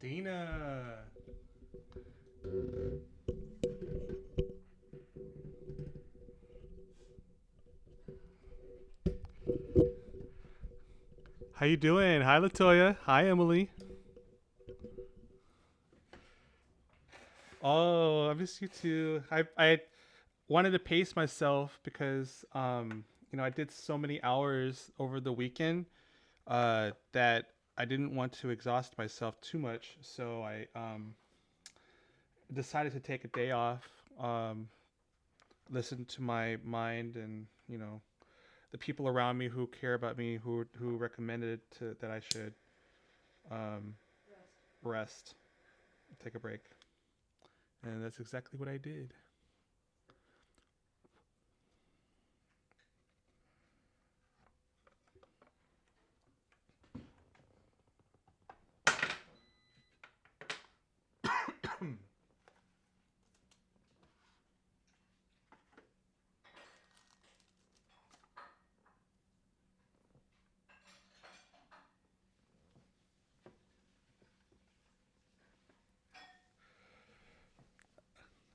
Dina. How you doing? Hi, Latoya. Hi, Emily. Oh, I miss you too. I wanted to pace myself because I did so many hours over the weekend that I didn't want to exhaust myself too much. So I decided to take a day off, um, listen to my mind, and the people around me who care about me, who recommended that I should um, rest, take a break, and that's exactly what I did.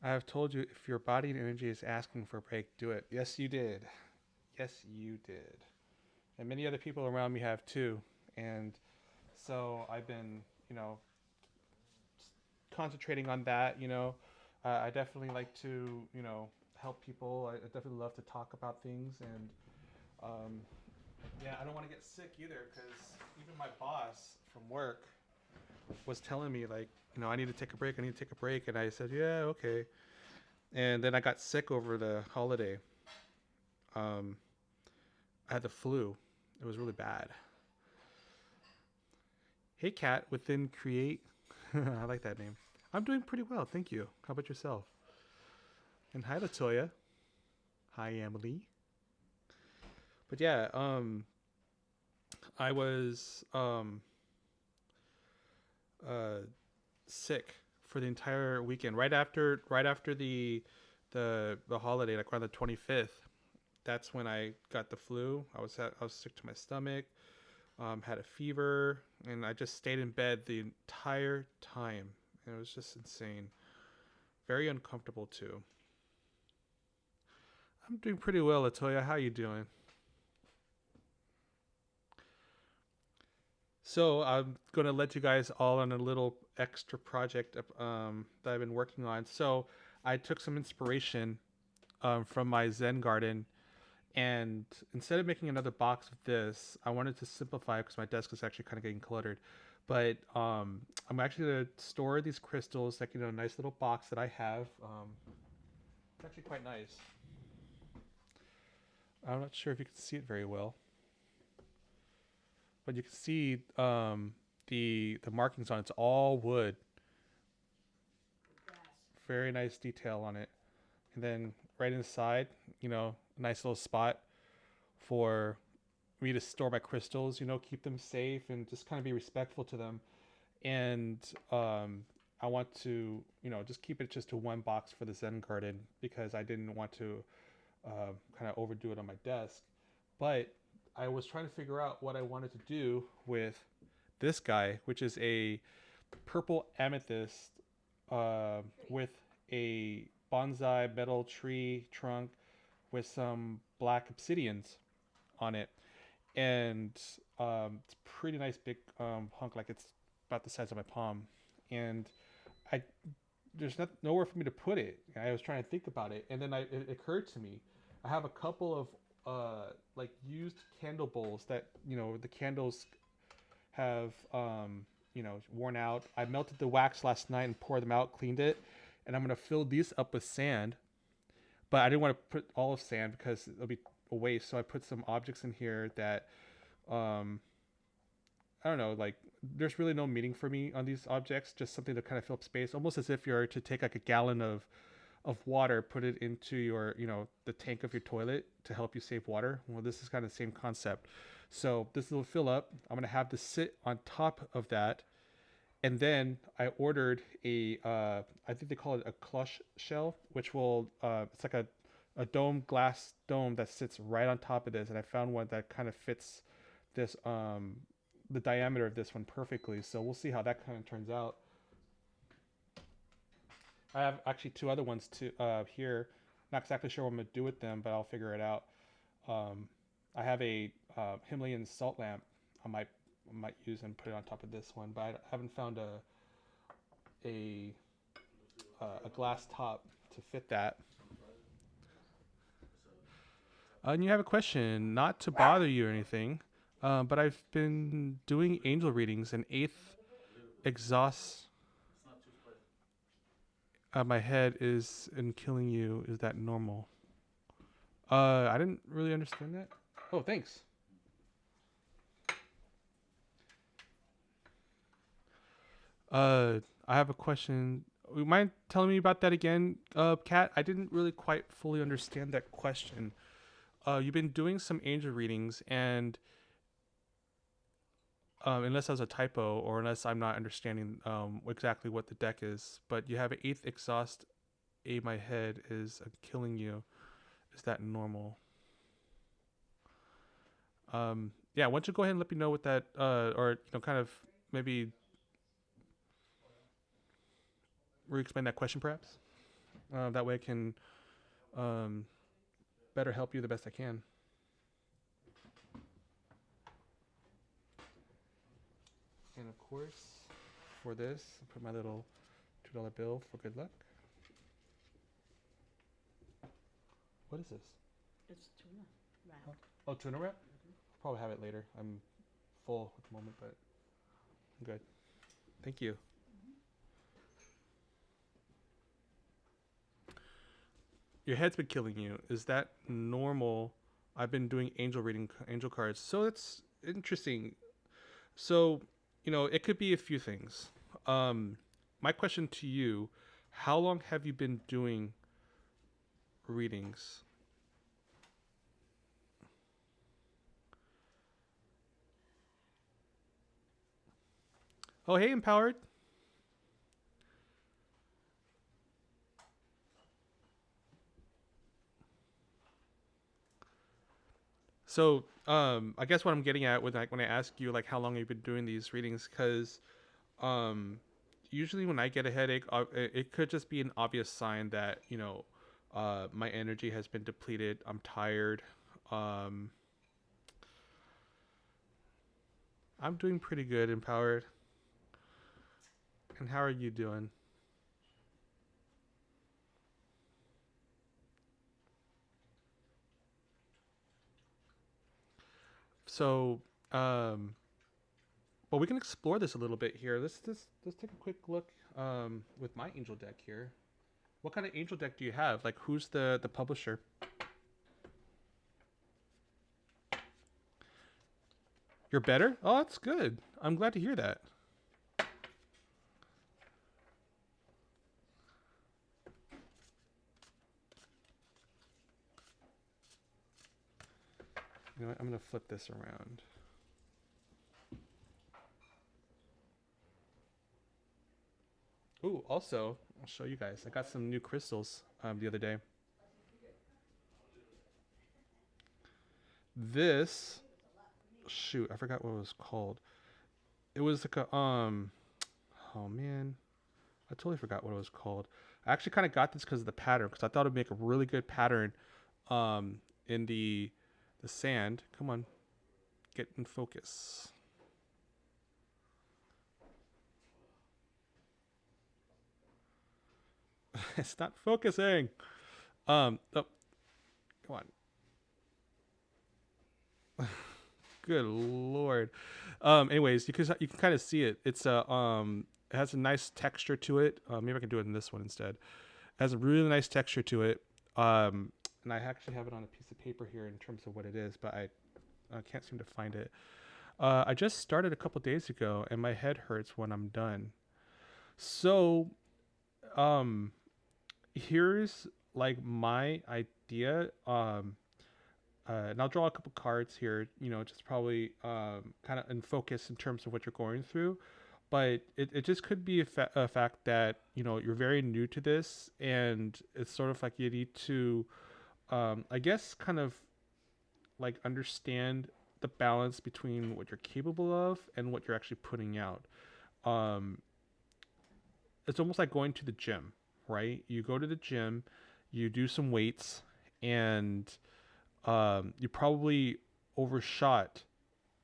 I have told you if your body and energy is asking for a break, do it. Yes, you did. Yes, you did. And many other people around me have too. And so I've been, you know, concentrating on that. I definitely like to, help people. I definitely love to talk about things. And um, yeah, I don't want to get sick either because even my boss from work was telling me, like, I need to take a break. I need to take a break. And I said, yeah, okay. And then I got sick over the holiday. Um, I had the flu. It was really bad. Hey, Cat, within Create. I like that name. I'm doing pretty well, thank you. How about yourself? And hi, Latoya. Hi, Emily. But yeah, I was uh, sick for the entire weekend. Right after the holiday, like around the 25th. That's when I got the flu. I was sick to my stomach. Had a fever, and I just stayed in bed the entire time. And it was just insane. Very uncomfortable too. I'm doing pretty well, Latoya. How you doing? So I'm gonna let you guys all on a little extra project that I've been working on. So I took some inspiration from my Zen garden, and instead of making another box of this, I wanted to simplify because my desk is actually kind of getting cluttered. But I'm actually gonna store these crystals, like a nice little box that I have. It's actually quite nice. I'm not sure if you can see it very well, but you can see the markings on it. It's all wood. Very nice detail on it. And then right inside, a nice little spot for me to store my crystals. Keep them safe and just kind of be respectful to them. And I want to, just keep it just to one box for the Zen garden because I didn't want to kind of overdo it on my desk. But I was trying to figure out what I wanted to do with this guy, which is a purple amethyst with a bonsai metal tree trunk with some black obsidians on it. And it's a pretty nice big hunk, like it's about the size of my palm. And I there's nowhere for me to put it. I was trying to think about it, and then it occurred to me, I have a couple of like used candle bowls that the candles have worn out. I melted the wax last night and poured them out, cleaned it, and I'm gonna fill these up with sand. But I didn't want to put all of sand because it'll be a waste. So I put some objects in here that um, I don't know, like there's really no meaning for me on these objects. Just something to kind of fill up space, almost as if you're to take like a gallon of water, put it into your the tank of your toilet to help you save water. Well, this is kind of the same concept. So this will fill up. I'm gonna have this sit on top of that, and then I ordered I think they call it a clutch shell, which will it's like a dome glass dome that sits right on top of this, and I found one that kind of fits this the diameter of this one perfectly. So we'll see how that kind of turns out. I have actually two other ones to here. Not exactly sure what I'm gonna do with them, but I'll figure it out. Um, I have a Himalayan salt lamp. I might I might use and put it on top of this one, but I haven't found a a glass top to fit that. And you have a question, not to bother you or anything, but I've been doing angel readings, and eighth exhaust my head is in killing you. Is that normal? I didn't really understand that. Oh, thanks. I have a question. You mind telling me about that again, Kat? I didn't really quite fully understand that question. You've been doing some angel readings, and unless that's a typo or unless I'm not understanding exactly what the deck is, but you have an eighth exhaust. A my head is killing you. Is that normal? Yeah, why don't you go ahead and let me know what that, or kind of maybe re-explain that question, perhaps. That way, I can um, better help you the best I can. And of course, for this, I put my little $2 bill for good luck. What is this? It's tuna wrap. Oh, tuna wrap? I'll probably have it later. I'm full at the moment, but I'm good. Thank you. Your head's been killing you. Is that normal? I've been doing angel reading, angel cards. So that's interesting. So, it could be a few things. My question to you, how long have you been doing readings? Oh, hey, Empowered. So, I guess what I'm getting at with, like, when I ask you like how long you've been doing these readings, because um, usually when I get a headache, it could just be an obvious sign that my energy has been depleted. I'm tired. Um, I'm doing pretty good, Empowered. And how are you doing? So, um, well, we can explore this a little bit here. Let's take a quick look with my angel deck here. What kind of angel deck do you have? Like, who's the publisher? You're better? Oh, that's good. I'm glad to hear that. You know what? I'm gonna flip this around. Ooh, also, I'll show you guys. I got some new crystals the other day. This, shoot, I forgot what it was called. It was like a oh man, I totally forgot what it was called. I actually kind of got this because of the pattern, because I thought it'd make a really good pattern in the sand. Come on, get in focus. It's not focusing. Oh, come on. Good lord. Anyways, you can kind of see it. It's it has a nice texture to it. Maybe I can do it in this one instead. It has a really nice texture to it. And I actually have it on a piece of paper here in terms of what it is, but I can't seem to find it. I just started a couple days ago, and my head hurts when I'm done. So, um, here's like my idea. And I'll draw a couple cards here, just probably kind of in focus in terms of what you're going through. But it just could be a fact that, you're very new to this, and it's sort of like you need to, I guess, kind of like understand. the balance between what you're capable of and what you're actually putting out. Um, it's almost like going to the gym, right? You go to the gym, you do some weights, and you probably overshot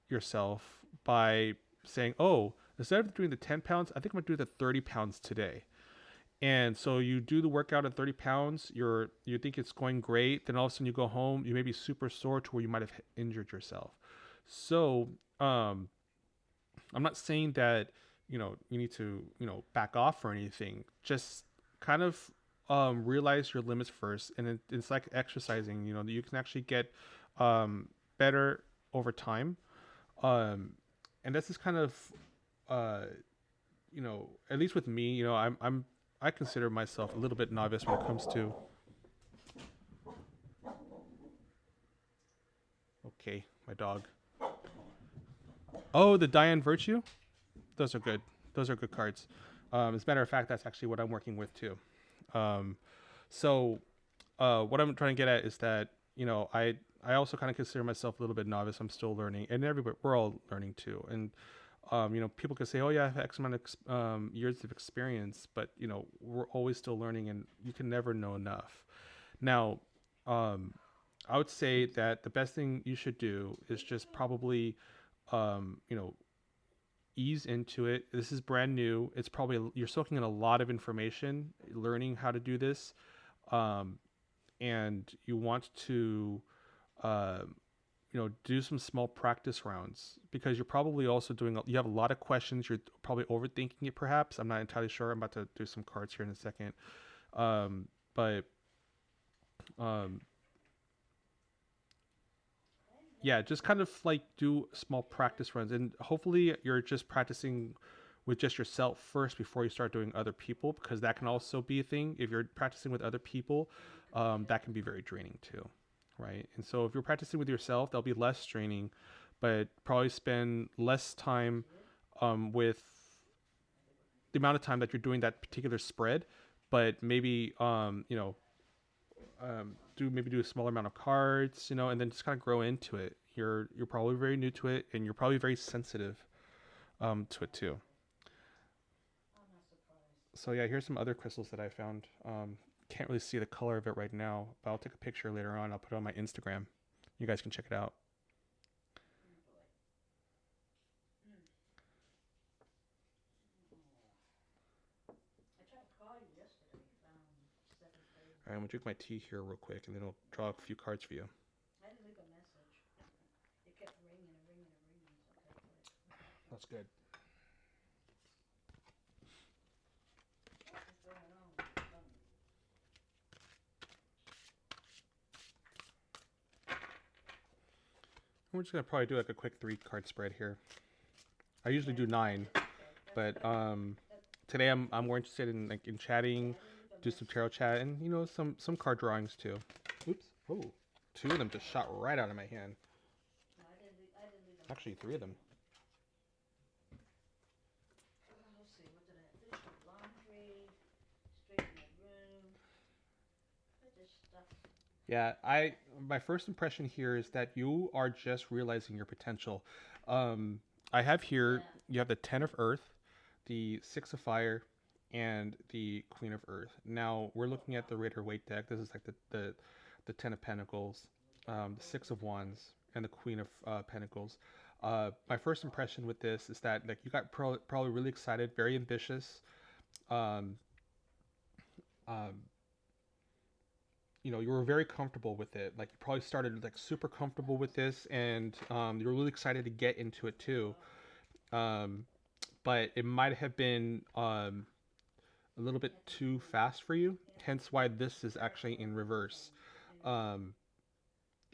yourself by saying, "Oh, instead of doing the 10 pounds, I think I'm gonna do the 30 pounds today." And so you do the workout at 30 pounds. You think it's going great. Then all of a sudden you go home. You may be super sore to where you might have injured yourself. So I'm not saying that you need to back off or anything. Just kind of realize your limits first, and it's like exercising. You can actually get better over time. And this is kind of uh, at least with me, I consider myself a little bit novice when it comes to. Okay, my dog. Oh, the Diane Virtue. Those are good. Those are good cards. As a matter of fact, that's actually what I'm working with too. Um, so, what I'm trying to get at is that I also kind of consider myself a little bit novice. I'm still learning, and everybody we're all learning too. And people can say, "Oh yeah, I have X amount of years of experience," but we're always still learning, and you can never know enough. Now, um, I would say that the best thing you should do is just probably, um, you know, ease into it. This is brand new. It's probably you're soaking in a lot of information, learning how to do this, um, and you want to, uh, do some small practice rounds because you're probably also you have a lot of questions. You're probably overthinking it, perhaps. I'm not entirely sure. I'm about to do some cards here in a second, but um, yeah, just kind of like do small practice runs, and hopefully you're just practicing with just yourself first before you start doing other people, because that can also be a thing. If you're practicing with other people, that can be very draining too, right? And so if you're practicing with yourself, that'll be less draining, but probably spend less time with the amount of time that you're doing that particular spread, but maybe do a smaller amount of cards, and then just kind of grow into it. You're probably very new to it, and you're probably very sensitive to it too. So yeah, here's some other crystals that I found. Can't really see the color of it right now, but I'll take a picture later on. I'll put it on my Instagram. You guys can check it out. I tried to call you yesterday. Seven thirty. All right, I'm gonna drink my tea here real quick, and then I'll draw a few cards for you. I had to leave a message. It kept ringing and ringing and ringing. So okay, good. That's good. What's going on? We're just gonna probably do like a quick 3 card spread here. I usually do 9, but today I'm more interested in chatting, do some tarot chat, and some card drawings too. Oops. Oh, 2 of them just shot right out of my hand. No, I didn't leave them. Actually, 3 of them. Let's see, what did I do? Some laundry, straighten my room. Just stuff. Yeah, my first impression here is that you are just realizing your potential. I have here you have the 10 of Earth, the 6 of Fire, and the Queen of Earth. Now we're looking at the Rider Waite deck. This is like the 10 of Pentacles, the 6 of Wands, and the Queen of Pentacles. My first impression with this is that like you got probably really excited, very ambitious. Um, um, you were very comfortable with it. Like you probably started like super comfortable with this, and you were really excited to get into it too. Um, but it might have been a little bit too fast for you. Hence why this is actually in reverse. Um,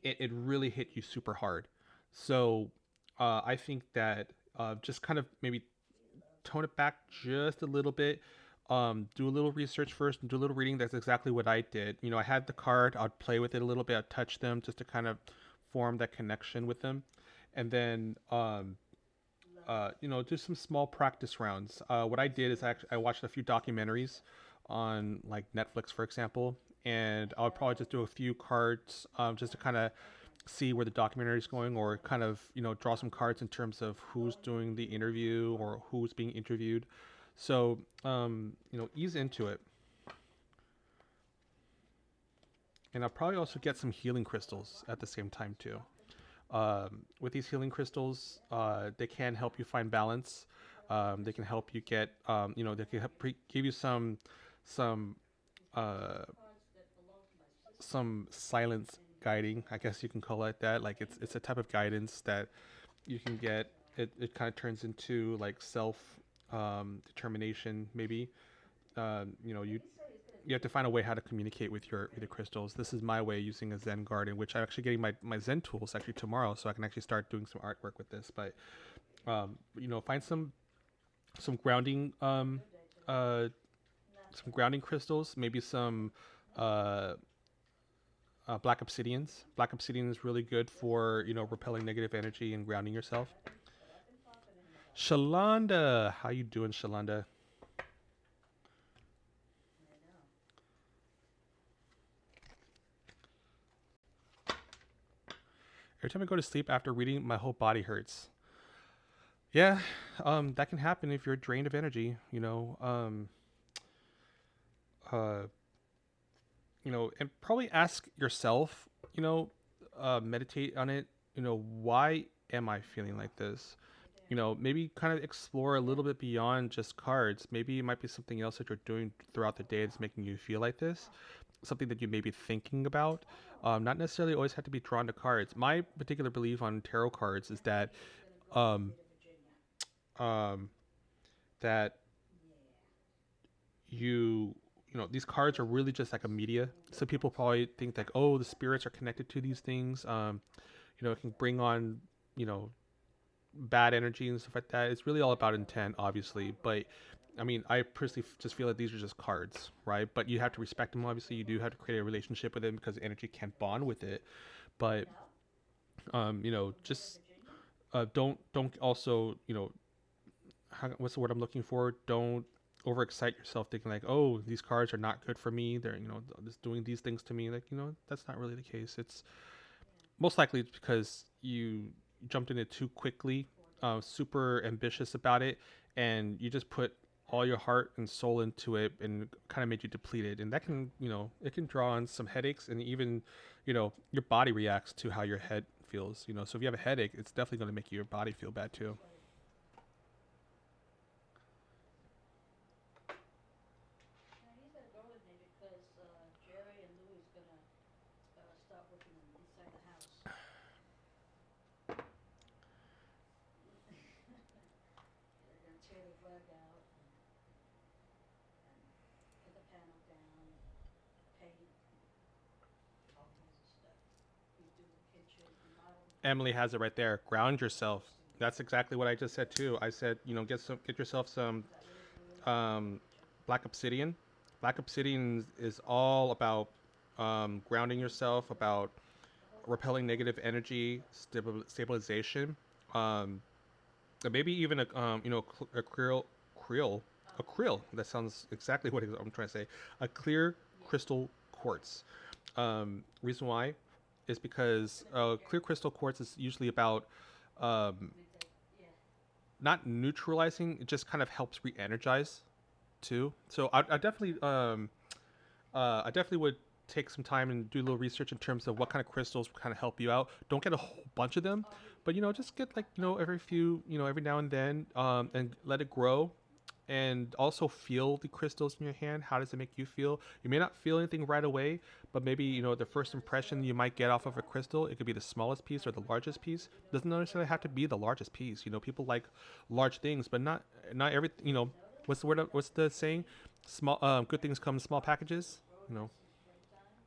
it really hit you super hard. So I think that just kind of maybe tone it back just a little bit. Do a little research first and do a little reading. That's exactly what I did. I had the card. I'd play with it a little bit. I'd touch them just to kind of form that connection with them, and then do some small practice rounds. What I did is I watched a few documentaries on like Netflix, for example, and I would probably just do a few cards just to kind of see where the documentary is going, or kind of draw some cards in terms of who's doing the interview or who's being interviewed. So ease into it. And I'll probably also get some healing crystals at the same time too. With these healing crystals, they can help you find balance. They can help you get, they can give you some, uh, some silence guiding. I guess you can call it that. Like it's a type of guidance that you can get. It kind of turns into like self determination, maybe. You have to find a way how to communicate with your crystals. This is my way using a Zen garden, which I'm actually getting my Zen tools actually tomorrow, so I can actually start doing some artwork with this. But find some grounding some grounding crystals, maybe some uh, black obsidians. Black obsidian is really good for repelling negative energy and grounding yourself. Shalonda, how you doing, Shalonda? Every time I go to sleep after reading, my whole body hurts. Yeah, that can happen if you're drained of energy. Uh, and probably ask yourself. Meditate on it. Why am I feeling like this? Maybe kind of explore a little bit beyond just cards. Maybe it might be something else that you're doing throughout the day that's making you feel like this. Something that you may be thinking about. Not necessarily always have to be drawn to cards. My particular belief on tarot cards is that um, um, that these cards are really just like a media. Some people probably think like, oh, the spirits are connected to these things. It can bring on you know bad energy and stuff like that. It's really all about intent, obviously. But I mean, I personally just feel that these are just cards, right? But you have to respect them. Obviously, you do have to create a relationship with them because energy can bond with it. But just don't also what's the word I'm looking for? Don't overexcite yourself thinking like, oh, these cards are not good for me. They're just doing these things to me. Like that's not really the case. It's most likely it's because you jumped in it too quickly, super ambitious about it, and you just put all your heart and soul into it and kind of made you depleted. And that can, it can draw on some headaches, and even, your body reacts to how your head feels, So if you have a headache, it's definitely going to make your body feel bad too. Now he's gonna go with me because Jerry and Louie is gonna start working inside the house. They're gonna tear the rug out and put the panel down, paint, all kinds of stuff. Redo the kitchen, remodel the Emily kitchen. has it right there. Ground yourself. That's exactly what I just said too. I said, get yourself some Got rid of Louie, um, kitchen. black obsidian. Black obsidian is all about grounding yourself, about repelling negative energy, stabilization, um, and maybe even a krill, a krill. That sounds exactly what I'm trying to say. A clear crystal quartz. Reason why is because clear crystal quartz is usually about um, Yeah. not neutralizing. It just kind of helps re-energize too. So I definitely would take some time and do a little research in terms of what kind of crystals kind of help you out. Don't get a whole bunch of them, but just get like every few, every now and then, and let it grow. And also feel the crystals in your hand. How does it make you feel? You may not feel anything right away, but maybe the first impression you might get off of a crystal, it could be the smallest piece or the largest piece. It doesn't necessarily have to be the largest piece. People like large things, but not every. What's the word? What's the saying? Small good things come in small packages. You know. Springtime.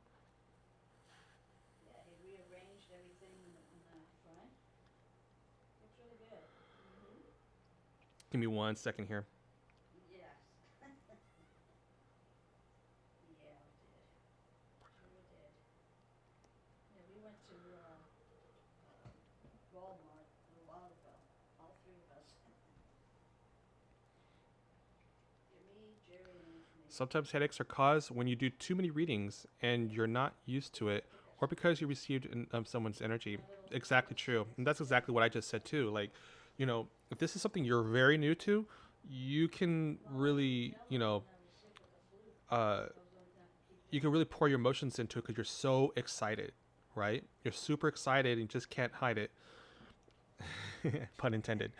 Yeah, he rearranged everything in the front. Looks really good. Give me 1 second here. Yes. Yeah, we did. Sure did. Yeah, we went to Walmart a little while ago, all three of us. Yeah, me, Jerry, and Anthony. Sometimes headaches are caused when you do too many readings and you're not used to it, or because you received someone's energy. Exactly true, and that's exactly what I just said too. Like, if this is something you're very new to, you can really, uh, you can really pour your emotions into it because you're so excited, right? You're super excited and you just can't hide it. Pun intended.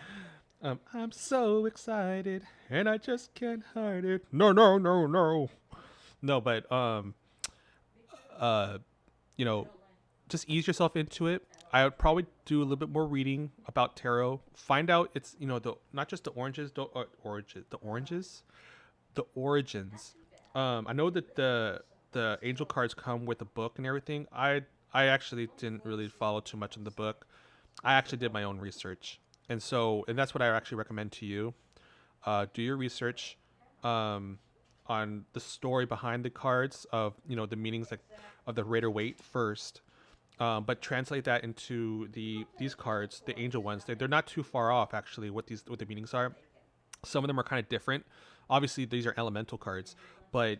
I'm so excited and I just can't hide it. No, no, no, no. No, but uh, you know, just ease yourself into it. I would probably do a little bit more reading about tarot. Find out it's the not just the oranges, the origins. I know that the angel cards come with a book and everything. I actually didn't really follow too much in the book. I actually did my own research, and that's what I actually recommend to you. Do your research um, on the story behind the cards of the meanings like of the Rider Waite first, but translate that into these cards, the angel ones. They're not too far off actually. What the meanings are. Some of them are kind of different. Obviously, these are elemental cards, but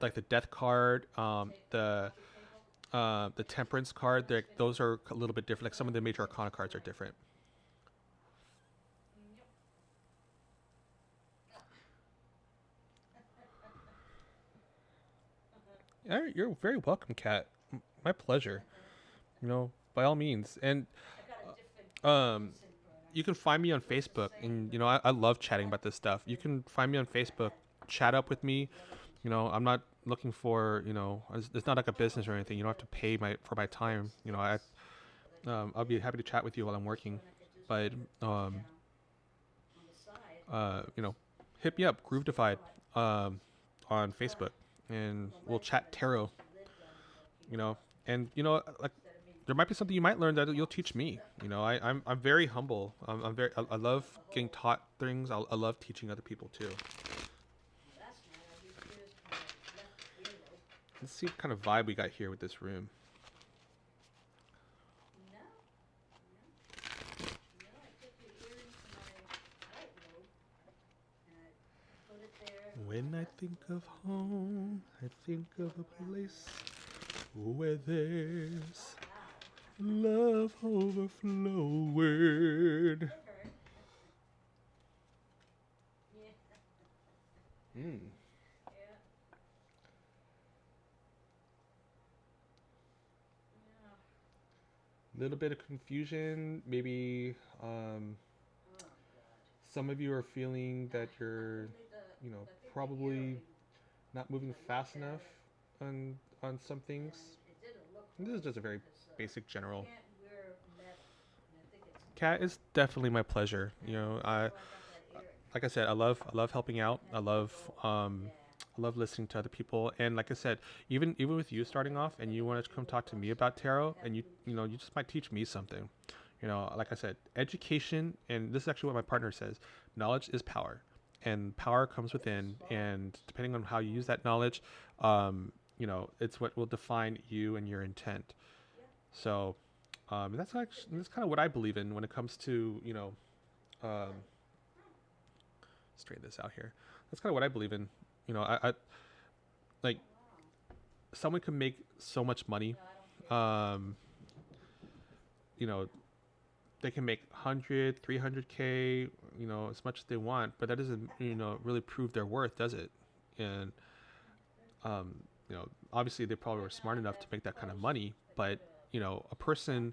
like the Death card, the Temperance card, those are a little bit different. Like some of the major Arcana cards are different. Yeah, you're very welcome, Kat. My pleasure. By all means. And um, you can find me on Facebook, and I love chatting about this stuff. You can find me on Facebook, chat up with me. I'm not looking for it's not like a business or anything. You don't have to pay my time. I'll be happy to chat with you while I'm working, but you know, hit me up, Groove Defied, on Facebook, and we'll chat tarot. You know, and like there might be something you might learn that you'll teach me. I'm very humble. I love getting taught things. I love teaching other people too. Let's see what kind of vibe we got here with this room. When I think of home, I think of a place where there's love overflowing. Mm. Little bit of confusion, maybe. Some of you are feeling that you're, probably not moving fast enough on some things. And this is just a very basic general. Cat is definitely my pleasure. I like I said, I love helping out. I love listening to other people. And like I said, even with you starting off and you want to come talk to me about tarot, and you just might teach me something. Like I said, education, and this is actually what my partner says: knowledge is power, and power comes within. And depending on how you use that knowledge, it's what will define you and your intent. So, that's kind of what I believe in when it comes to um, straighten this out here. That's kind of what I believe in. I like someone can make so much money. Um, you know, they can make 100, 300K, as much as they want, but that doesn't, really prove their worth, does it? And, um, obviously they probably were smart enough to make that kind of money, but, a person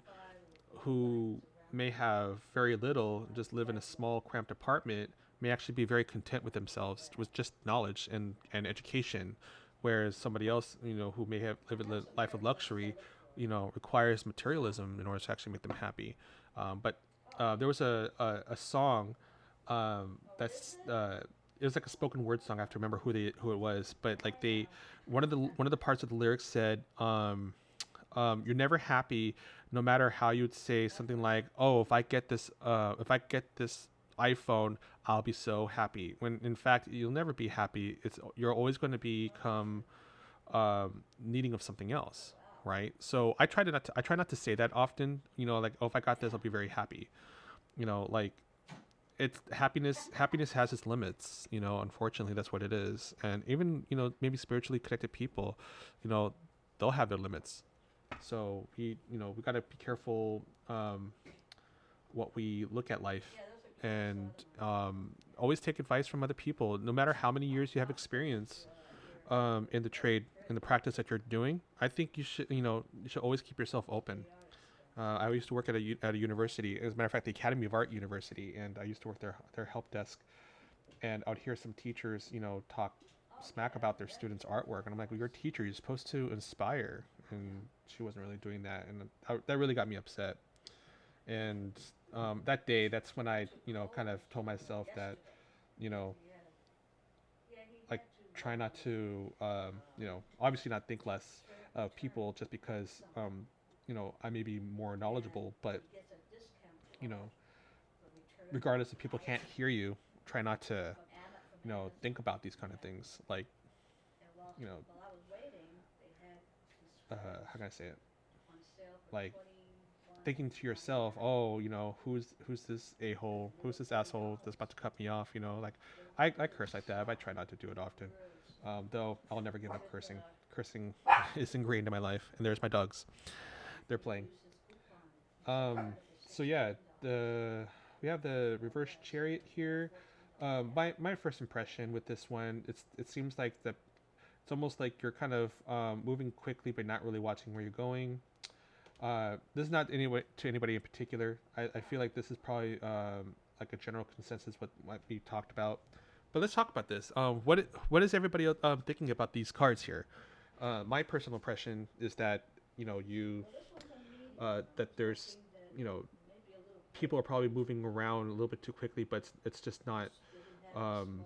who may have very little, just live in a small, cramped apartment, may actually be very content with themselves with just knowledge and education, whereas somebody else, who may have lived a life of luxury, requires materialism in order to actually make them happy. But there was a song that's it was like a spoken word song. I have to remember who it was, but like one of the parts of the lyrics said, "You're never happy, no matter how you'd say something like, oh, if I get this iPhone, I'll be so happy." When in fact you'll never be happy. You're always going to become needing of something else, right? So I try not to say that often. Like, oh, if I got this, I'll be very happy. Like it's happiness has its limits. Unfortunately, that's what it is. And even maybe spiritually connected people, they'll have their limits. So we got to be careful what we look at life, Yeah, those are good. and always take advice from other people, no matter how many years you have experience in the trade, in the practice that you're doing. I think you should always keep yourself open. I used to work at a university, as a matter of fact, the Academy of Art University, and I used to work their help desk. And I'd hear some teachers, talk smack about their students' artwork, and I'm like, well, you're a teacher, you're supposed to inspire, and she wasn't really doing that, and that really got me upset. And that day, that's when I, kind of told myself that, you know, like try not to, obviously not think less of people just because, I may be more knowledgeable, but you know, regardless if people can't hear you, try not to, think about these kind of things. Like, you know, While I was waiting, they had how can I say it? on sale for Like 21. thinking to yourself, oh, who's this a hole? Who's this asshole that's about to cut me off? Like, I curse like that, but I try not to do it often. Though I'll never give up cursing. Cursing is ingrained in my life, and there's my dogs. They're playing. So yeah, the we have the reverse chariot here. My first impression with this one, it seems like it's almost like you're kind of moving quickly, but not really watching where you're going. This is not to anybody in particular. I feel like this is probably like a general consensus what might be talked about. But let's talk about this. What is everybody thinking about these cards here? My personal impression is that you that there's you know people are probably moving around a little bit too quickly, but it's just not. Um,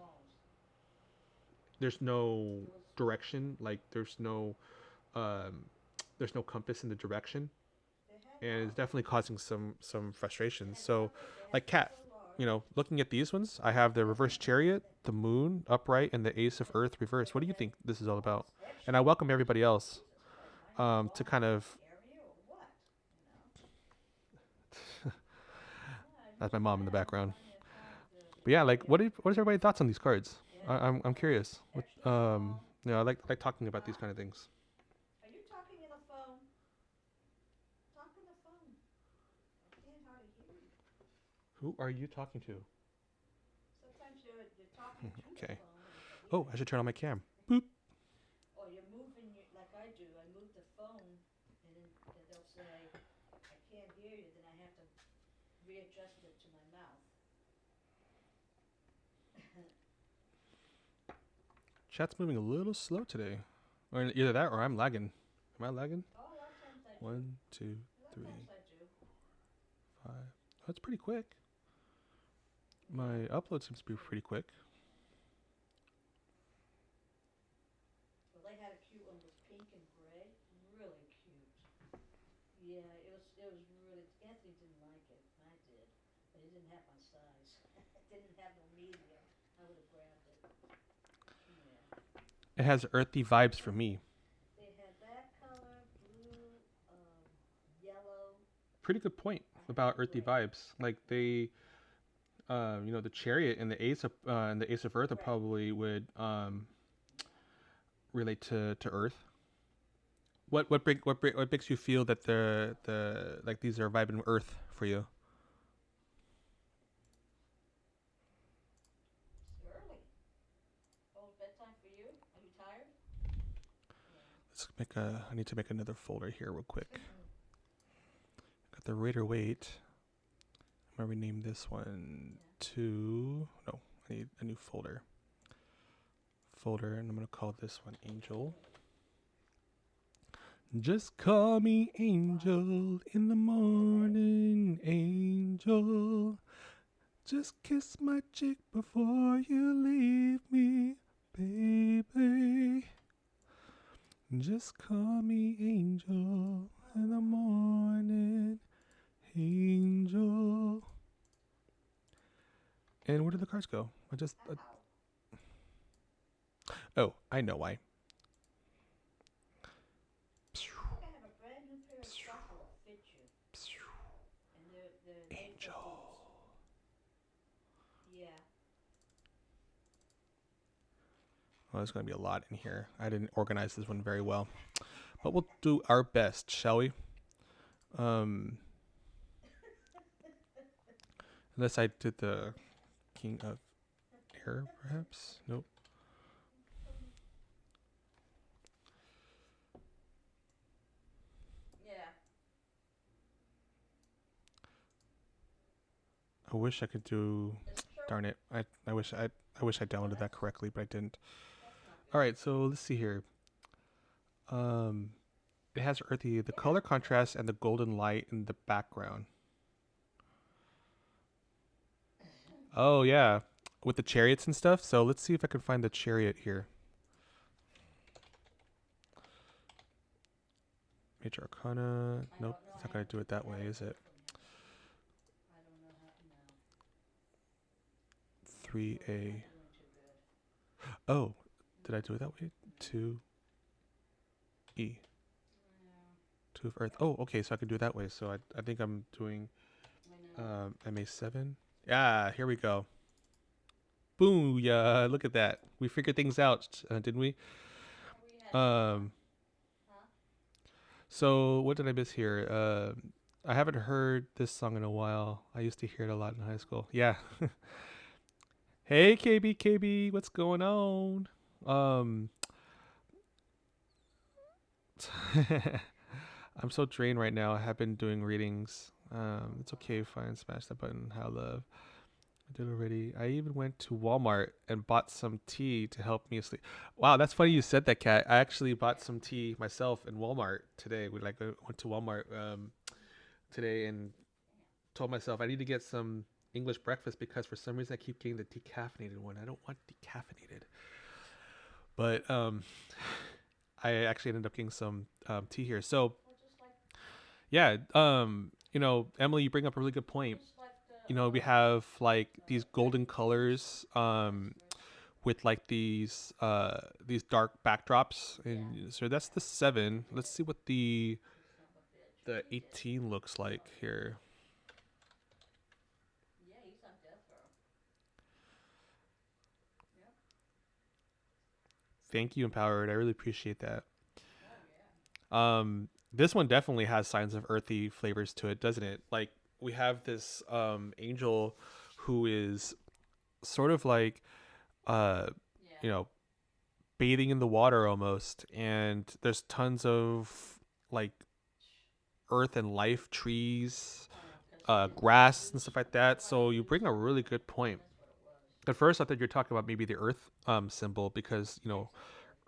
there's no direction. Like um, there's no compass in the direction, and it's definitely causing some frustration. So, like Cat, looking at these ones, I have the reverse chariot, the moon upright, and the ace of earth reverse. What do you think this is all about? And I welcome everybody else to kind of. That's my mom in the background. But yeah, like what is everybody's thoughts on these cards? I'm curious. I like talking about these kind of things. Are you talking in the phone? Talk on the phone. I can't hardly hear you. Who are you talking to? Sometimes you're talking to the Okay. phone and you Oh, can't I should hear turn on me. my cam. Boop. Or you're moving like I do. I move the phone and then they'll say, I can't hear you. Then I have to readjust it to my mouth. Chat's moving a little slow today. Or either that or I'm lagging. Am I lagging? Oh, a lot of times I do. 1, 2, A lot 3, of times I do. 5. That's pretty quick. My upload seems to be pretty quick. Well, they had a cute one with pink and gray. Really cute. Yeah, it was really. Anthony didn't like it. I did, but it didn't have my size. It didn't have no medium. I would have grabbed it. Yeah. It has earthy vibes for me. They had that color, blue, yellow. Pretty good point about earthy vibes. Like the chariot and the ace of earth Right. probably would relate to earth. What makes you feel that the like these are vibing earth for you? It's early. Oh, bedtime for you? Are you tired? I need to make another folder here real quick. Got the Raider Weight. I'm gonna rename this one to no. I need a new folder. And I'm gonna call this one Angel. Just call me Angel in the morning, Angel. Just kiss my cheek before you leave me, baby. Just call me Angel in the morning, Angel. And where did the cards go? Oh, I know why. I have a brand new pair of socks that will fit you. And they're made for Angel. boots. Yeah. Well, there's going to be a lot in here. I didn't organize this one very well. But we'll do our best, shall we? Um, unless I did the King of Air, perhaps? Nope. Yeah. I wish I could do. Is it true? Darn it! I wish I downloaded that correctly, but I didn't. That's not good. All right, so let's see here. Um, it has earthy, the color contrast, and the golden light in the background. Oh yeah, with the chariots and stuff. So let's see if I can find the chariot here. Major Arcana. I Nope, don't know it's not how gonna do it that to way, is it? I don't know how no. 3A. Not doing too good. Oh, did I do it that way? 2E. Yeah. 2 of Earth. Oh, okay, so I can do it that way. So I think I'm doing I know. MA7. Yeah, here we go. Boom! Yeah, look at that. We figured things out, didn't we? We had Um, huh? so what did I miss here? I haven't heard this song in a while. I used to hear it a lot in high school. Yeah. Hey KB, what's going on? Um, I'm so drained right now. I have been doing readings. It's okay, fine. Smash that button. How love. I did already. I even went to Walmart and bought some tea to help me sleep. Wow, that's funny you said that, Kat. I actually bought some tea myself in Walmart today. We went to Walmart today and told myself I need to get some English breakfast because for some reason I keep getting the decaffeinated one. I don't want decaffeinated. But I actually ended up getting some tea here. So Well, just like yeah, Emily, you bring up a really good point. the We have like these golden colors with like these dark backdrops, and so that's the 7. Let's see what the 18 looks like here. Yeah, he's on death row. Yep. Thank you, Empowered. I really appreciate that. Oh yeah. This one definitely has signs of earthy flavors to it, doesn't it? Like we have this angel who is sort of like uh Yeah. you know bathing in the water almost, and there's tons of like earth and life trees, grass and stuff like that. So you bring a really good point. That's what it was. At first I thought you were talking about maybe the earth symbol because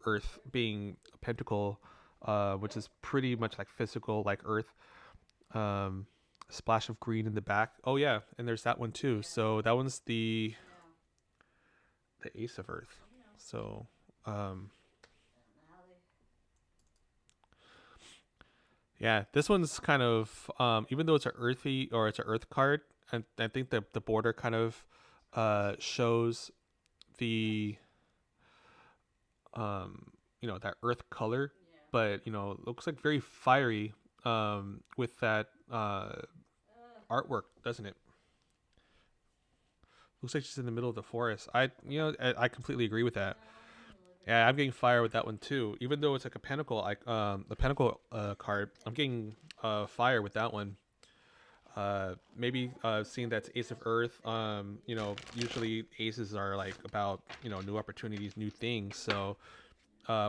earth being a pentacle, which is pretty much like physical like earth. um Splash of green in the back. Oh yeah, and there's that one too. So that one's the Yeah. ace of earth. You know. So I don't know how they. yeah, this one's kind of even though it's a earthy or it's an earth card, and I think the border kind of shows the that earth color, Yeah. but it looks like very fiery with that artwork, doesn't it? Looks like she's in the middle of the forest. I completely agree with that. Yeah, I'm getting fire with that one too. Even though it's like a pentacle, the pentacle card, I'm getting fire with that one. Maybe seeing that's Ace of Earth. Usually aces are like about new opportunities, new things. So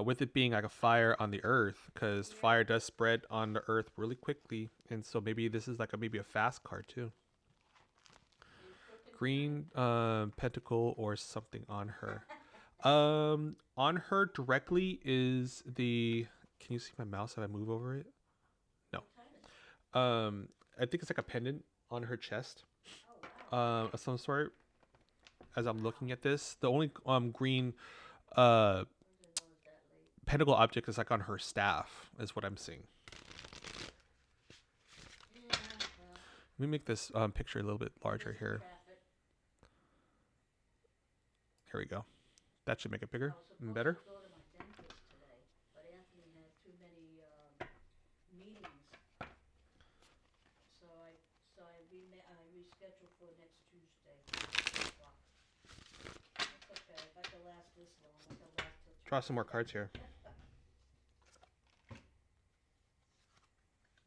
with it being like a fire on the earth, because fire does spread on the earth really quickly, and so maybe this is like maybe a fast card too. Green pentacle or something on her. On her directly is the. Can you see my mouse if I move over it? No. I think it's like a pendant on her chest, Oh wow. of some sort. As I'm looking at this, the only green uh What was that late? pentacle object is like on her staff, is what I'm seeing. Yeah. Well. Let me make this picture a little bit larger here. Traffic. Here we go. That should make it I bigger was and supposed better. to go to my dentist today, but Anthony had too many meetings, I rescheduled for next Tuesday. 2 o'clock. It's okay. If I can last this long, I can last till Draw some more 2 p.m. cards here.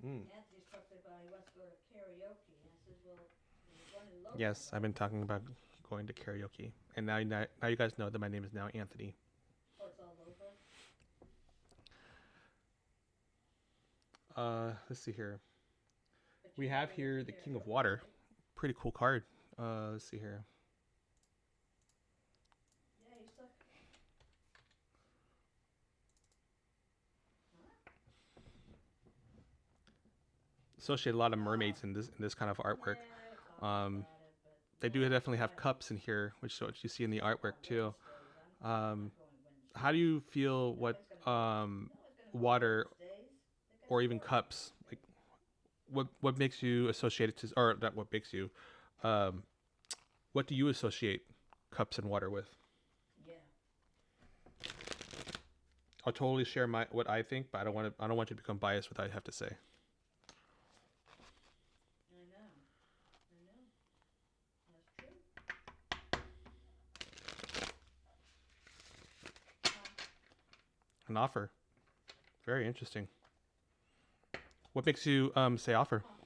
Mm. Anthony's talking about he wants to go to karaoke. I says, well, there's one in Logan, Yes, I've but been talking about going to karaoke, and now you guys know that my name is now Anthony. oh, it's all over. Let's see here. But We you have never went here to the King of karaoke, Water. right? Pretty cool card. Let's see here. Yeah, you suck. Huh? Associate a lot of Oh, mermaids in this kind of artwork. yeah, I talked Um, about it, but they yeah, do I definitely have can't. cups in here, which is what you see in the artwork On too. Wednesdays, I'm Um, not going how do Wednesdays. you feel No what one's gonna go. No one's gonna go water Wednesdays. They got or even work on cups like Wednesdays. what makes you associate it to, or not what makes you, um, what do you associate cups and water with? Yeah, I'll totally share my what I think, but I don't want you to become biased with what I have to say. I know. I know. That's true. An offer, very interesting. What makes you say offer? Huh.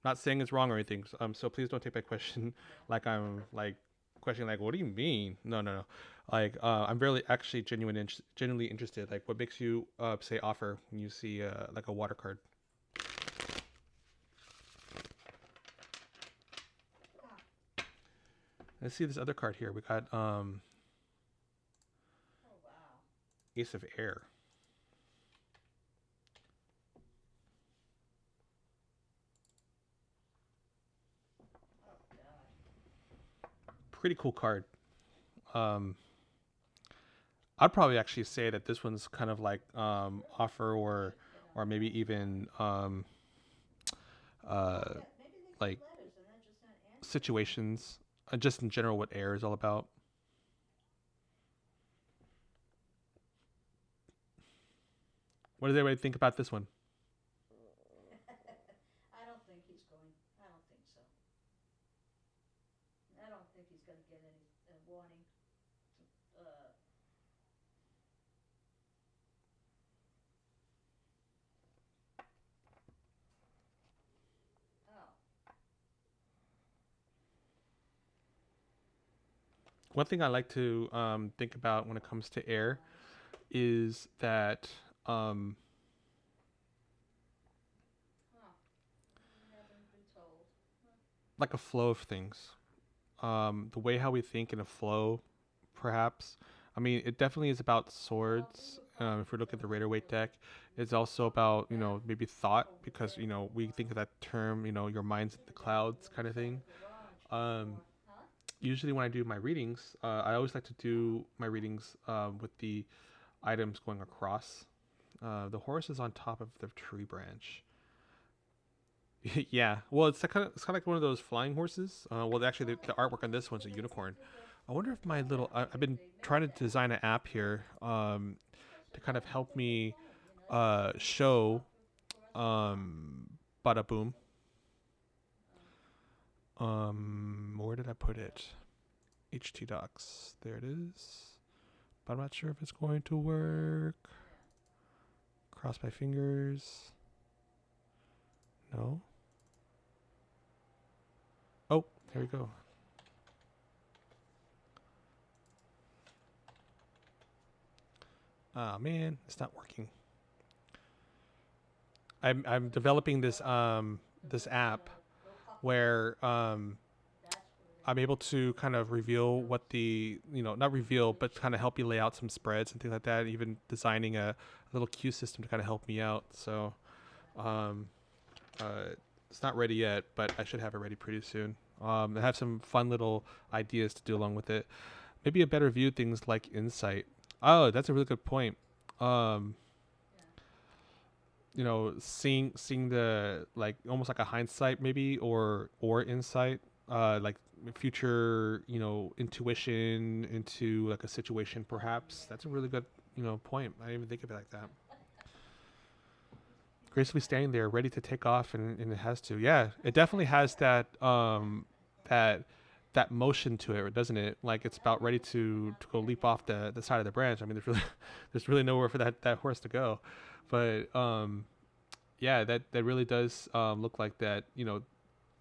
Not saying it's wrong or anything. So please don't take my question Yeah. like I'm like questioning like what do you mean? No, no, no. Like I'm really actually genuinely interested. Like what makes you say offer when you see like a water card? Huh. Let's see this other card here. We got Oh wow. Ace of Air. Oh god. Pretty cool card. Um, I'd probably actually say that this one's kind of like Really? offer I should get on or that. maybe even Oh, uh maybe they get like letters and then just send Anthony one. situations. Just in general, what air is all about. What does everybody think about this one? I don't think he's going. I don't think so. I don't think he's gonna get any warning. Uh, oh. One thing I like to think about when it comes to air Nice. is that um, Huh. We haven't been told. Huh. like a flow of things. The way how we think in a flow, perhaps. I mean, it definitely is about Well, we swords. were fine If we look at until the he Raider Weight started deck, it's also talking about about that maybe thought over because there for a we think of while. that term your mind's in the Maybe that was clouds when kind we of saw the thing. garage Um, before. Huh? Usually when I do my readings, I always like to Oh. do my readings with the items going across. The horse is on top of the tree branch. Yeah, well, it's kind of like one of those flying horses. Well, actually, Oh, the I artwork on wonder this one's a if unicorn. they did I wonder if my the little phone I've if been they trying made to that. design an app here Because to why kind of don't help they do a me phone? Just show talk across the top. bada boom. Oh, Where did I put it? HT docs. There it is. But I'm not sure if it's going to yeah, work. yeah. Cross my fingers. No. Oh, there we Yeah. go. Ah man, it's not working. I'm developing this The this app little puppy thing. where That's where they I'm able to kind of put reveal what those the not reveal, really but kind of cheap. help you lay out some spreads and things like that. Even designing a little queue system to kind of help me out. So Yeah. um, uh, it's not ready yet, but I should have it ready pretty soon. I have some fun little ideas to do along with it. Maybe a better view things like insight. Oh, that's a really good point. Um, Yeah. seeing the like almost like a hindsight maybe or insight, like future intuition into like a situation Oh perhaps. yeah. That's a really good point. I didn't even think of it like that. You think Gracefully that? standing there ready to take off, and it has to, yeah, it definitely has that that that motion to it, doesn't it? Like it's about ready to go leap off the side of the branch. I mean, there's really there's really nowhere for that horse to go, but yeah, that really does look like that. You know,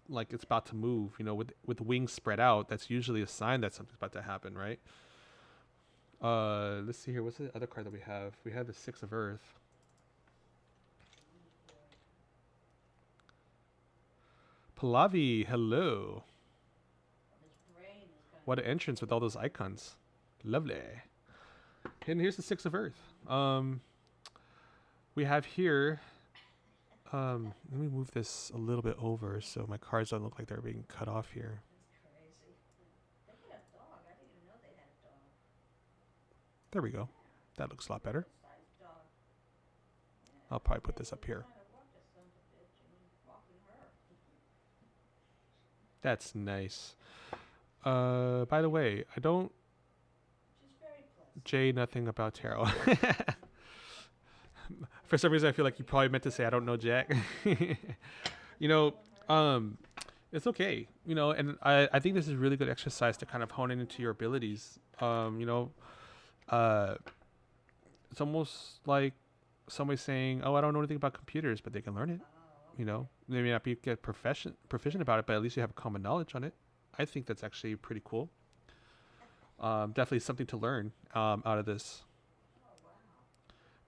like it's about to move. You know, with wings spread out, that's usually a sign that something's about to happen, right? Let's see here. What's the other card that we have? We have the Six of Earth. Pallavi, hello. His brain is kind What of an entrance with all those icons. Lovely. And here's the Six of Earth. We have here. Let me move this a little bit over so my cards don't look like they're being cut off here. That's crazy. They had a dog. I didn't even know they had a dog. There we go. That looks a lot better. Sized dog. I'll probably put this up here. Trying to walk this son of a bitch and he's walking her. That's nice. By the way, I don't She's very pleasant. Jay nothing about tarot. For some reason, I feel like you probably meant to say I don't know Jack. You know, it's okay. You know, and I think this is a really good exercise to kind of hone into your abilities. You know, it's almost like somebody saying, "Oh, I don't know anything about computers," but they can learn it. You know, they may not be get proficient about it, but at least you have a common knowledge on it. I think that's actually pretty cool. Definitely something to learn out of this.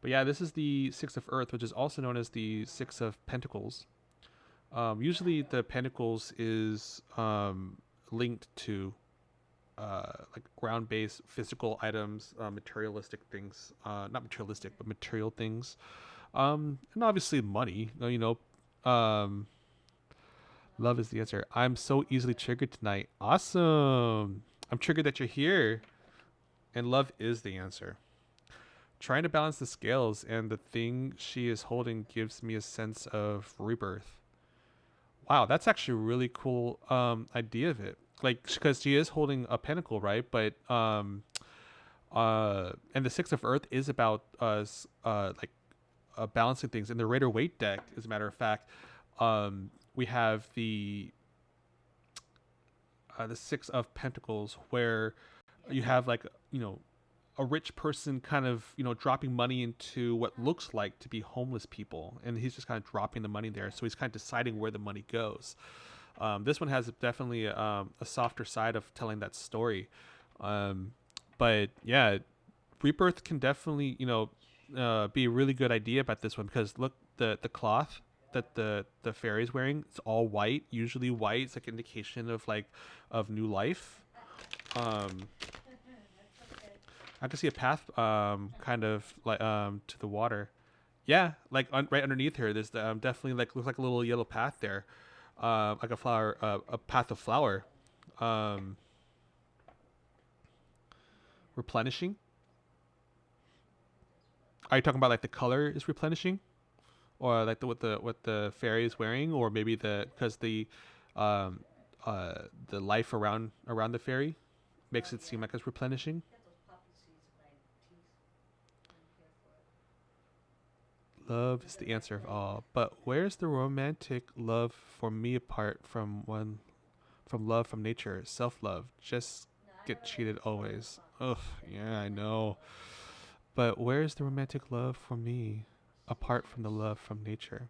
But yeah, this is the Six of Earth, which is also known as the Six of Pentacles. Usually, the Pentacles is linked to like ground-based physical items, materialistic things. Not materialistic, but material things. And obviously money. You know, love is the answer. I'm so easily triggered tonight. Awesome. I'm triggered that you're here. And love is the answer. Trying to balance the scales, and the thing she is holding gives me a sense of rebirth. Wow, that's actually a really cool idea of it. Like, because she is holding a pentacle, right? But and the Six of Earth is about us like balancing things. In the Raider Waite deck, as a matter of fact, we have the Six of Pentacles, where you have like, you know, a rich person kind of, you know, dropping money into what looks like to be homeless people, and he's just kind of dropping the money there, so he's kind of deciding where the money goes. This one has definitely a softer side of telling that story, but yeah, rebirth can definitely, you know, be a really good idea about this one, because look, the cloth that the fairy's wearing, it's all white. Usually white is like indication of like of new life. I can see a path kind of like to the water. Yeah, like right underneath her, there's the, definitely like looks like a little yellow path there, like a flower, a path of flower, replenishing. Are you talking about like the color is replenishing, or like what the fairy is wearing, or maybe because um, the life around the fairy makes it seem like it's replenishing? Got those poppy seeds in my teeth. I'm here for it. Love is the answer of all. But where's the romantic love for me apart from love from nature? Self-love. Just get cheated always. Ugh, yeah, I know. But where's the romantic love for me apart from the love from nature?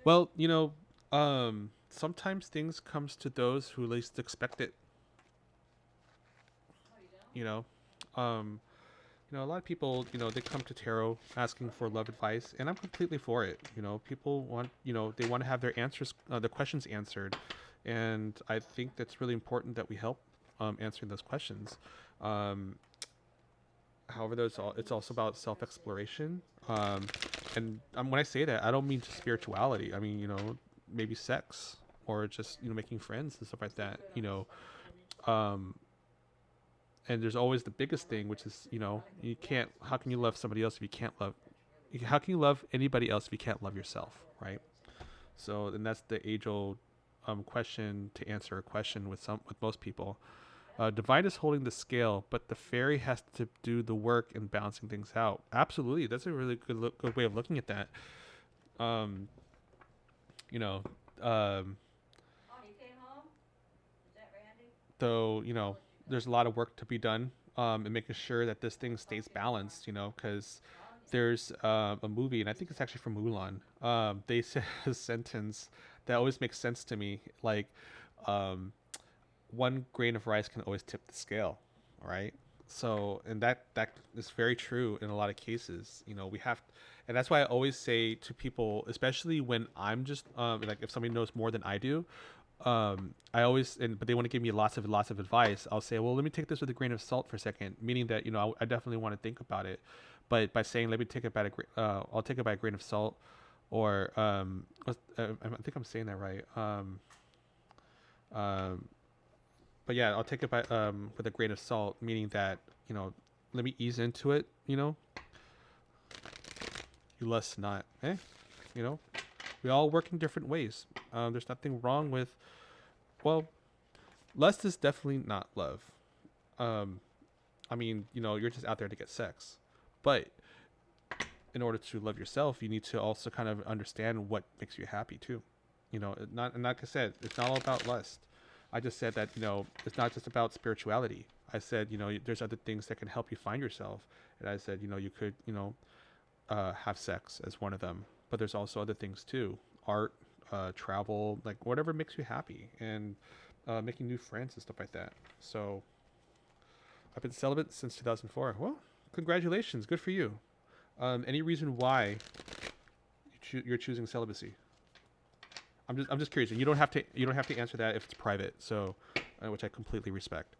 Well, you know, sometimes things comes to those who least expect it. You know, um, you know, a lot of people, you know, they come to tarot asking for love advice, and I'm completely for it. You know, people want, you know, they want to have their answers, their questions answered, and I think that's really important that we help answering those questions. However, it's also about self-exploration. And when I say that, I don't mean just spirituality. I mean, you know, maybe sex, or just, you know, making friends and stuff like that. You know, and there's always the biggest thing, which is, you know, you can't. How can you love somebody else if you can't love? How can you love anybody else if you can't love yourself, right? So, and that's the age-old question to answer a question with most people. Divine is holding the scale, but the fairy has to do the work in balancing things out. Absolutely, that's a really good way of looking at that. You know, Oh, you came home? Is that Randy? though, you know, there's a lot of work to be done in making sure that this thing stays balanced. You know, because there's a movie, and I think it's actually from Mulan. They say a sentence that always makes sense to me, like, um, one grain of rice can always tip the scale, right? So, and that is very true in a lot of cases. You know, we have, and that's why I always say to people, especially when I'm just like if somebody knows more than I do, I always, and but they want to give me lots of advice. I'll say, well, let me take this with a grain of salt for a second, meaning that, you know, I definitely want to think about it, but by saying let me take it by I'll take it by a grain of salt, or I think I'm saying that right. Um, but yeah, I'll take it by with a grain of salt, meaning that, you know, let me ease into it. You know, you lust not, eh? You know, we all work in different ways. There's nothing wrong with, well, lust is definitely not love. Um, I mean, you know, you're just out there to get sex, but in order to love yourself, you need to also kind of understand what makes you happy too. You know, not, and like I said, it's not all about lust. I just said that, you know, it's not just about spirituality. I said, you know, there's other things that can help you find yourself, and I said, you know, you could, you know, have sex as one of them, but there's also other things too, art, travel, like whatever makes you happy, and making new friends and stuff like that. So I've been celibate since 2004. Well, congratulations, good for you. Any reason why you're choosing celibacy? I'm just curious, and you don't have to answer that if it's private. So, which I completely respect.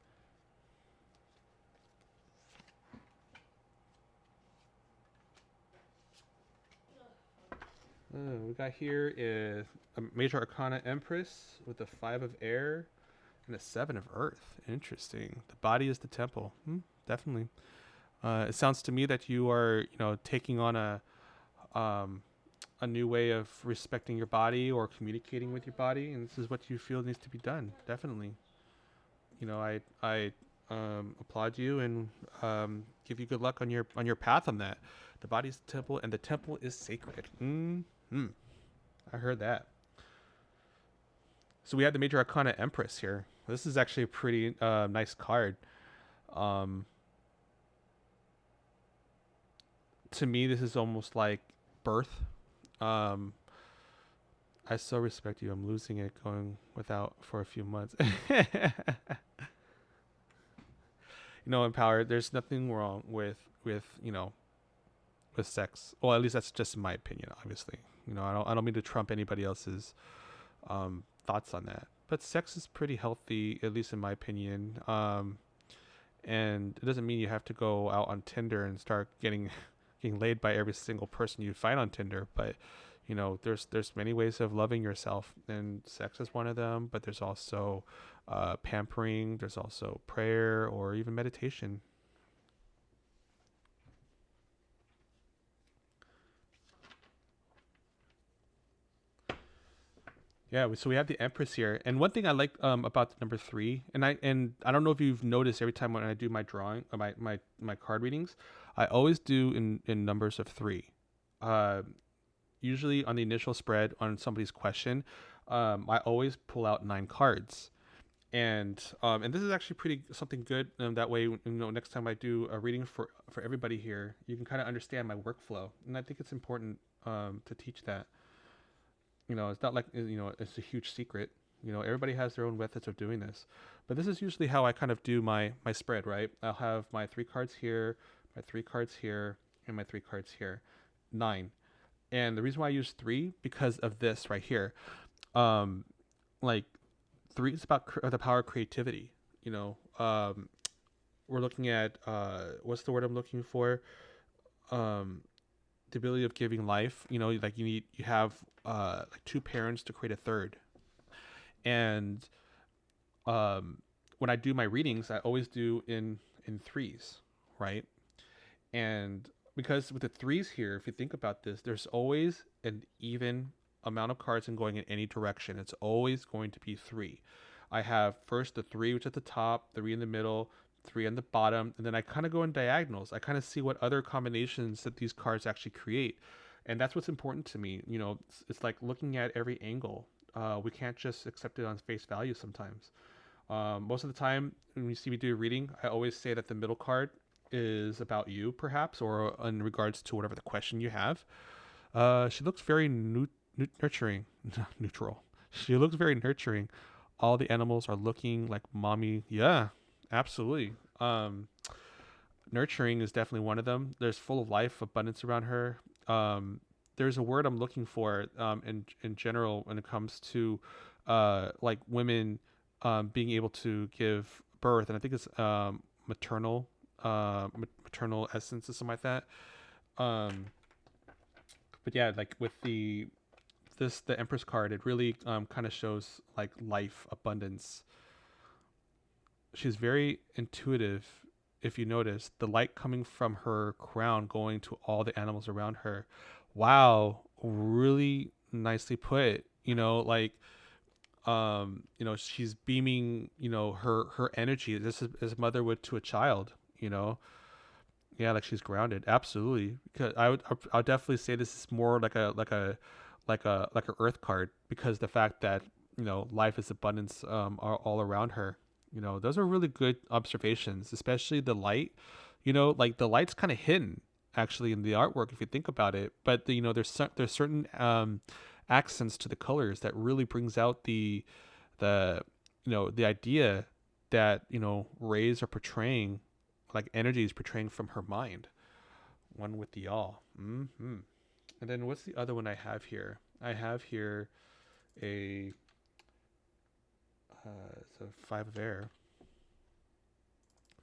We got here is a major arcana empress with a 5 of air and a 7 of earth. Interesting. The body is the temple. Definitely. It sounds to me that you are, you know, taking on um, a new way of respecting your body or communicating with your body, and this is what you feel needs to be done. Definitely. You know, I applaud you and give you good luck on your path on that. The body's the temple, and the temple is sacred. I heard that. So we have the major arcana empress here. This is actually a pretty nice card. Um, to me, this is almost like birth. Um, I so respect you. I'm losing it going without for a few months. You know, empowered. There's nothing wrong with you know, with sex. Well, at least that's just my opinion. Obviously, you know, I don't mean to trump anybody else's thoughts on that. But sex is pretty healthy, at least in my opinion. And it doesn't mean you have to go out on Tinder and start getting getting laid by every single person you find on Tinder. But you know, there's many ways of loving yourself, and sex is one of them. But there's also pampering. There's also prayer or even meditation. Yeah, so we have the Empress here, and one thing I like about the number three, and I don't know if you've noticed every time when I do my drawing, my card readings, I always do in numbers of three. Uh, Usually on the initial spread on somebody's question, I always pull out 9 cards, and this is actually pretty something good. That way, you know, next time I do a reading for everybody here, you can kind of understand my workflow, and I think it's important to teach that. You know, it's not like, you know, it's a huge secret. You know, everybody has their own methods of doing this, but this is usually how I kind of do my spread. Right, I'll have my 3 cards here, my 3 cards here, and my 3 cards here. 9. And the reason why I use three, because of this right here. um like, three is about the power of creativity. You know, we're looking at what's the word I'm looking for, um the ability of giving life. You know, like you have like 2 parents to create a third. And when I do my readings, I always do in threes, right? And because with the threes here, if you think about this, there's always an even amount of cards and going in any direction. It's always going to be three. I have first the three, which is at the top, three in the middle, three on the bottom, and then I kind of go in diagonals. I kind of see what other combinations that these cards actually create. And that's what's important to me. You know, it's like looking at every angle. We can't just accept it on face value sometimes. Most of the time, when you see me do a reading, I always say that the middle card is about you, perhaps, or in regards to whatever the question you have. She looks very nurturing, neutral. She looks very nurturing. All the animals are looking like mommy. Yeah, absolutely. Nurturing is definitely one of them. There's full of life, abundance around her. There's a word I'm looking for in general when it comes to like women being able to give birth, and I think it's maternal maternal essence or something like that. Um, but yeah, like with the Empress card, it really kind of shows like life, abundance. She's very intuitive. If you notice the light coming from her crown going to all the animals around her. Wow, really nicely put. Like she's beaming, her energy just as a mother would to a child. Yeah, like she's grounded. Absolutely. Because I would definitely say this is more like a earth card, because the fact that life is abundance are all around her. Those are really good observations, especially the light. Like the light's kind of hidden actually in the artwork if you think about it, but there's certain accents to the colors that really brings out the idea that rays are portraying, like energy is portraying from her mind, one with the all. And then what's the other one I have here? I have here a so five of air,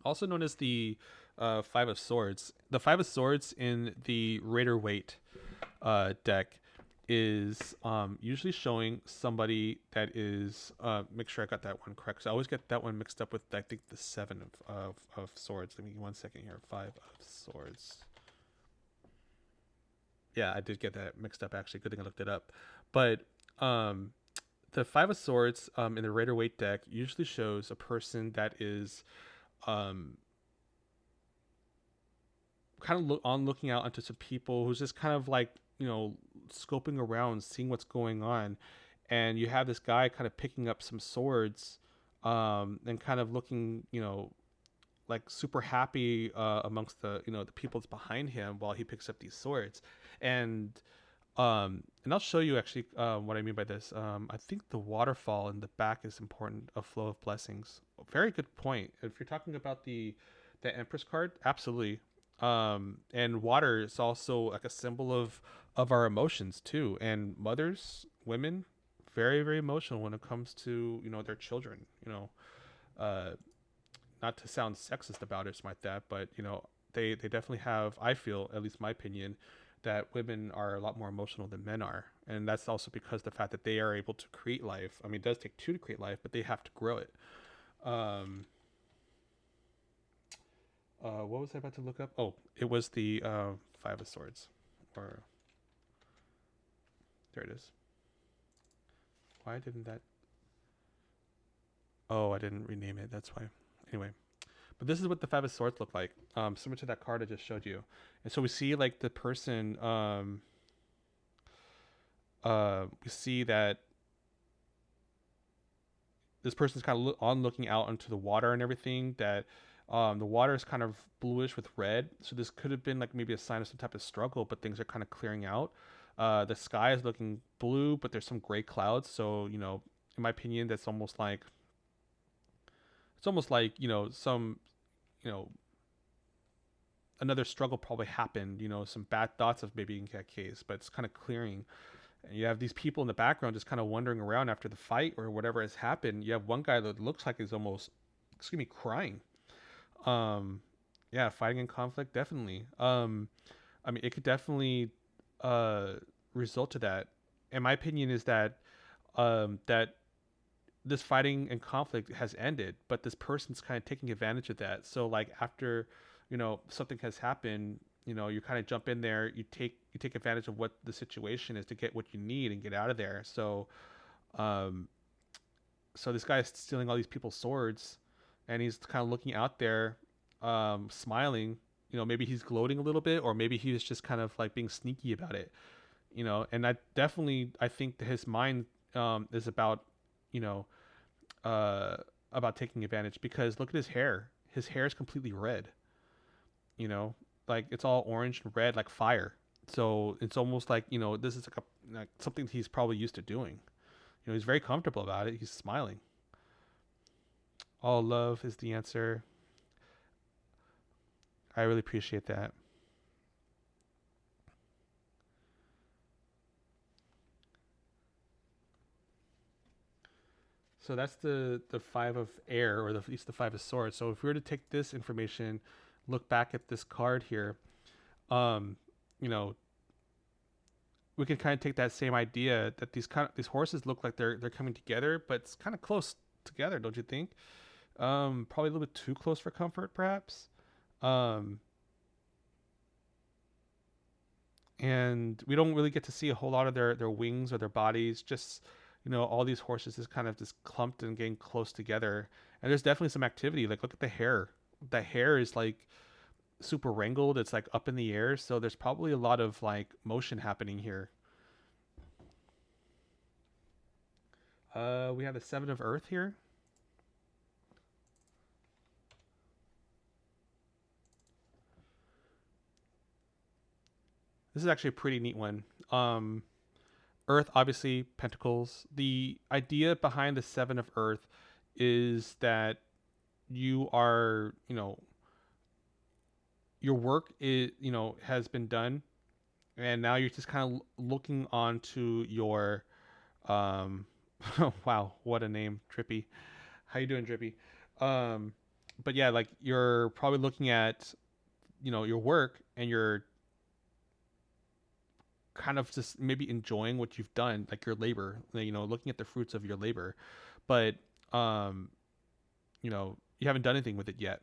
also known as the five of swords. The five of swords in the Raider Waite deck is usually showing somebody that is make sure I got that one correct. So I always get that one mixed up with I think the seven of swords. Let me 1 second here. Five of swords. Yeah, I did get that mixed up actually. Good thing I looked it up. But the five of swords in the Raider Waite deck usually shows a person that is um kind of looking out into some people who's just kind of like scoping around, seeing what's going on, and you have this guy kind of picking up some swords and kind of looking like super happy amongst the people that's behind him while he picks up these swords. And I'll show you actually what I mean by this. I think the waterfall in the back is important, a flow of blessings. Very good point. If you're talking about the Empress card, absolutely. And water is also like a symbol of our emotions too. And mothers, women, very very emotional when it comes to their children. Uh, Not to sound sexist about it, something like that, but they definitely have. I feel, at least my opinion, that women are a lot more emotional than men are, and that's also because the fact that they are able to create life. I mean, it does take two to create life, but they have to grow it. Um, what was I about to look up? Oh, it was the five of swords, or there it is. Why didn't that? Oh, I didn't rename it. That's why. Anyway, but this is what the five of swords look like, similar to that card I just showed you. And so we see like the person, we see that this person's kind of looking out into the water and everything. That the water is kind of bluish with red, so this could have been like maybe a sign of some type of struggle, but things are kind of clearing out. The sky is looking blue, but there's some gray clouds. So in my opinion, that's almost like some you know another struggle probably happened. Some bad thoughts of maybe in that case, but it's kind of clearing. And you have these people in the background just kind of wandering around after the fight or whatever has happened. You have one guy that looks like he's almost, excuse me, crying. Um, yeah, fighting in conflict, definitely. I mean, it could definitely uh, result to that. And my opinion is that this fighting and conflict has ended, but this person's kind of taking advantage of that. So like after, something has happened, you kind of jump in there, you take advantage of what the situation is to get what you need and get out of there. Um, so this guy is stealing all these people's swords, and he's kind of looking out there, smiling. Maybe he's gloating a little bit, or maybe he was just kind of like being sneaky about it. And I think that his mind is you know, uh, about taking advantage, because look at his hair. His hair is completely red. You know, like it's all orange and red, like fire. So it's almost like, this is like something he's probably used to doing. He's very comfortable about it. He's smiling. All love is the answer. I really appreciate that. So that's the five of air, or at least the five of swords. So if we were to take this information, look back at this card here, um, you know, we can kind of take that same idea that these horses look like they're coming together, but it's kind of close together, don't you think? Probably a little bit too close for comfort, perhaps. Um, and we don't really get to see a whole lot of their wings or their bodies. Just all these horses is kind of just clumped and getting close together. And there's definitely some activity. Like look at the hair. The hair is like super wrangled. It's like up in the air. So there's probably a lot of like motion happening here. We have the seven of earth here. This is actually a pretty neat one. Earth, obviously, pentacles. The idea behind the seven of earth is that you are, your work is, has been done, and now you're just kind of looking onto your, um, wow, what a name, Drippy. How you doing, Drippy? Um, but yeah, like you're probably looking at, your work, and you're kind of just maybe enjoying what you've done, like your labor, looking at the fruits of your labor, but um, you haven't done anything with it yet.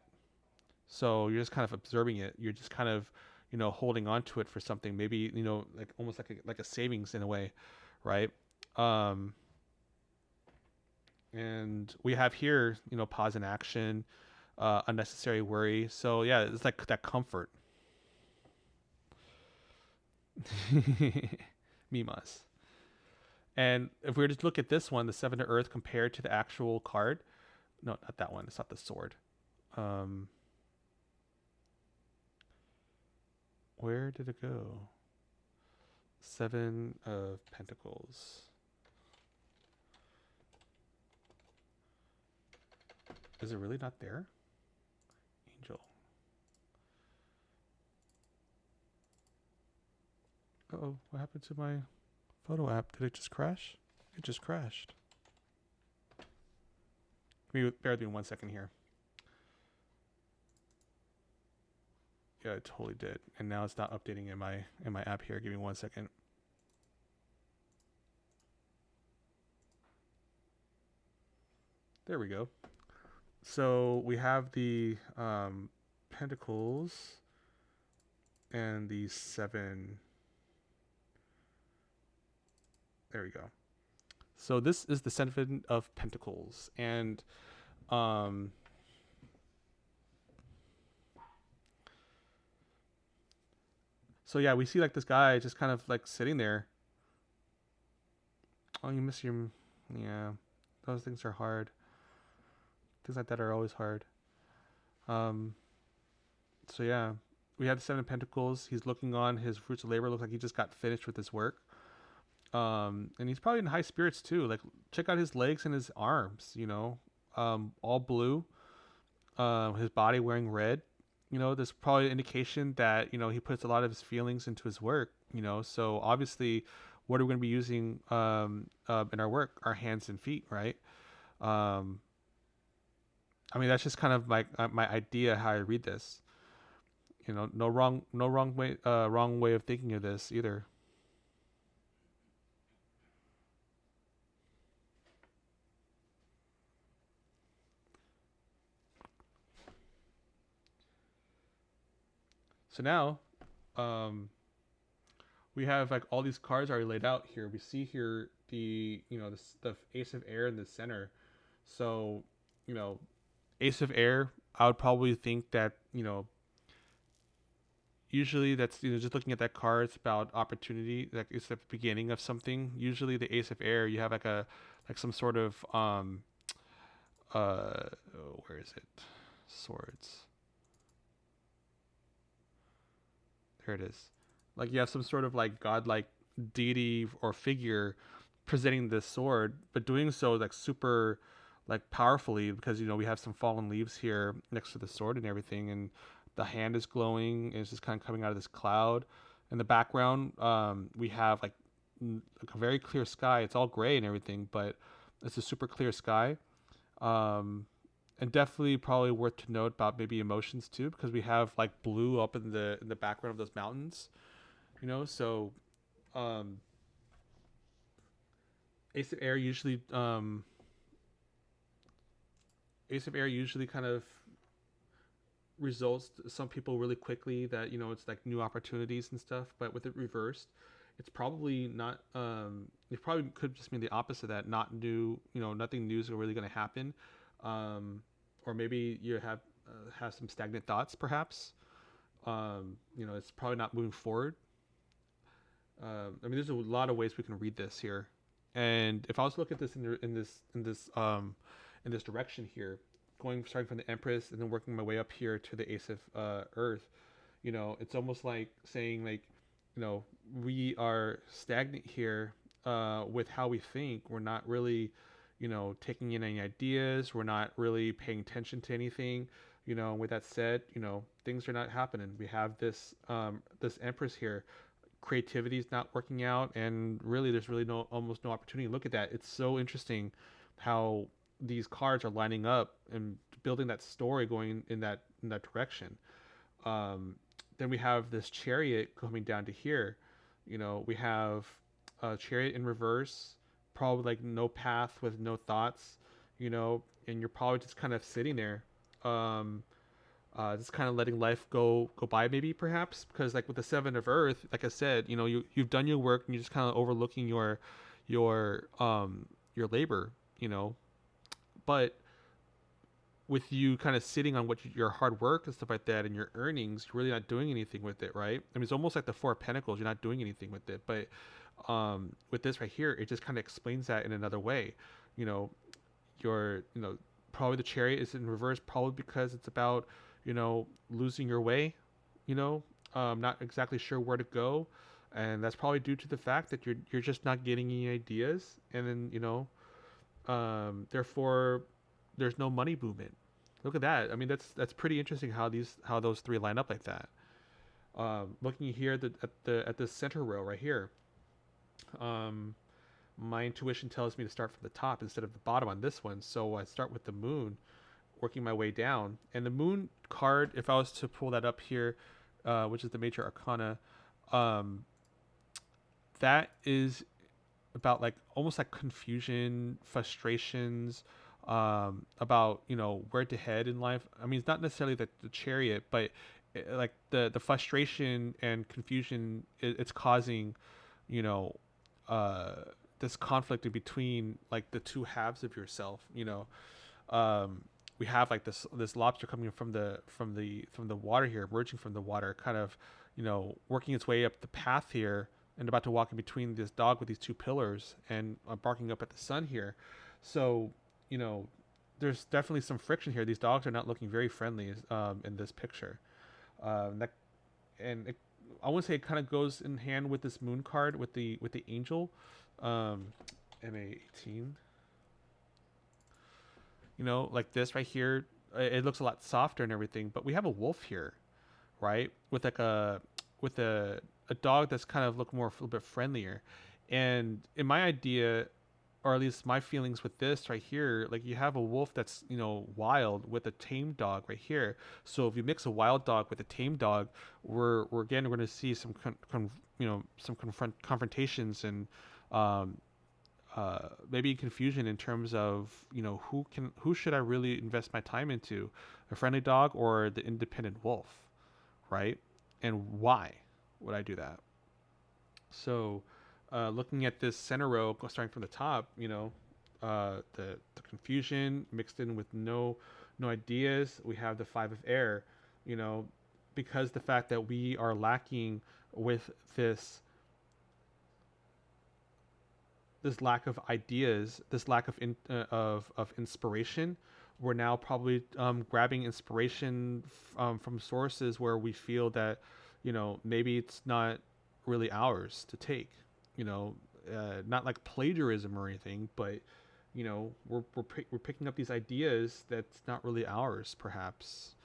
So you're just kind of observing it. You're just kind of, holding on to it for something, maybe, like almost like a savings in a way, right? Um, and we have here, pause in action, unnecessary worry. So yeah, it's like that comfort. Mimas. And if we were to look at this one, the seven to earth compared to the actual card, no, not that one. It's not the sword. Um, where did it go? Seven of Pentacles. Is it really not there? Angel. Uh-oh, what happened to my photo app? Did it just crash? It just crashed. Bear with me 1 second here. Yeah, it totally did. And now it's not updating in my app here. Give me 1 second. There we go. So we have the Pentacles and the seven. There we go. So this is the seven of Pentacles, and so yeah, we see like this guy just kind of like sitting there. Oh, you miss your, yeah, those things are hard. Things like that are always hard. So yeah, we have the seven of Pentacles. He's looking on his fruits of labor. Looks like he just got finished with his work. And he's probably in high spirits too. Like check out his legs and his arms, all blue. His body wearing red. There's probably an indication that, he puts a lot of his feelings into his work, so obviously what are we going to be using in our work? Our hands and feet, right? I mean, that's just kind of my idea how I read this. No wrong way of thinking of this either. So now, we have like all these cards already laid out here. We see here the Ace of Air in the center. So, Ace of Air, I would probably think that usually that's just looking at that card, it's about opportunity. Like it's the beginning of something. Usually the Ace of Air, you have like some sort of where is it? Swords. Here it is. Like you have some sort of like godlike deity or figure presenting this sword, but doing so like super like powerfully because we have some fallen leaves here next to the sword and everything, and the hand is glowing. And it's just kind of coming out of this cloud. In the background, we have like a very clear sky. It's all gray and everything, but it's a super clear sky. Um, and definitely probably worth to note about maybe emotions too, because we have like blue up in the background of those mountains. So um, Ace of Air usually Ace of Air usually kind of results to some people really quickly that it's like new opportunities and stuff, but with it reversed, it's probably not. It probably could just mean the opposite of that. Not new. Nothing new is really going to happen. Or maybe you have some stagnant thoughts, perhaps. It's probably not moving forward. I mean, there's a lot of ways we can read this here, and if I was to look at this in this direction here, starting from the Empress and then working my way up here to the Ace of Earth, it's almost like saying like, we are stagnant here with how we think. We're not really, taking in any ideas. We're not really paying attention to anything. With that said, things are not happening. We have this Empress here. Creativity is not working out, and really there's really almost no opportunity. Look at that. It's so interesting how these cards are lining up and building that story going in that direction. Then we have this Chariot coming down to here. We have a Chariot in reverse, probably like no path with no thoughts. And you're probably just kind of sitting there. um just kind of letting life go by, maybe, perhaps, because like with the Seven of Earth, like I said, you've done your work and you're just kind of overlooking your labor. But with you kind of sitting on your hard work and stuff like that and your earnings, you're really not doing anything with it, right? I mean, it's almost like the Four of Pentacles. You're not doing anything with it, but with this right here, it just kind of explains that in another way. you know you're probably the Chariot is in reverse, probably because it's about losing your way. Not exactly sure where to go, and that's probably due to the fact that you're just not getting any ideas, and then therefore there's no money movement. Look at that. I mean, that's pretty interesting how those three line up like that. Looking here at the center row right here, um, my intuition tells me to start from the top instead of the bottom on this one. So I start with the Moon, working my way down. And the Moon card, if I was to pull that up here, which is the Major Arcana, um, that is about like almost like confusion, frustrations, about where to head in life. I mean, it's not necessarily the Chariot, but like the frustration and confusion it's causing, you know, uh, this conflict in between like the two halves of yourself. Um, we have like this lobster coming from the water here, emerging from the water, kind of working its way up the path here, and about to walk in between this dog with these two pillars and barking up at the sun here. So you know there's definitely some friction here. These dogs are not looking very friendly in this picture. That and it, I want to say it kind of goes in hand with this Moon card with the angel, MA18. Like this right here, it looks a lot softer and everything, but we have a wolf here, right? With a dog that's kind of look more a little bit friendlier. And in my idea, or at least my feelings with this right here, like you have a wolf that's wild with a tame dog right here. So if you mix a wild dog with a tame dog, we're again going to see some confrontations and um, maybe confusion in terms of who should I really invest my time into, a friendly dog or the independent wolf, right? And why would I do that? So, looking at this center row, starting from the top, the confusion mixed in with no ideas. We have the Five of Air, you know, because the fact that we are lacking with this lack of ideas, this lack of inspiration. We're now probably grabbing inspiration from sources where we feel that maybe it's not really ours to take. Not like plagiarism or anything, but we're picking up these ideas that's not really ours, perhaps.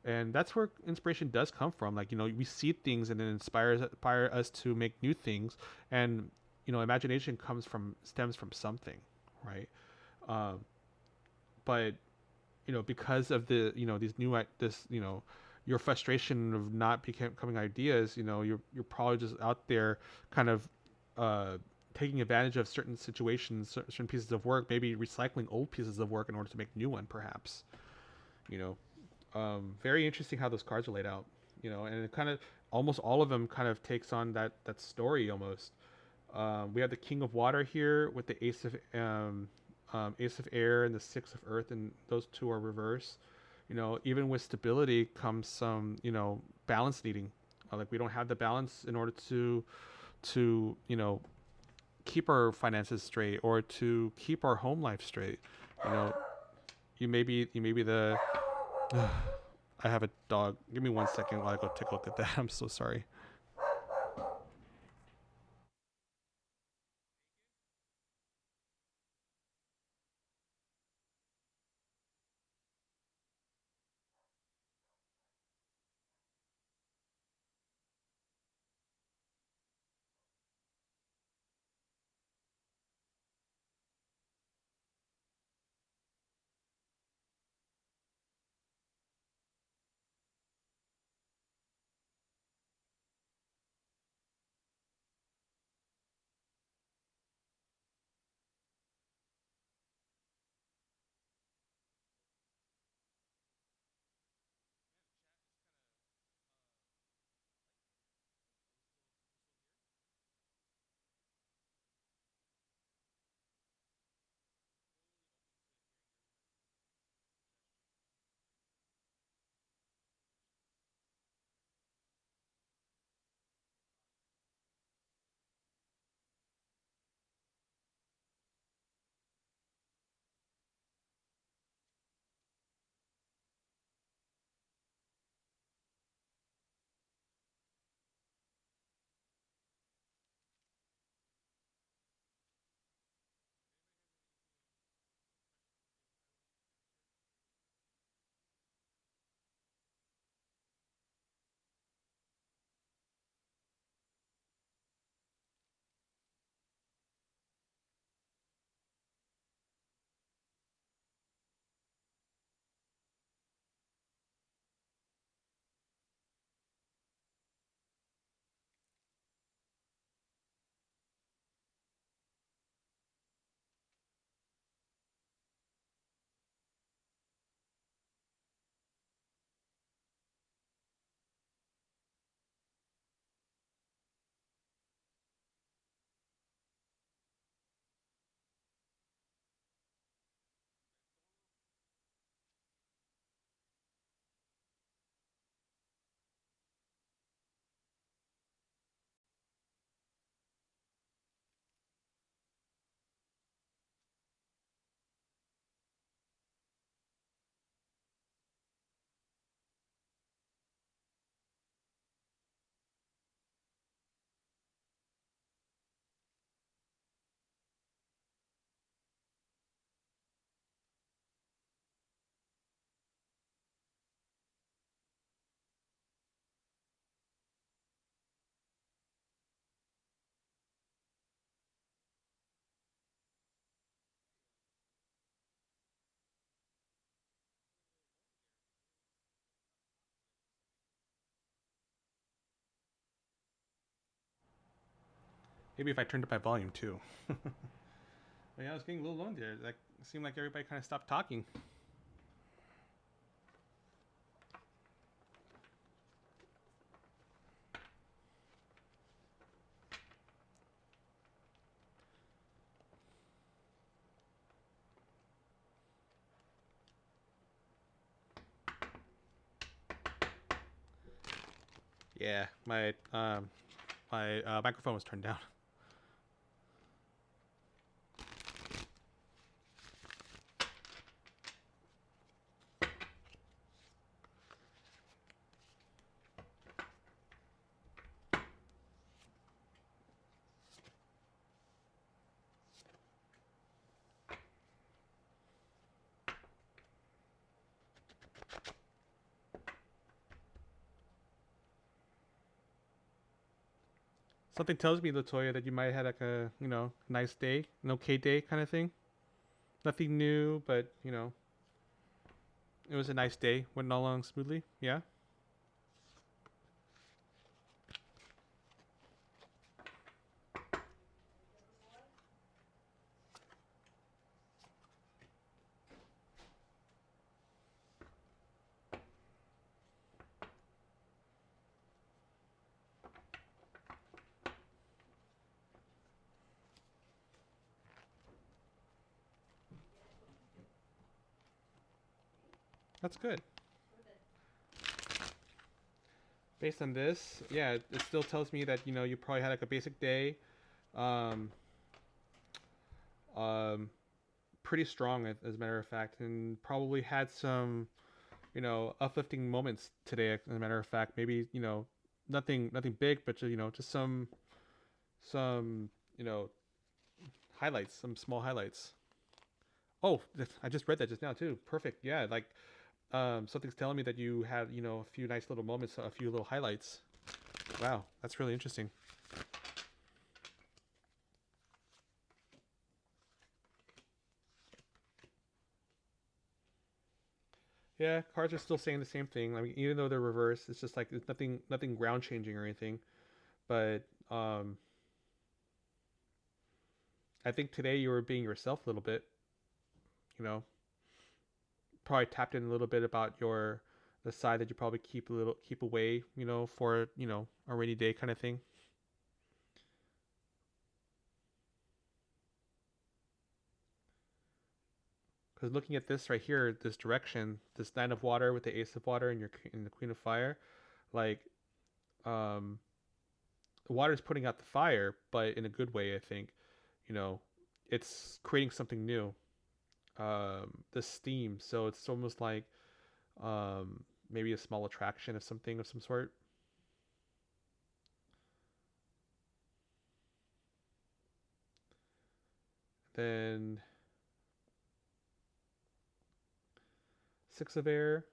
And that's where inspiration does come from. Like, we see things and it inspire us to make new things. And imagination stems from something, right? Um, but because of these this your frustration of not becoming ideas, you're probably just out there kind of uh taking advantage of certain situations, certain pieces of work, maybe recycling old pieces of work in order to make new one, perhaps. you know Very interesting how those cards are laid out. And it kind of, almost all of them kind of takes on that story almost. We have the King of Water here with the Ace of Air and the Six of Earth, and those two are reversed. Even with stability comes some balance needing. Like, we don't have the balance in order to keep our finances straight, or to keep our home life straight. You know, you may be the. I have a dog. Give me 1 second while I go take a look at that. I'm so sorry. Maybe if I turned up my volume too. But yeah, I was getting a little lonely there. Like, it seemed like everybody kind of stopped talking. Yeah, my microphone was turned down. Something tells me, Latoya, that you might have had like a nice day, an okay day kind of thing. Nothing new, but it was a nice day. Went along smoothly. Yeah, that's good. Based on this, yeah, it still tells me that you probably had like a basic day. Um, um, Pretty strong as a matter of fact, and probably had some uplifting moments today. As a matter of fact, maybe nothing big, but just some you know highlights, some small highlights. Oh, I just read that just now too. Perfect. Yeah, like something's telling me that you had a few nice little moments, a few little highlights. Wow, that's really interesting. Yeah, cards are still saying the same thing. I mean, even though they're reversed, it's just like it's nothing ground changing or anything. But I think today you were being yourself a little bit. You know, probably tapped in a little bit about your the side that you probably keep away. For a rainy day kind of thing. Because looking at this right here, this direction, this Nine of Water with the Ace of Water and the Queen of Fire, like um, the water is putting out the fire, but in a good way. I think, you know, it's creating something new. The steam, so it's almost like maybe a small attraction of something of some sort. Then Six of Air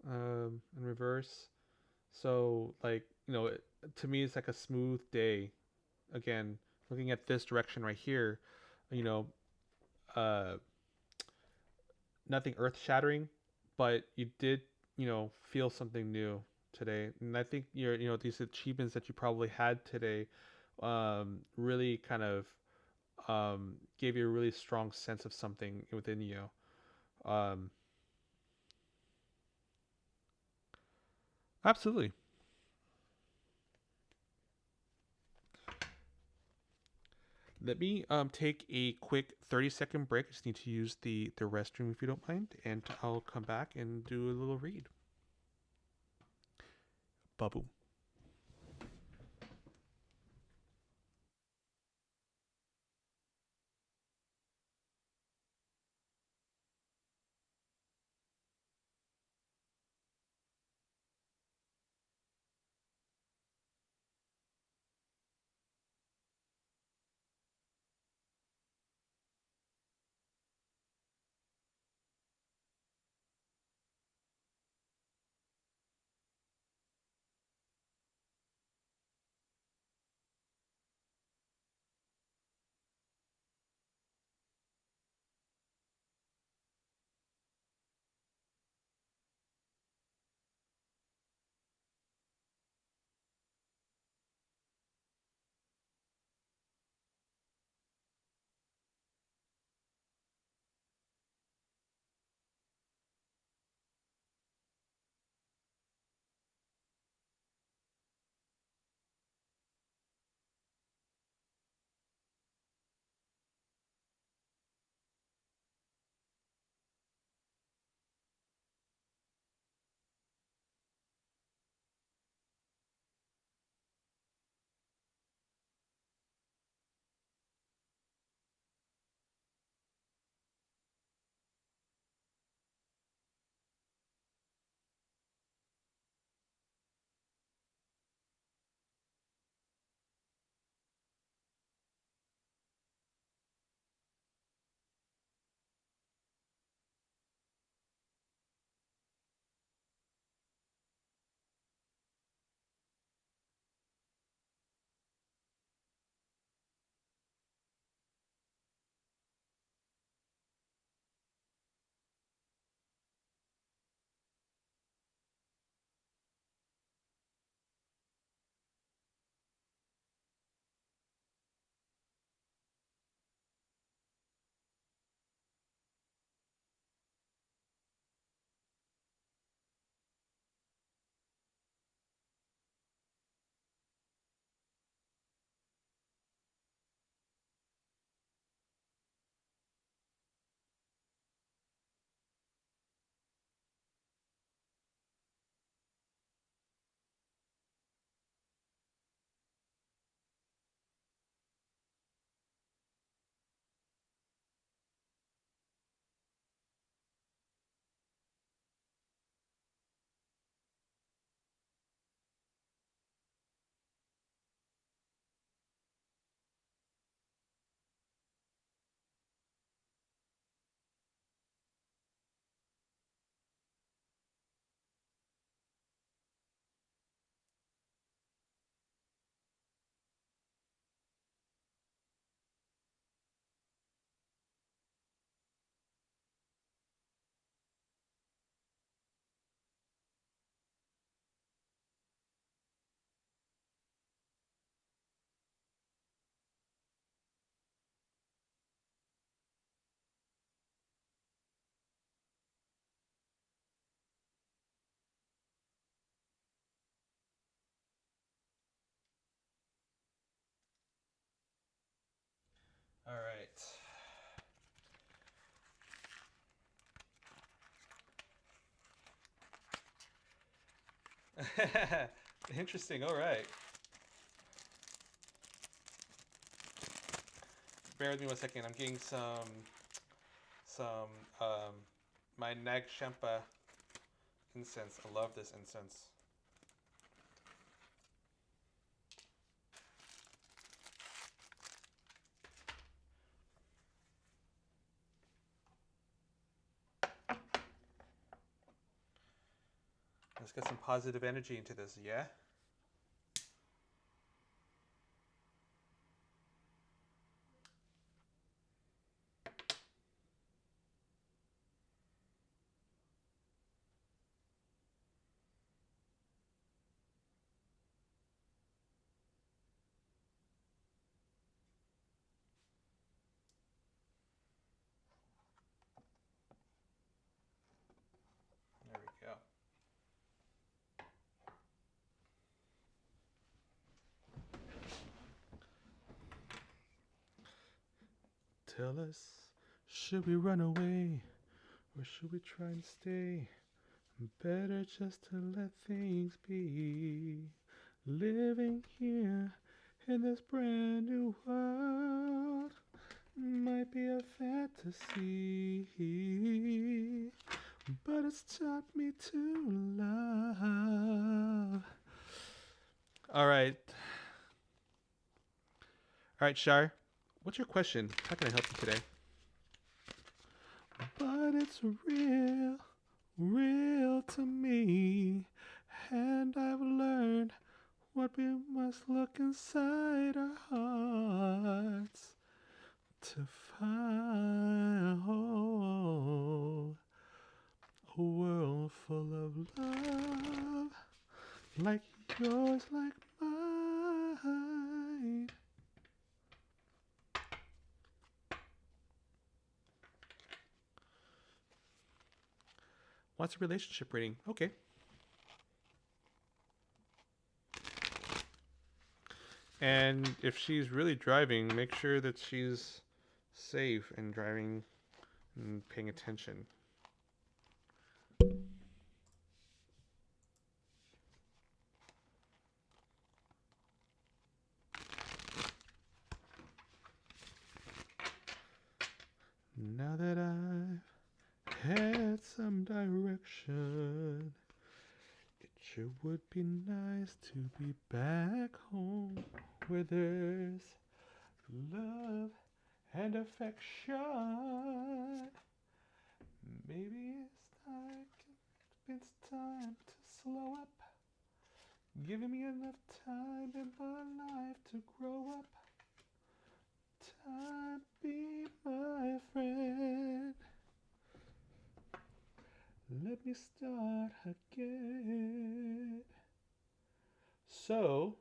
in reverse. So like to me, it's like a smooth day. Again, looking at this direction right here, you know, uh, nothing earth shattering, but you did feel something new today, and I think your these achievements that you probably had today really kind of gave you a really strong sense of something within you. Um, Absolutely. Let me take a quick 30-second break. I just need to use the restroom if you don't mind, and I'll come back and do a little read. Babu. Interesting. All right. Bear with me 1 second. I'm getting some my Nag Shempa incense. I love this incense. Let's get some positive energy into this, yeah? There we go. Tell us, should we run away or should we try and stay? Better just to let things be. Living here in this brand new world might be a fantasy, but it's taught me to love. All right. All right, Shar. What's your question? How can I help you today? But it's real, real to me. And I've learned what we must look inside our hearts to find a world full of love, like yours, like mine. What's a relationship reading? Okay. And if she's really driving, make sure that she's safe and driving and paying attention. Now that I've had some direction, it sure would be nice to be back home where there's love and affection. Maybe it's time to slow up, giving me enough time in my life to grow up. Time, be my friend. Let me start again. So,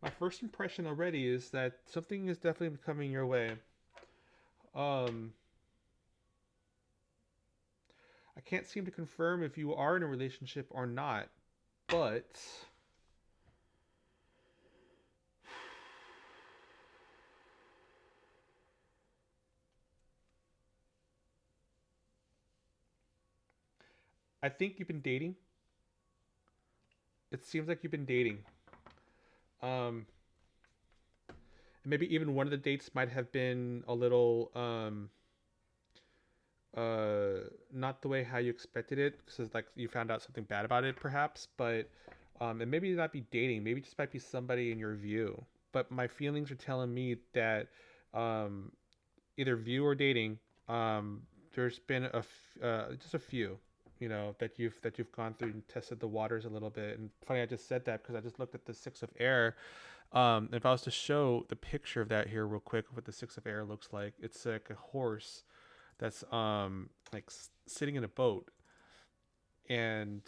my first impression already is that something is definitely coming your way. I can't seem to confirm if you are in a relationship or not, but I think you've been dating. It seems like you've been dating. Um, Maybe even one of the dates might have been a little not the way how you expected it, because like you found out something bad about it perhaps, but and maybe not be dating, maybe it just might be somebody in your view. But my feelings are telling me that um either view or dating, there's been just a few, that you've gone through and tested the waters a little bit. And funny I just said that because I just looked at the Six of Air. If I was to show the picture of that here real quick, what the Six of Air looks like, it's like a horse that's like sitting in a boat, and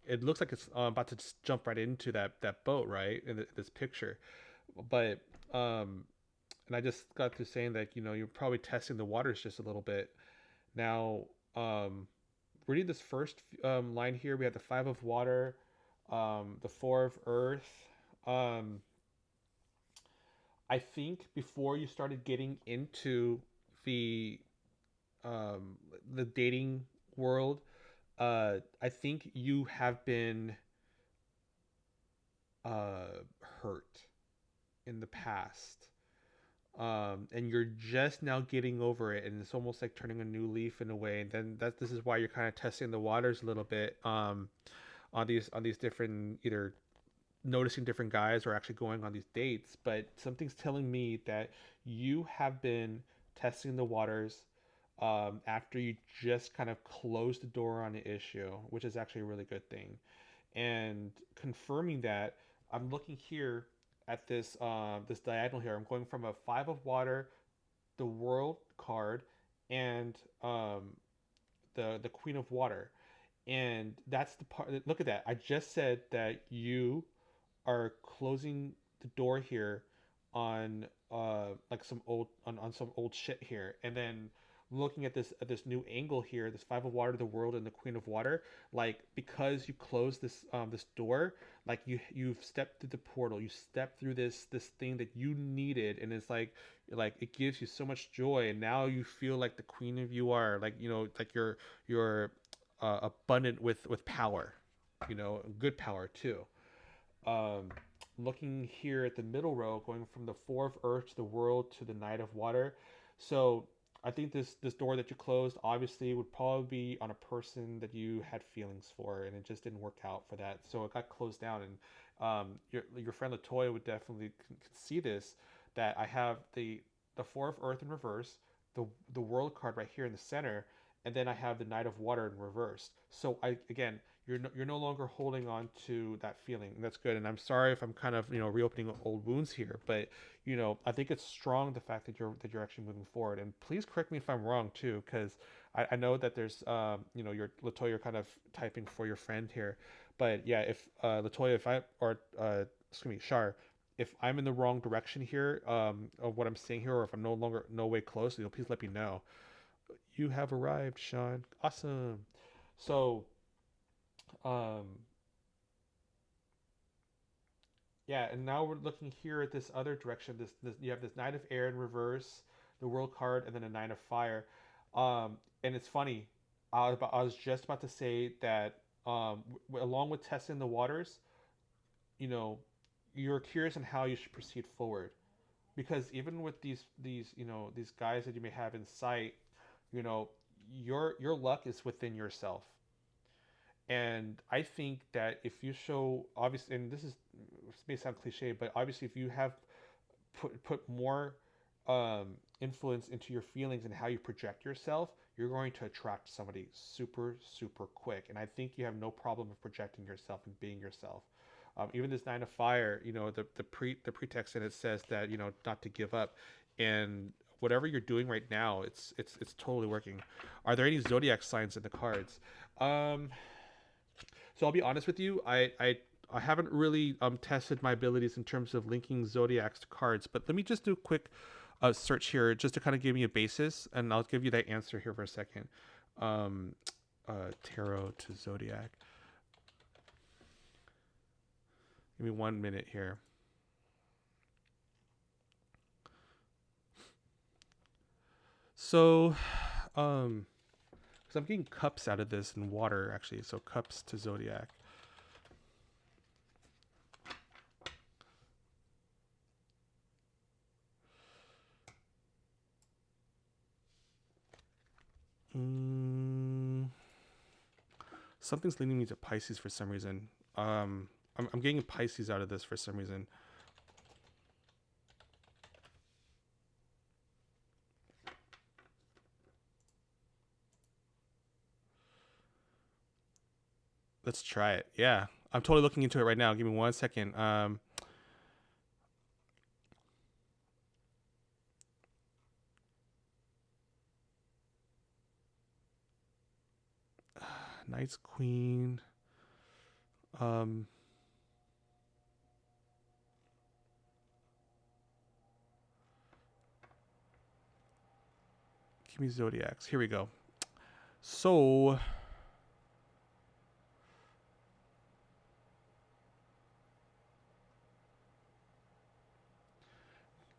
it looks like it's about to just jump right into that boat, right, in this picture. But and I just got to saying that you're probably testing the waters just a little bit now. Reading this first line here, we have the Five of Water, the Four of Earth. um I think before you started getting into the the dating world, I think you have been uh hurt in the past, and you're just now getting over it, and it's almost like turning a new leaf in a way. And then that this is why you're kind of testing the waters a little bit, on these different, either noticing different guys or actually going on these dates. But something's telling me that you have been testing the waters, after you just kind of closed the door on the issue, which is actually a really good thing. And confirming that, I'm looking here at this diagonal here. I'm going from a five of water, the world card, and the queen of water. And that's the part. Look at that. I just said that you are closing the door here on like some old on some old shit here, and then looking at this new angle here, this five of water, the world, and the queen of water, like because you closed this door, like you've stepped through the portal, you stepped through this thing that you needed, and it's like it gives you so much joy, and now you feel like the queen of you are, like, like you're abundant with power, good power too. um, Looking here at the middle row, going from the four of earth to the world to the knight of water. So I think this door that you closed obviously would probably be on a person that you had feelings for, and it just didn't work out for that. So it got closed down, and your friend Latoya would definitely can see this, that I have the four of earth in reverse, the world card right here in the center, and then I have the knight of water in reverse. So I again, you're no longer holding on to that feeling, and that's good. And I'm sorry if I'm kind of reopening old wounds here, but I think it's strong, the fact that you're actually moving forward. And please correct me if I'm wrong too, because I know that there's your Latoya kind of typing for your friend here, but yeah, if Latoya, if I or excuse me, Shar, if I'm in the wrong direction here, of what I'm saying here, or if I'm no way close, please let me know. You have arrived, Sean. Awesome. So um yeah, and now we're looking here at this other direction. This you have this Knight of Air in reverse, the World card, and then a Knight of Fire. And it's funny. I was just about to say that, along with testing the waters, you know, you're curious on how you should proceed forward, because even with these guys that you may have in sight, you know, your luck is within yourself. And I think that if you show, obviously, and this may sound cliche, but obviously, if you have put more influence into your feelings and how you project yourself, you're going to attract somebody super super quick. And I think you have no problem of projecting yourself and being yourself. Even this nine of fire, the pretext in it says that not to give up, and whatever you're doing right now, it's totally working. Are there any zodiac signs in the cards? Um, so I'll be honest with you. I haven't really tested my abilities in terms of linking zodiacs to cards, but let me just do a quick search here just to kind of give me a basis, and I'll give you that answer here for a second. Um, Tarot to zodiac. Give me 1 minute here. So, because I'm getting cups out of this and water actually. So cups to zodiac. Mm, Something's leading me to Pisces for some reason. I'm getting Pisces out of this for some reason. Let's try it. Yeah, I'm totally looking into it right now. Give me 1 second. Knight's Queen. Um, Give me zodiacs. Here we go. So,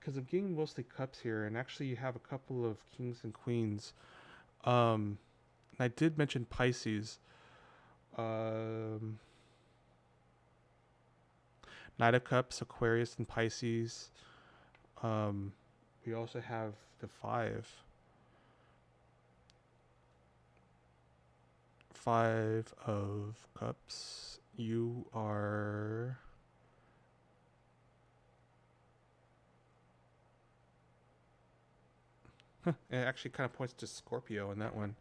because I'm getting mostly cups here, and actually you have a couple of kings and queens. Um, And I did mention Pisces. Um, Knight of Cups, Aquarius, and Pisces. Um, we also have the Five of Cups. You are. It actually kind of points to Scorpio in that one.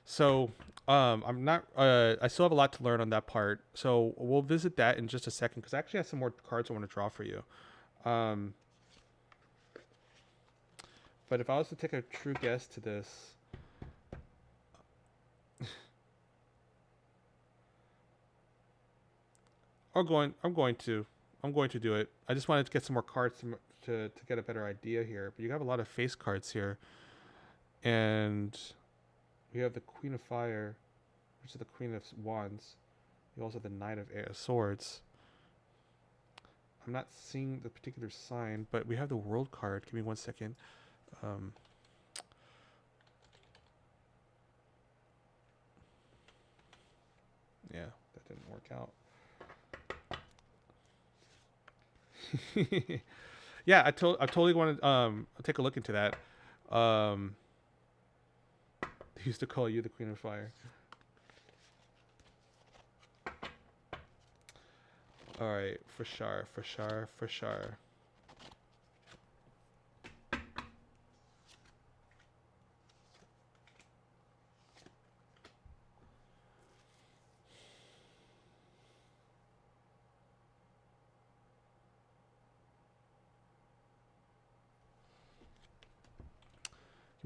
So, I'm not. I still have a lot to learn on that part. So we'll visit that in just a second because I actually have some more cards I want to draw for you. Um, but if I was to take a true guess to this, I'm going to do it. I just wanted to get some more cards to get a better idea here. But you have a lot of face cards here, and we have the Queen of Fire, which is the Queen of Wands. You also have the Knight of Swords. I'm not seeing the particular sign, but we have the World card. Give me 1 second. Um, yeah, that didn't work out. Yeah, I totally want to take a look into that. They used to call you the Queen of Fire. All right, for sure.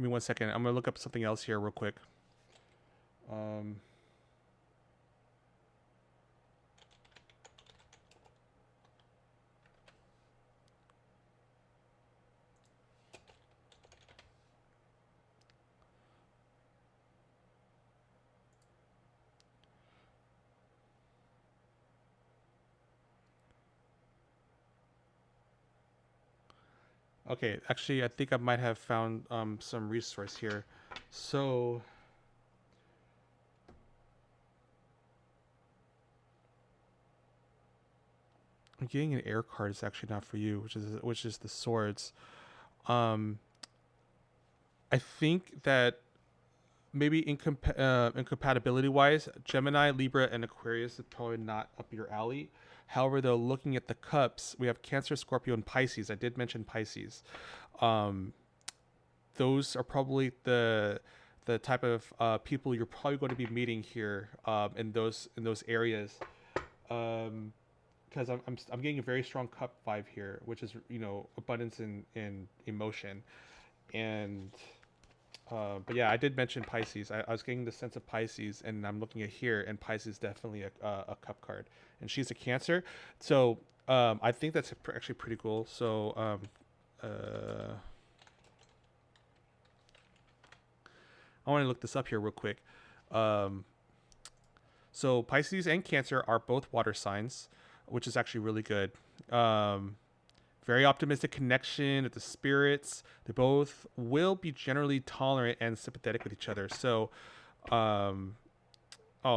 Give me 1 second. I'm gonna look up something else here real quick. Um, okay, actually, I think I might have found some resource here. So, I'm getting an air card. Is actually not for you, which is the swords. Um, I think that maybe incompatibility wise, Gemini, Libra, and Aquarius is probably not up your alley. However, though, looking at the cups, we have Cancer, Scorpio, and Pisces. I did mention Pisces. Um, those are probably the type of people you're probably going to be meeting here in those areas. Because I'm getting a very strong cup vibe here, which is abundance in emotion, and but yeah, I did mention Pisces. I was getting the sense of Pisces, and I'm looking at here, and Pisces is definitely a cup card, and she's a Cancer, so I think that's actually pretty cool. So I want to look this up here real quick. Um, so Pisces and Cancer are both water signs, which is actually really good. Very optimistic connection with the spirits. They both will be generally tolerant and sympathetic with each other. So, oh,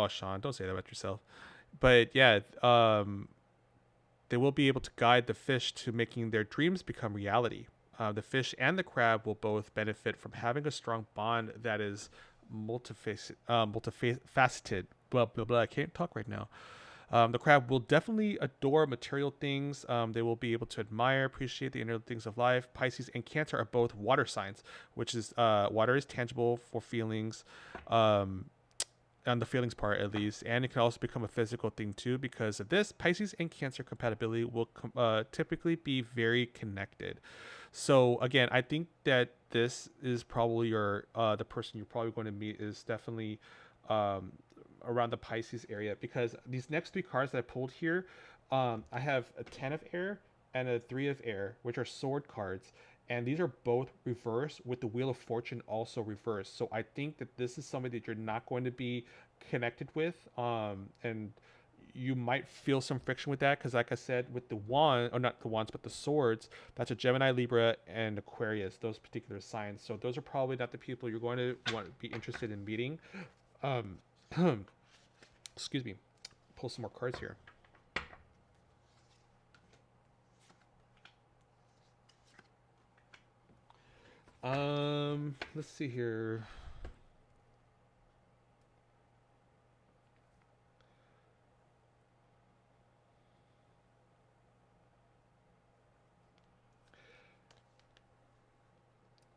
Sean, don't say that about yourself. But yeah, they will be able to guide the fish to making their dreams become reality. The fish and the crab will both benefit from having a strong bond that is multifaceted. Blah, blah, blah. I can't talk right now. The crab will definitely adore material things. They will be able to admire, appreciate the inner things of life. Pisces and Cancer are both water signs, which is water is tangible for feelings, on the feelings part at least, and it can also become a physical thing too. Because of this, Pisces and Cancer compatibility will typically be very connected. So again, I think that this is probably the person you're probably going to meet is definitely um, around the Pisces area, because these next three cards that I pulled here, I have a 10 of air and a 3 of air, which are sword cards. And these are both reversed with the Wheel of Fortune also reversed. So I think that this is somebody that you're not going to be connected with. And you might feel some friction with that because, like I said, with the wand, or not the wands, but the swords, that's a Gemini, Libra, and Aquarius. Those particular signs. So those are probably not the people you're going to want to be interested in meeting. Um, excuse me. Pull some more cards here. Let's see here.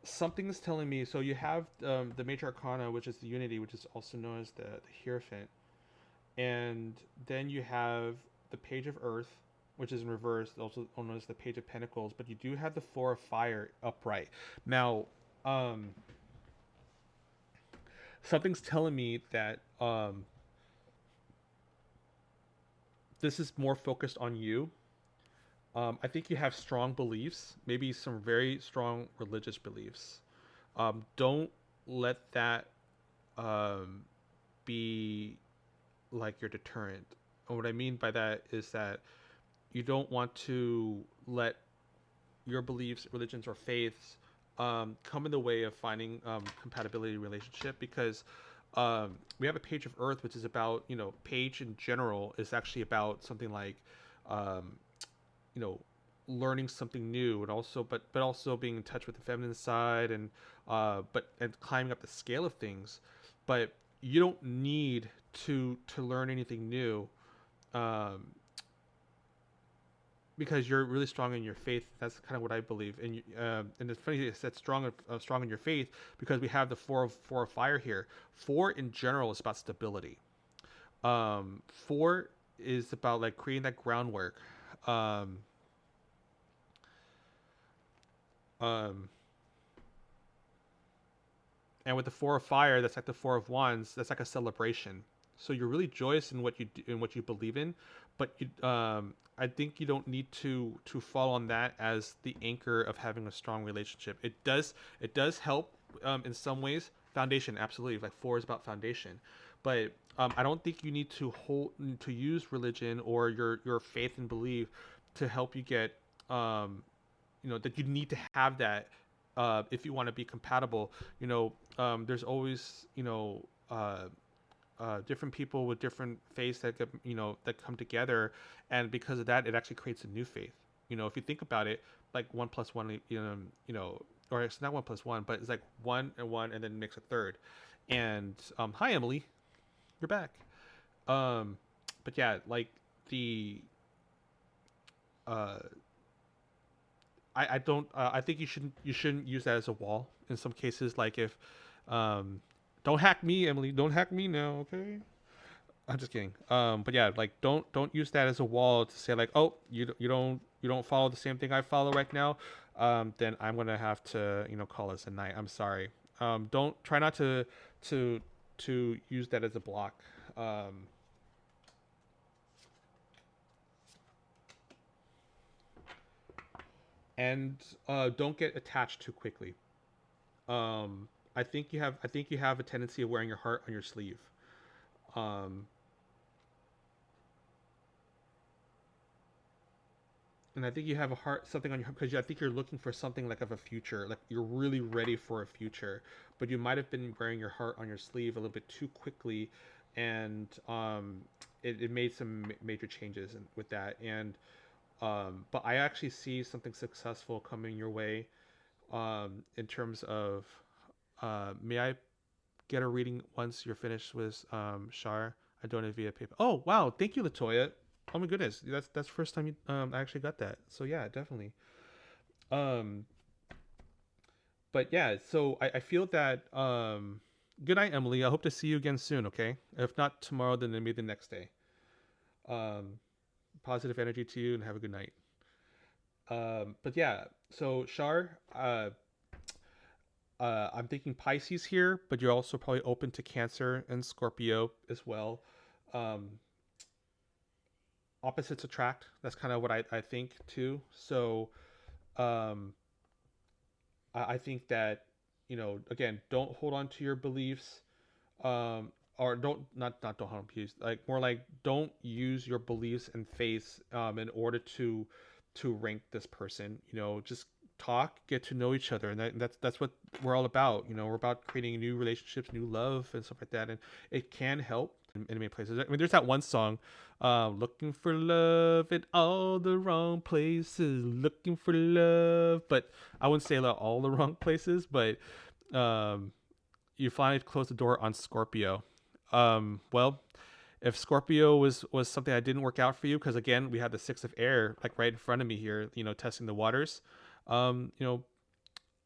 Something is telling me. So you have the major arcana, which is the Unity, which is also known as the Hierophant, and then you have the Page of Earth, which is in reverse, also known as the Page of Pentacles. But you do have the Four of Fire upright. Now, um, something's telling me that this is more focused on you. I think you have strong beliefs, maybe some very strong religious beliefs. Don't let that um, be like your deterrent. And what I mean by that is that you don't want to let your beliefs, religions, or faiths come in the way of finding compatibility relationship, because we have a Page of Earth, which is about, page in general is actually about something like um, you know learning something new, and also but also being in touch with the feminine side, and climbing up the scale of things. But you don't need to learn anything new, um, because you're really strong in your faith. That's kind of what I believe. And it's funny it's that strong in your faith, because we have the four of fire here. Four in general is about stability. Four is about like creating that groundwork. um um and with the four of fire, that's like the four of wands, that's like a celebration. So you're really joyous in what you do, in what you believe in. But I think you don't need to fall on that as the anchor of having a strong relationship. It does help in some ways. Foundation, absolutely, like four is about foundation. But I don't think you need to use religion or your faith and belief to help you get that you need to have that if you want to be compatible. There's always different people with different faiths that get, that come together, and because of that, it actually creates a new faith. If you think about it, like one plus one, or it's not one plus one, but it's like one and then mix a third. And hi Emily, you're back. But yeah, like the uh I don't I think you shouldn't use that as a wall in some cases. Like if don't hack me, Emily, don't hack me now, okay? I'm just kidding. But yeah, like don't use that as a wall to say like, oh, you don't follow the same thing I follow right now. Then I'm gonna have to call this a night. I'm sorry. Don't try not to to use that as a block. Um, and don't get attached too quickly. I think you have a tendency of wearing your heart on your sleeve. Um, and I think you have a heart something on your, because I think you're looking for something like of a future, like you're really ready for a future, but you might have been wearing your heart on your sleeve a little bit too quickly, and it made some major changes with that. And but I actually see something successful coming your way, in terms of may I get a reading once you're finished with Shar? I donated via PayPal. Oh wow, thank you, Latoya. Oh my goodness, that's the first time I actually got that. So yeah, definitely. Um, but yeah, so I feel that good night, Emily. I hope to see you again soon. Okay, if not tomorrow, then maybe the next day. Um, Positive energy to you, and have a good night. But yeah, so Shar, I'm thinking Pisces here, but you're also probably open to Cancer and Scorpio as well. Um, Opposites attract. That's kind of what I think too. So um, I think that, again, don't hold on to your beliefs. or don't harm peace, like more like don't use your beliefs and faiths in order to rank this person. Just talk, get to know each other, and that's what we're all about. We're about creating new relationships, new love, and stuff like that. And it can help in many places. I mean, there's that one song, looking for love in all the wrong places, looking for love, but I wouldn't say all the wrong places, but um you finally closed the door on Scorpio. Well, if Scorpio was something that didn't work out for you, because again, we had the six of air like right in front of me here, testing the waters. Um, you know,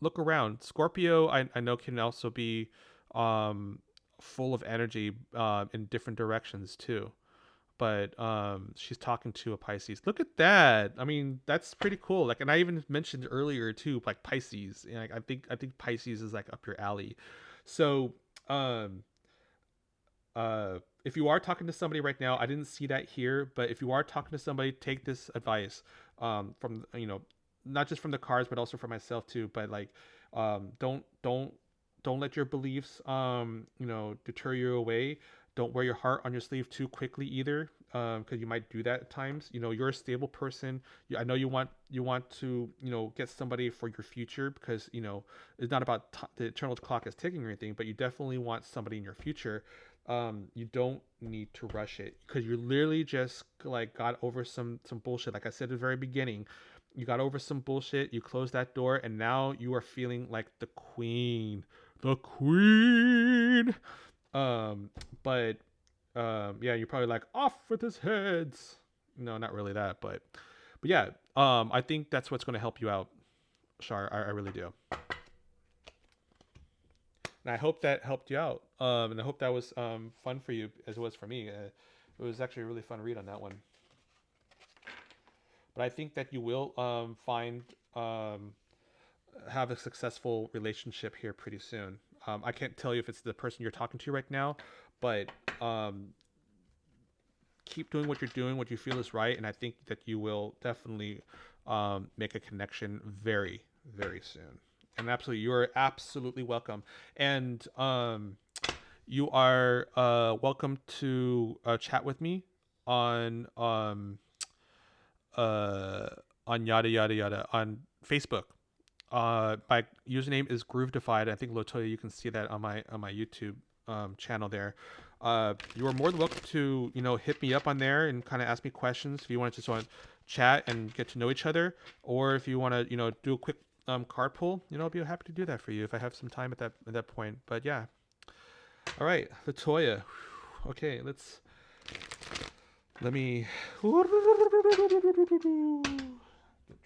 Look around. Scorpio, I know can also be um full of energy in different directions too. But she's talking to a Pisces. Look at that. I mean, that's pretty cool. Like, and I even mentioned earlier too, like Pisces. And I think Pisces is like up your alley. So, um, if you are talking to somebody right now, I didn't see that here, but if you are talking to somebody, take this advice from not just from the cards, but also for myself too. But like, don't let your beliefs deter you away. Don't wear your heart on your sleeve too quickly either, because you might do that at times. You're a stable person. I know you want to get somebody for your future, because it's not about the eternal clock is ticking or anything, but you definitely want somebody in your future. You don't need to rush it, because you literally just like got over some bullshit. Like I said at the very beginning, you got over some bullshit, you closed that door, and now you are feeling like the queen. um but yeah, you're probably like, off with his heads. No, not really that, but yeah, I think that's what's going to help you out, Shar. I really do. And I hope that helped you out. And I hope that was fun for you as it was for me. It was actually a really fun read on that one. But I think that you will find have a successful relationship here pretty soon. I can't tell you if it's the person you're talking to right now, but keep doing what you're doing, what you feel is right, and I think that you will definitely make a connection very, very soon. And absolutely, you are absolutely welcome. And you are welcome to chat with me on uh, on yada yada yada on Facebook. My username is Groove Defied. I think Lotoya, you can see that on my YouTube channel there. You are more than welcome to hit me up on there and kind of ask me questions if you want to just want to chat and get to know each other, or if you want to do a quick card pull. I'll be happy to do that for you if I have some time at that point. But yeah, all right, Latoya. Okay, let me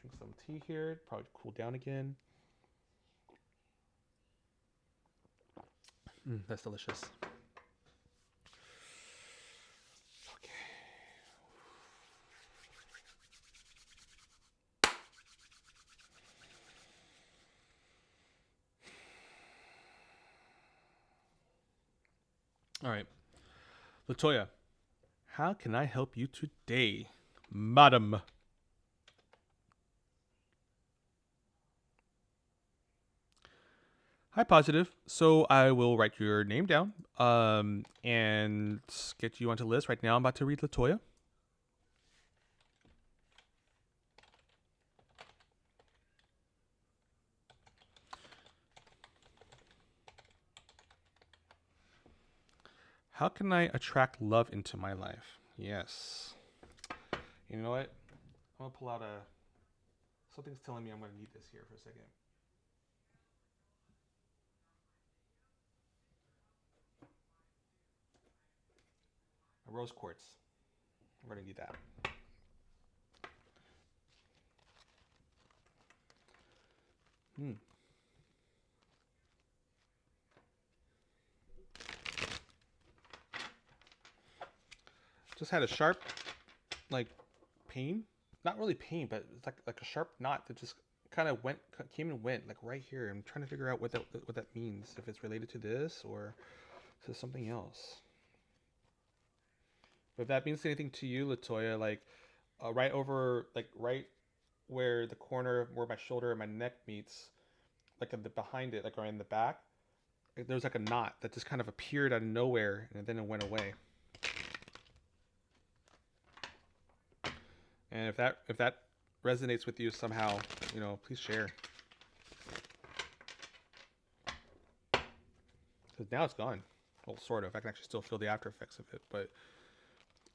drink some tea here. Probably cool down again. That's delicious. Okay. All right, Latoya, how can I help you today, madam? Hi, positive. So I will write your name down, and get you onto the list. Right now, I'm about to read Latoya. How can I attract love into my life? Yes. You know what? I'm gonna pull out a. Something's telling me I'm gonna need this here for a second. A rose quartz. I'm gonna need that. Hmm. Just had a sharp, like, pain. Not really pain, but it's like a sharp knot that just kind of came and went, like right here. I'm trying to figure out what that means. If it's related to this or to something else. But if that means anything to you, Latoya, like right over, like right where the corner where my shoulder and my neck meets, like in the behind it, like right in the back, there was like a knot that just kind of appeared out of nowhere and then it went away. And if that resonates with you somehow, you know, please share. Because now it's gone. Well, sort of. I can actually still feel the after effects of it, but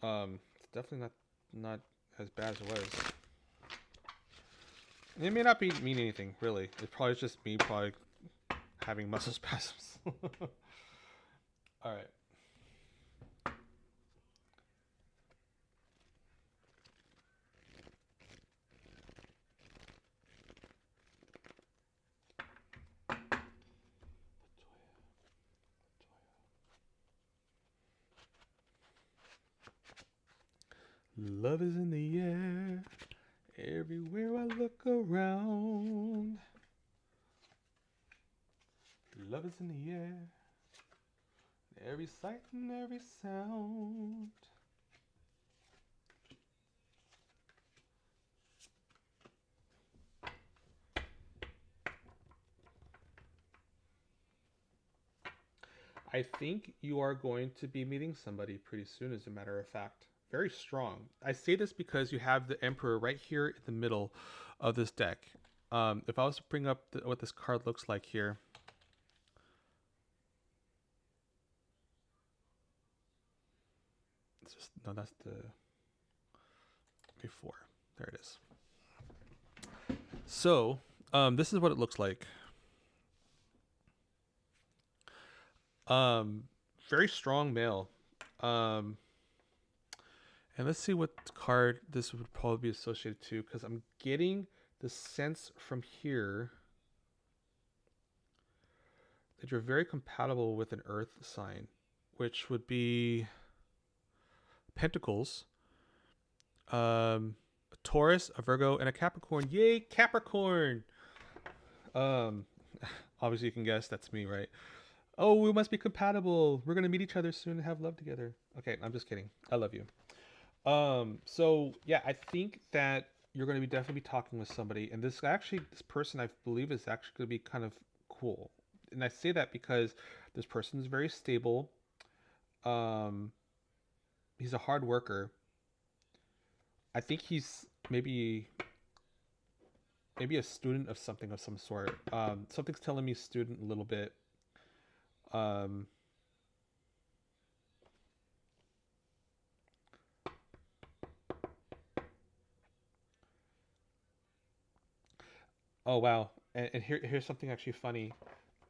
it's definitely not as bad as it was. And it may not mean anything really. It's probably just me probably having muscle spasms. All right. Love is in the air, everywhere I look around. Love is in the air, every sight and every sound. I think you are going to be meeting somebody pretty soon, as a matter of fact. Very strong. I say this because you have the Emperor right here in the middle of this deck. If I was to bring up what this card looks like here. It's just, no, that's the before. There it is. So, this is what it looks like. Very strong male. And let's see what card this would probably be associated to, because I'm getting the sense from here that you're very compatible with an earth sign, which would be Pentacles, a Taurus, a Virgo, and a Capricorn. Yay, Capricorn! Obviously you can guess that's me, right? Oh, we must be compatible. We're gonna meet each other soon and have love together. Okay, I'm just kidding. I love you. So yeah, I think that you're going to be definitely be talking with somebody, and this person I believe is actually going to be kind of cool. And I say that because this person is very stable. Um, he's a hard worker. I think he's maybe a student of something of some sort. Something's telling me student a little bit. Um, oh wow, and here's something actually funny.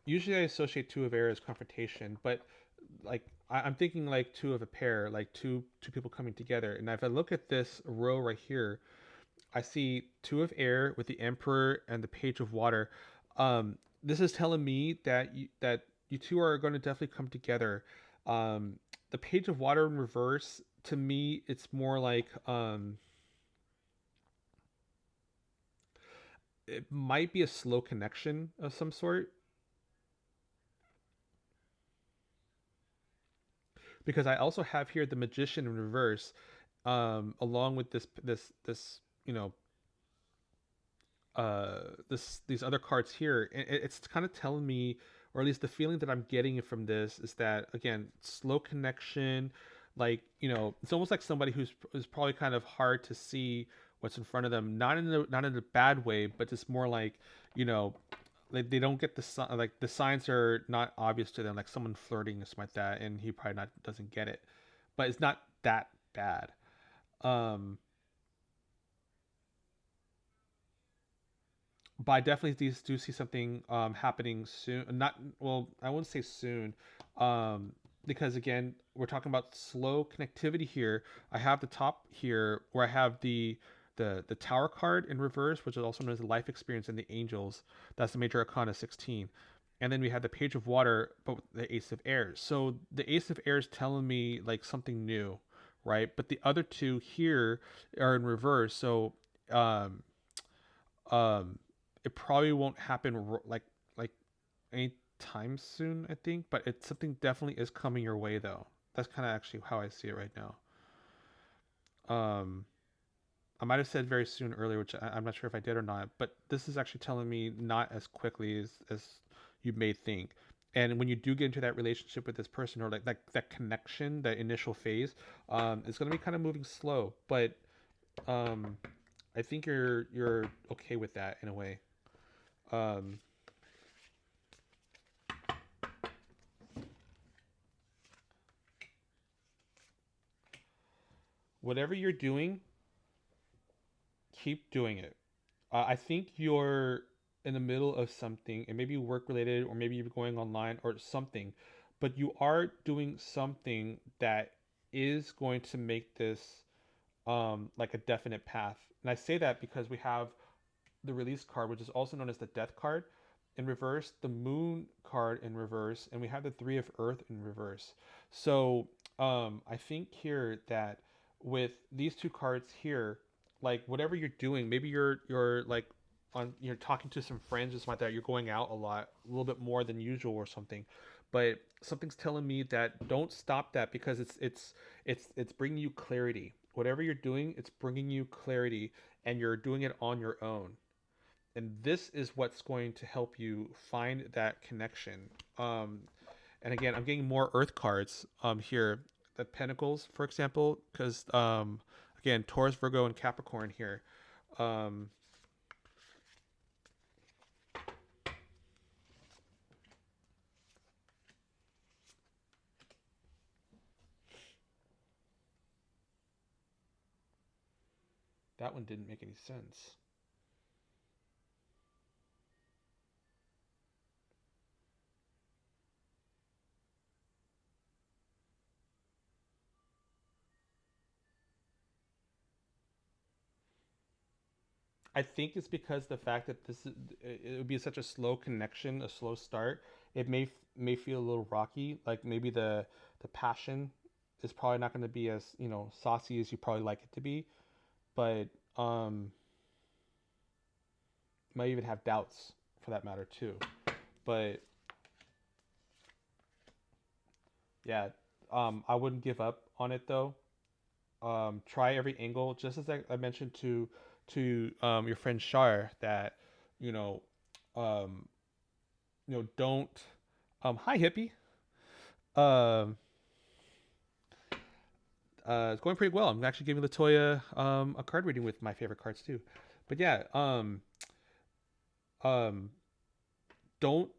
Usually I associate two of air as confrontation, but like I'm thinking like two of a pair, like two people coming together. And if I look at this row right here, I see two of air with the Emperor and the Page of Water. This is telling me that you two are going to definitely come together. The Page of Water in reverse, to me, it's more like it might be a slow connection of some sort, because I also have here the Magician in reverse, along with this you know these other cards here. And it's kind of telling me, or at least the feeling that I'm getting from this is that, again, slow connection. Like, it's almost like somebody who's probably kind of hard to see what's in front of them, not in a bad way, but just more like, you know they don't get like the signs are not obvious to them, like someone flirting or something like that, and he probably not doesn't get it, but it's not that bad. um but I definitely do see something happening soon. Not, well, I wouldn't say soon, because again, we're talking about slow connectivity here. I have the top here where I have the Tower card in reverse, which is also known as the Life Experience, and the Angels. That's the Major Arcana 16. And then we have the Page of Water, but with the Ace of Airs. So the Ace of Airs telling me like something new, right? But the other two here are in reverse. So um, um, it probably won't happen like anytime soon, I think. But it's something definitely is coming your way, though. That's kind of actually how I see it right now. Um, I might have said very soon earlier, which I'm not sure if I did or not, but this is actually telling me not as quickly as you may think. And when you do get into that relationship with this person, or like that connection, that initial phase, it's going to be kind of moving slow, but um, I think you're okay with that in a way. Um, Whatever you're doing, keep doing it. I think you're in the middle of something, and maybe work related, or maybe you're going online or something, but you are doing something that is going to make this like a definite path. And I say that because we have the release card, which is also known as the death card in reverse, the moon card in reverse, and we have the three of earth in reverse. So I think here that with these two cards here, like whatever you're doing, maybe you're like on, you're talking to some friends or something like that, you're going out a lot, a little bit more than usual or something, but something's telling me that don't stop that, because it's bringing you clarity. Whatever you're doing, it's bringing you clarity, and you're doing it on your own, and this is what's going to help you find that connection. And again, I'm getting more earth cards here, the pentacles, for example, because again, Taurus, Virgo, and Capricorn here. um that one didn't make any sense. I think it's because the fact that this is, it would be such a slow connection, a slow start. It may feel a little rocky. Like maybe the passion is probably not going to be as, saucy as you probably like it to be. But um, might even have doubts for that matter too. But yeah, I wouldn't give up on it though. Try every angle, just as I mentioned to your friend Shar, that you know um, don't hi hippie. Um, it's going pretty well. I'm actually giving Latoya a card reading with my favorite cards too. But yeah, um, don't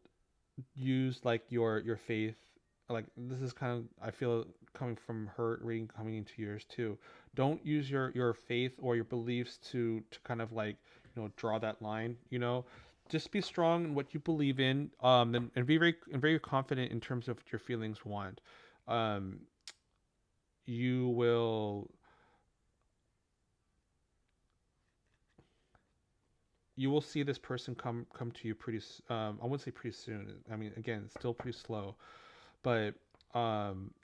use like your faith, like this is kind of, I feel, coming from her reading coming into yours too. Don't use your faith or your beliefs to kind of like, draw that line. Just be strong in what you believe in, and be very confident in terms of what your feelings want. um you will you will see this person come to you pretty I wouldn't say pretty soon. I mean, again, it's still pretty slow, but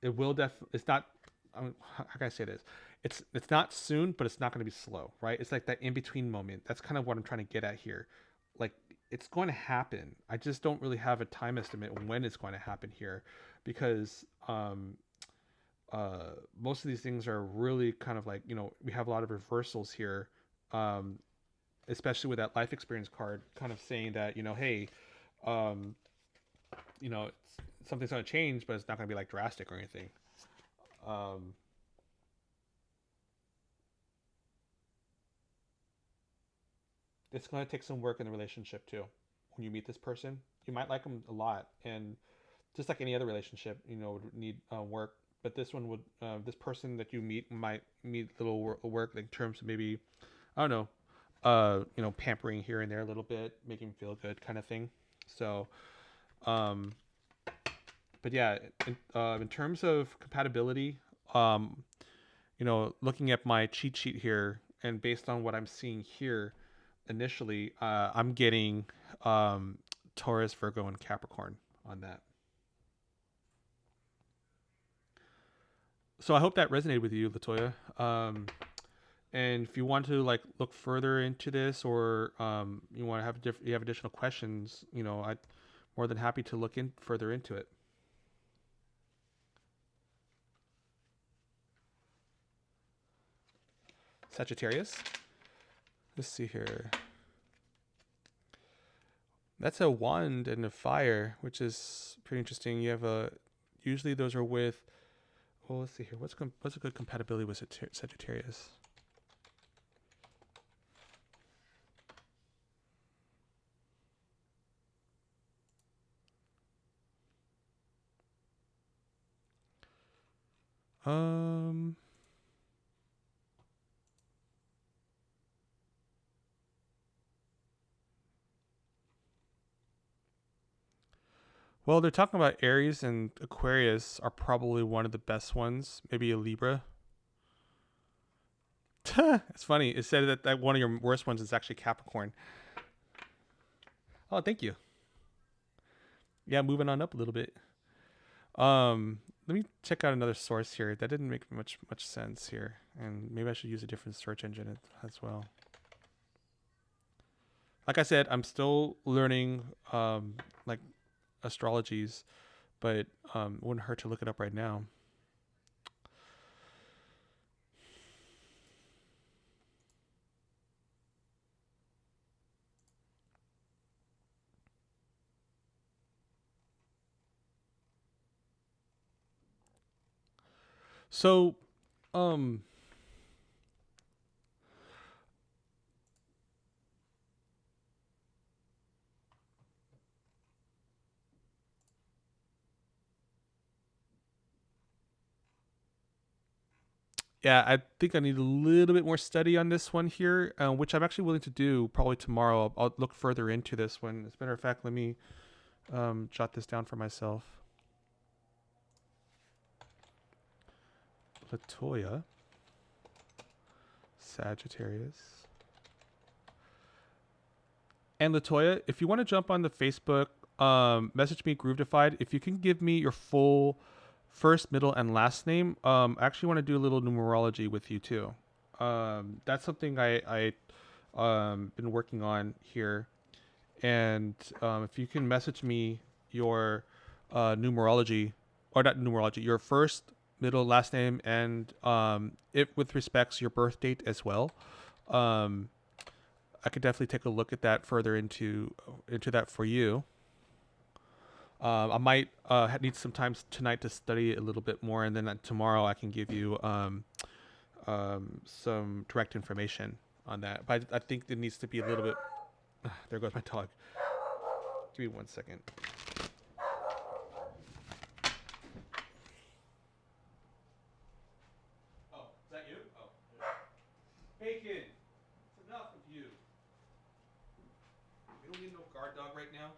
it will it's not, how can I say this, it's not soon, but it's not going to be slow, right? It's like that in between moment. That's kind of what I'm trying to get at here. Like, it's going to happen. I just don't really have a time estimate when it's going to happen here, because most of these things are really kind of like, we have a lot of reversals here, um especially with that life experience card kind of saying that, hey, um something's going to change, but it's not going to be like drastic or anything. um it's going to take some work in the relationship too. When you meet this person, you might like them a lot, and just like any other relationship, would need work. But this one would, this person that you meet might need little work in terms of maybe, I don't know, pampering here and there a little bit, making them feel good, kind of thing. So, um, but yeah, in terms of compatibility, um, looking at my cheat sheet here, and based on what I'm seeing here, initially, I'm getting um, Taurus, Virgo, and Capricorn on that. So I hope that resonated with you, Latoya. And if you want to like look further into this, or you want to have you have additional questions, I'm more than happy to look in further into it. Sagittarius. Let's see here. That's a wand and a fire, which is pretty interesting. You have a. Usually those are with. Well, let's see here. What's a good compatibility with Sagittarius? Um. Well, they're talking about Aries and Aquarius are probably one of the best ones. Maybe a Libra. It's funny. It said that one of your worst ones is actually Capricorn. Oh, thank you. Yeah, moving on up a little bit. Let me check out another source here. That didn't make much sense here, and maybe I should use a different search engine as well. Like I said, I'm still learning like astrologies, but it wouldn't hurt to look it up right now. So, um, yeah, I think I need a little bit more study on this one here, which I'm actually willing to do probably tomorrow. I'll look further into this one. As a matter of fact, let me jot this down for myself. Latoya, Sagittarius. And Latoya, if you want to jump on the Facebook, message me Groovedefied. If you can give me your full first, middle, and last name, I actually want to do a little numerology with you too. That's something I been working on here. And if you can message me your numerology, or not numerology, your first, middle, last name, and it with respects to your birth date as well. I could definitely take a look at that further into that for you. I might need some time tonight to study it a little bit more, and then tomorrow I can give you some direct information on that. But I think it needs to be a little bit. There goes my dog. Give me 1 second. Oh, is that you? Oh, Bacon. It's enough of you. We don't need no guard dog right now.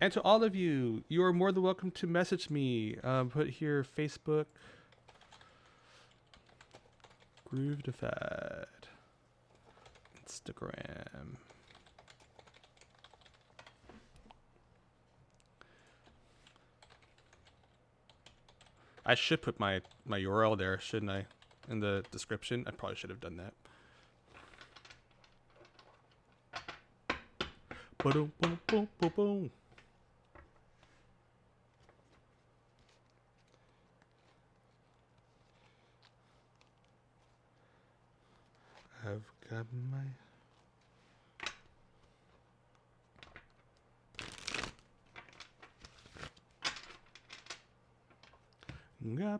And to all of you, you are more than welcome to message me. Put here Facebook, Groovedefied, Instagram. I should put my URL there, shouldn't I? In the description. I probably should have done that. Boom, boom, boom, boom, boom. I've got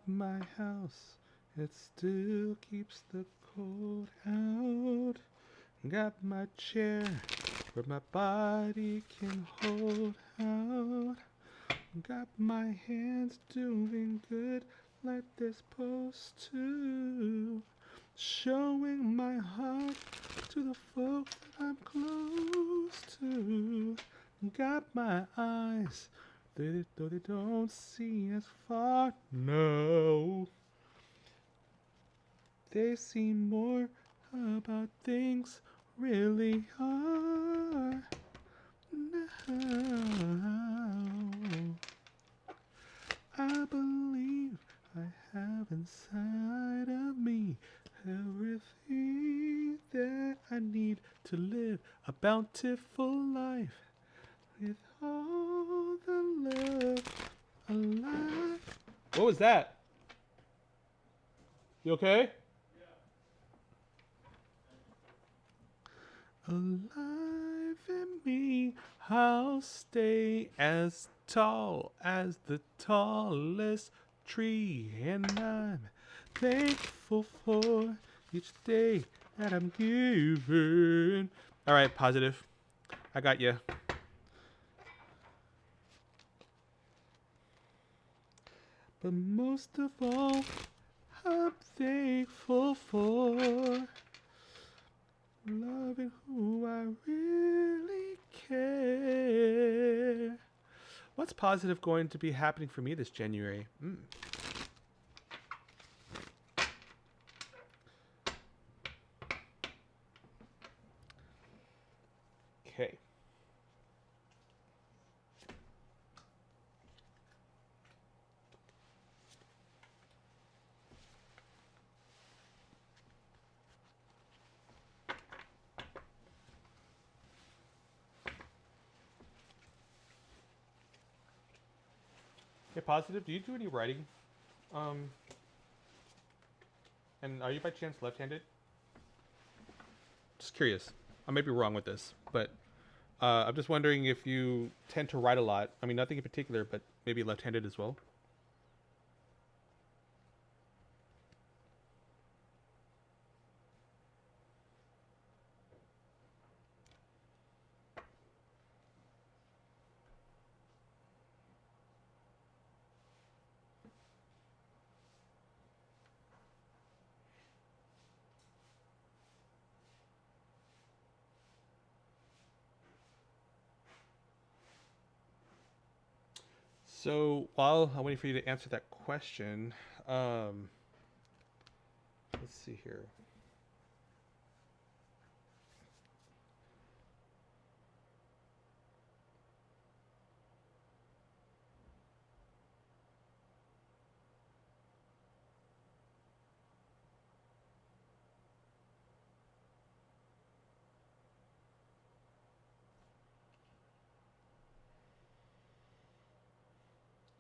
my house. It still keeps the cold out. Got my chair where my body can hold out. Got my hands doing good like they're supposed to. Showing my heart to the folks that I'm close to. Got my eyes, though they don't see as far. No, they see more about things really are. Now, I believe I have inside of me everything that I need to live a bountiful life with all the love alive. What was that? You okay? alive in me. I'll stay as tall as the tallest tree, and I'm thankful for each day that I'm given. All right, positive. I got you. But most of all, I'm thankful for loving who I really care. What's positive going to be happening for me this January? Okay. Okay, positive. Do you do any writing? And are you by chance left-handed? Just curious. I may be wrong with this, but I'm just wondering if you tend to write a lot. I mean, nothing in particular, but maybe left-handed as well. So while I'm waiting for you to answer that question, let's see here.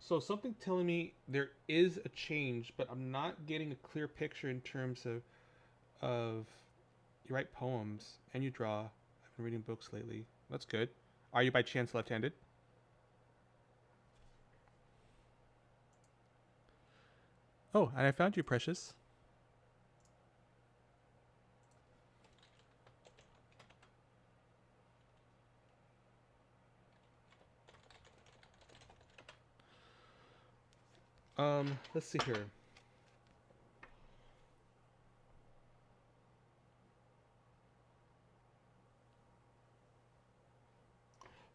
So something telling me there is a change, but I'm not getting a clear picture in terms of you write poems and you draw. I've been reading books lately. That's good. Are you by chance left-handed? Oh, and I found you, Precious. Let's see here.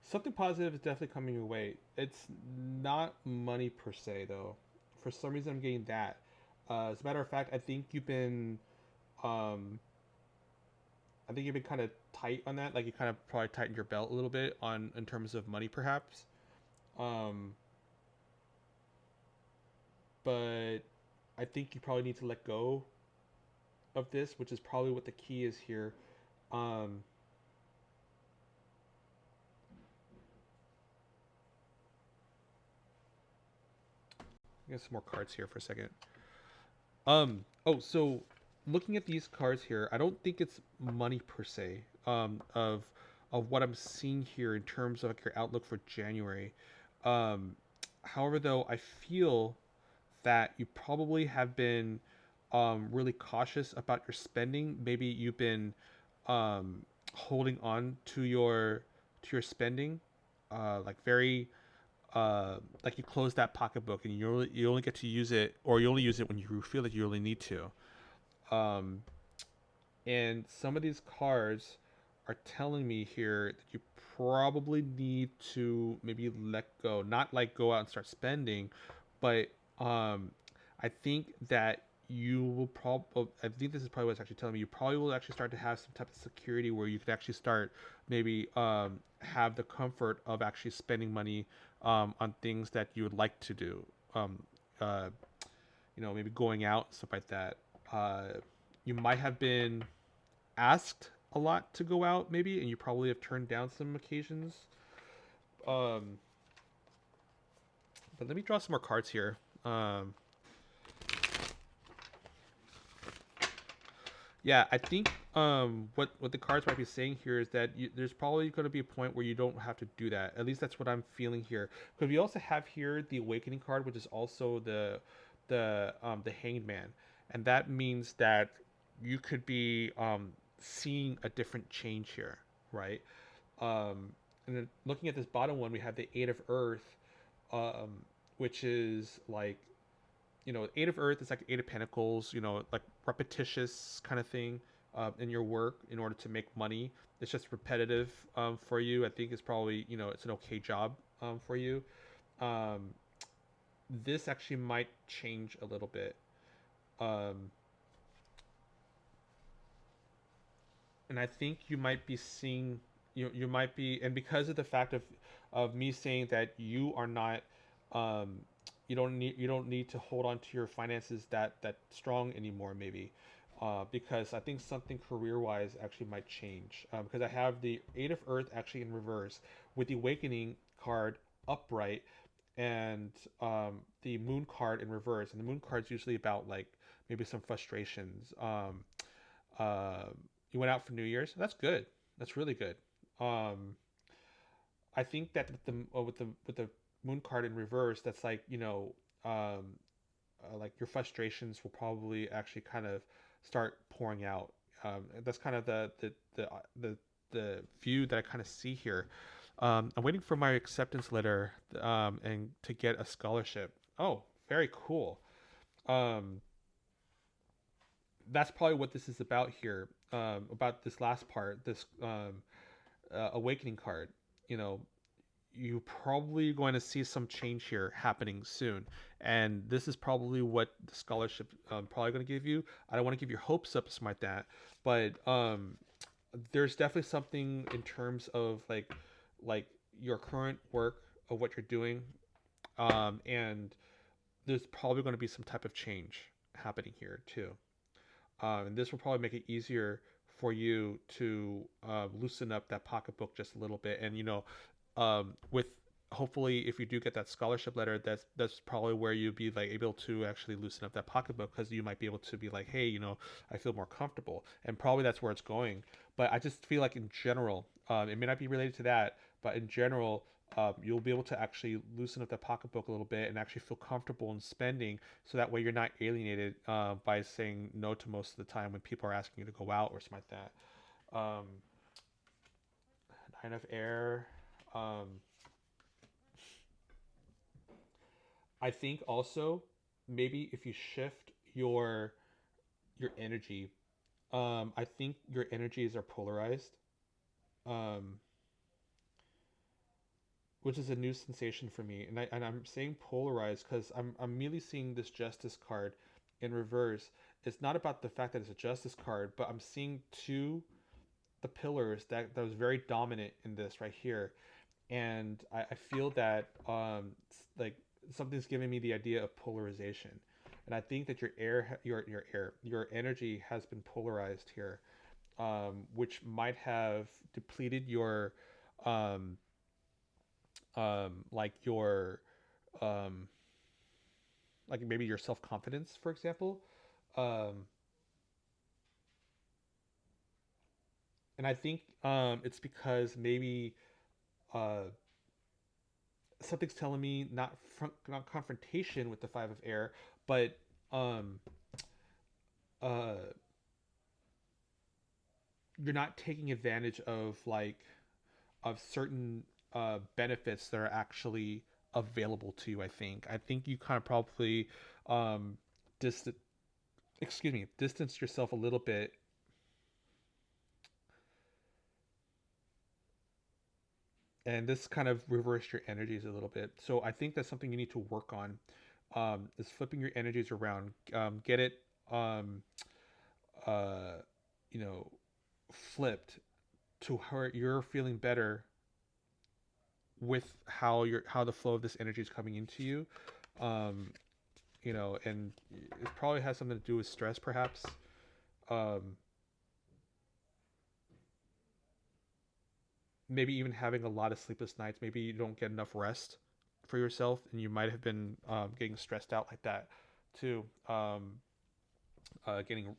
Something positive is definitely coming your way. It's not money per se, though. For some reason, I'm getting that. As a matter of fact, um, I think you've been kind of tight on that. Like you kind of probably tightened your belt a little bit on in terms of money, perhaps. Um, but I think you probably need to let go of this, which is probably what the key is here. Um, Get some more cards here for a second. So looking at these cards here, I don't think it's money per se. Of what I'm seeing here in terms of like your outlook for January. Um, However, though, I feel that you probably have been really cautious about your spending. Maybe you've been holding on to your spending, like very like you close that pocketbook and you only get to use it, or you only use it when you feel that you really need to. Um, and some of these cards are telling me here that you probably need to maybe let go, not like go out and start spending, but um, I think that you will probably, I think this is probably what's actually telling me, you probably will actually start to have some type of security where you could actually start maybe have the comfort of actually spending money on things that you would like to do. Um, uh, Maybe going out, stuff like that. You might have been asked a lot to go out, maybe, and you probably have turned down some occasions. Um, but let me draw some more cards here. Yeah, I think what the cards might be saying here is that there's probably going to be a point where you don't have to do that. At least that's what I'm feeling here. Because we also have here the awakening card, which is also the hanged man, and that means that you could be seeing a different change here, right? And then looking at this bottom one, we have the Eight of Earth, which is like, Eight of Earth is like Eight of Pentacles, like repetitious kind of thing in your work in order to make money. It's just repetitive for you. I think it's probably, it's an okay job for you. Um, this actually might change a little bit. Um, and I think you might be seeing, you might be, and because of the fact of me saying that you are not, um, you don't need to hold on to your finances that strong anymore, maybe, because I think something career wise actually might change, because I have the Eight of Earth actually in reverse with the Awakening card upright, and the Moon card in reverse, and the Moon card's usually about like maybe some frustrations. Uh, you went out for New Year's. That's good. That's really good. Um, I think that with the Moon card in reverse, that's like, like your frustrations will probably actually kind of start pouring out. That's kind of the view that I kind of see here. I'm waiting for my acceptance letter, and to get a scholarship. Oh, very cool. Um, that's probably what this is about here. About this last part, this awakening card. You know, you're probably going to see some change here happening soon, and this is probably what the scholarship probably going to give you. I don't want to give your hopes up, something like that, but there's definitely something in terms of like your current work of what you're doing, and there's probably going to be some type of change happening here too. And this will probably make it easier for you to loosen up that pocketbook just a little bit. And with hopefully, if you do get that scholarship letter, that's probably where you'll be like able to actually loosen up that pocketbook, because you might be able to be like, hey, I feel more comfortable, and probably that's where it's going. But I just feel like in general, it may not be related to that, but in general, you'll be able to actually loosen up the pocketbook a little bit and actually feel comfortable in spending, so that way you're not alienated by saying no to most of the time when people are asking you to go out or something like that. Nine of Air. Um, I think also maybe if you shift your energy, I think your energies are polarized, um, which is a new sensation for me. And I'm saying polarized because I'm merely seeing this Justice card in reverse. It's not about the fact that it's a Justice card, but I'm seeing the pillars that was very dominant in this right here, and I feel that like something's giving me the idea of polarization, and I think that your energy has been polarized here, which might have depleted your um, like your um, like maybe your self confidence, for example. Um, and I think it's because maybe uh, something's telling me not confrontation with the Five of Air, but um uh you're not taking advantage of certain benefits that are actually available to you. I think you kind of probably um dist excuse me, distance yourself a little bit, and this kind of reversed your energies a little bit. So I think that's something you need to work on, is flipping your energies around. Get it um uh you know flipped to where you're feeling better with how the flow of this energy is coming into you. um and it probably has something to do with stress, perhaps. um Maybe even having a lot of sleepless nights. Maybe you don't get enough rest for yourself, and you might have been getting stressed out like that too. Getting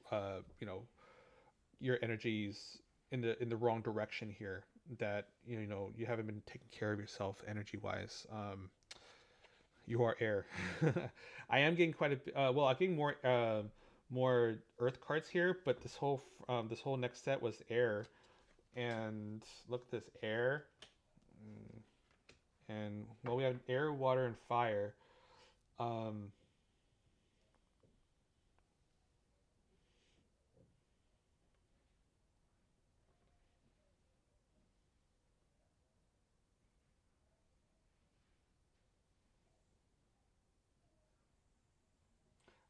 your energies in the wrong direction here. That you know you haven't been taking care of yourself energy wise. You are air. I am getting quite well. I'm getting more earth cards here, but this whole next set was air, and look at this air. Mm, and well, we have air, water, and fire. Um,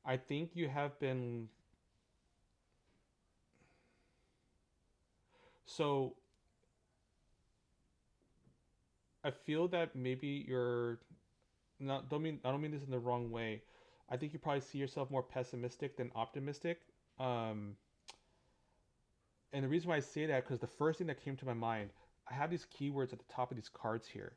I think you have been so. I feel that maybe you're not. Don't mean I don't mean this in the wrong way. I think you probably see yourself more pessimistic than optimistic. Um, and the reason why I say that because the first thing that came to my mind, I have these keywords at the top of these cards here,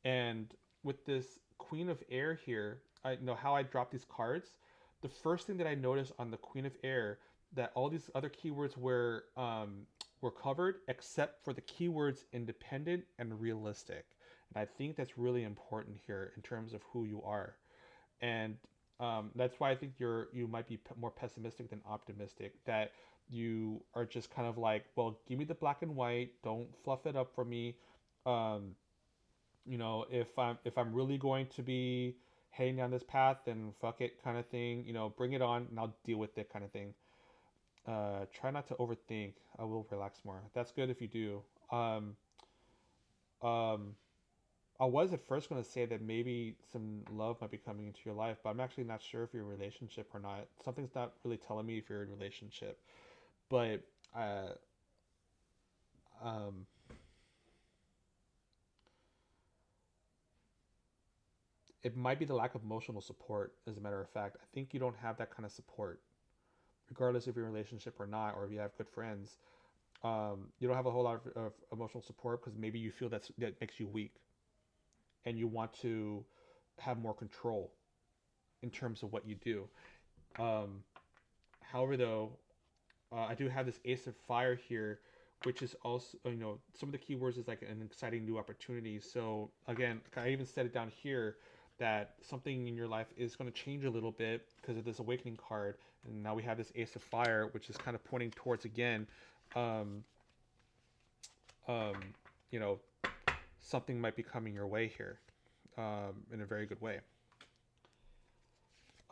and with this Queen of Air here, I know how I drop these cards. The first thing that I noticed on the Queen of Air that all these other keywords were covered except for the keywords independent and realistic, and I think that's really important here in terms of who you are, and that's why I think you might be more pessimistic than optimistic. That you are just kind of like, well, give me the black and white. Don't fluff it up for me. Um, you know, if I'm really going to be heading down this path, then fuck it, kind of thing. You know, bring it on, and I'll deal with it, kind of thing. Try not to overthink. I will relax more. That's good if you do. Um, I was at first going to say that maybe some love might be coming into your life, but I'm actually not sure if you're in a relationship or not. Something's not really telling me if you're in a relationship. But uh, um, it might be the lack of emotional support, as a matter of fact. I think you don't have that kind of support, regardless if you're in a relationship or not, or if you have good friends. You don't have a whole lot of emotional support because maybe you feel that makes you weak and you want to have more control in terms of what you do. Um, However, though, I do have this Ace of Fire here, which is also, you know, some of the keywords is like an exciting new opportunity. So again, I even said it down here that something in your life is going to change a little bit because of this Awakening card, and now we have this Ace of Fire, which is kind of pointing towards again, um, um, you know, something might be coming your way here, in a very good way.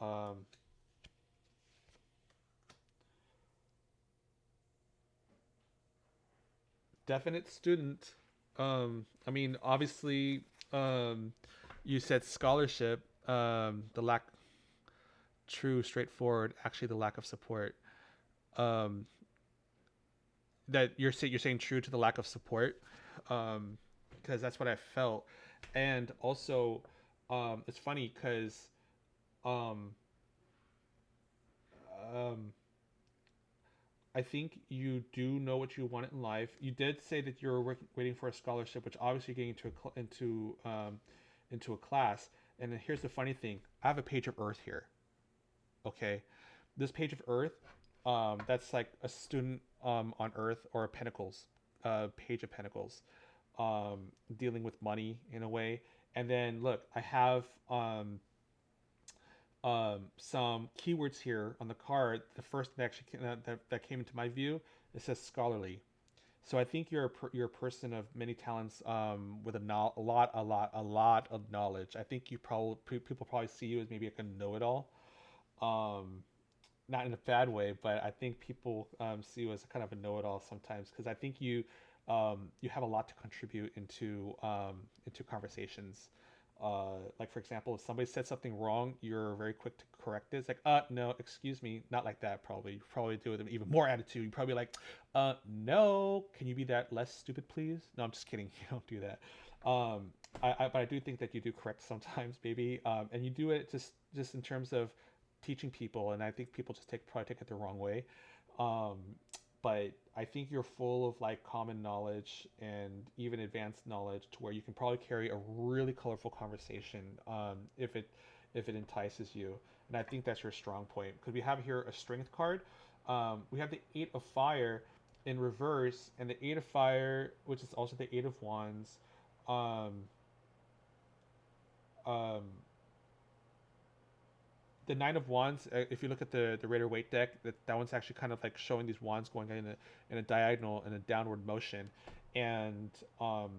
Um, Definite student. I mean, obviously, um, you said scholarship. The lack, true, straightforward. Actually, the lack of support. Um, that you're saying true to the lack of support, because that's what I felt, and also, it's funny because, um, um, I think you do know what you want in life. You did say that you're waiting for a scholarship, which obviously getting into a class. And then here's the funny thing: I have a page of Earth here. Okay, this page of Earth, that's like a student on Earth or a Pentacles, page of Pentacles, dealing with money in a way. And then look, I have some keywords here on the card. The first that actually that came into my view, it says scholarly. So I think you're a person of many talents, with a lot of knowledge. I think you probably people probably see you as maybe like a know-it-all, um, not in a bad way, but I think people, see you as kind of a know-it-all sometimes because I think you have a lot to contribute into conversations. Like for example, if somebody said something wrong, you're very quick to correct it. It's like, no, excuse me, not like that. Probably, you probably do it with even more attitude. You probably like, no, can you be that less stupid, please? No, I'm just kidding. You don't do that. But I do think that you do correct sometimes, maybe, and you do it just in terms of teaching people, and I think people just probably take it the wrong way. Um, but I think you're full of like common knowledge and even advanced knowledge to where you can probably carry a really colorful conversation, if it entices you. And I think that's your strong point because we have here a strength card. We have the Eight of Fire, in reverse, and the Eight of Fire, which is also the Eight of Wands. Um, um, the Nine of Wands. If you look at the Rider Waite deck, that one's actually kind of like showing these wands going in a diagonal in a downward motion, and um,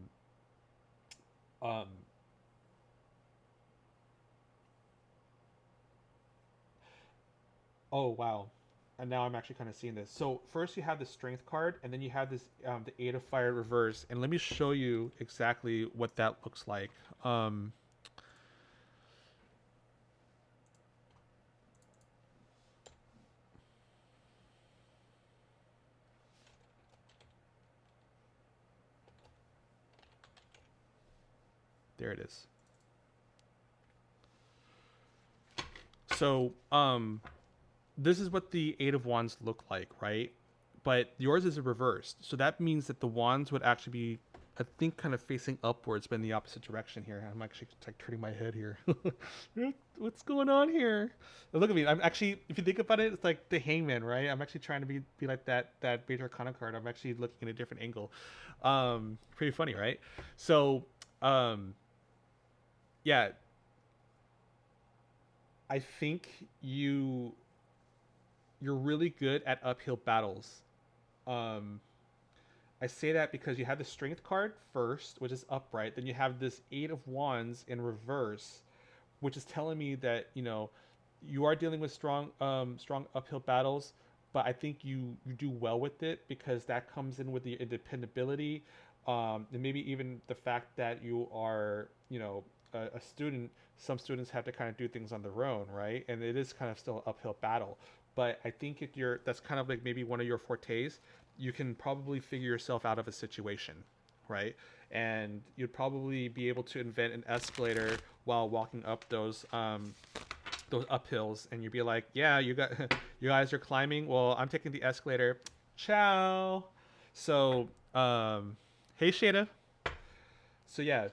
oh wow. And now I'm actually kind of seeing this. So first you have the Strength card, and then you have this the Eight of Fire reverse. And let me show you exactly what that looks like. There it is. So this is what the Eight of Wands look like, right? But yours is reversed. So that means that the wands would actually be, I think, kind of facing upwards, but in the opposite direction here. I'm actually like turning my head here. What's going on here? Look at me. I'm actually, if you think about it, it's like the Hangman, right? I'm actually trying to be like that Major Arcana card. I'm actually looking at a different angle. Pretty funny, right? So, um, yeah, I think you're really good at uphill battles. Um, I say that because you have the strength card first, which is upright. Then you have this Eight of Wands in reverse, which is telling me that you are dealing with strong uphill battles. But I think you do well with it because that comes in with the independability, and maybe even the fact that you are a student. Some students have to kind of do things on their own, right? And it is kind of still an uphill battle. But I think if you're that's kind of like maybe one of your fortes, you can probably figure yourself out of a situation, right? And you'd probably be able to invent an escalator while walking up those uphills, and you'd be like, yeah, you guys are climbing, well, I'm taking the escalator, ciao. So hey Shada. So yeah,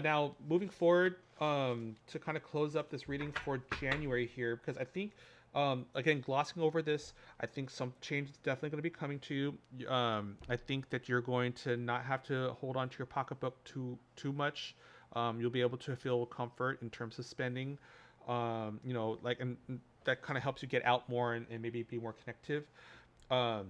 now moving forward, to kind of close up this reading for January here, because I think, again, glossing over this, I think some change is definitely going to be coming to you. I think that you're going to not have to hold on to your pocketbook too much. You'll be able to feel comfort in terms of spending. Like, and that kind of helps you get out more and maybe be more connective. Um,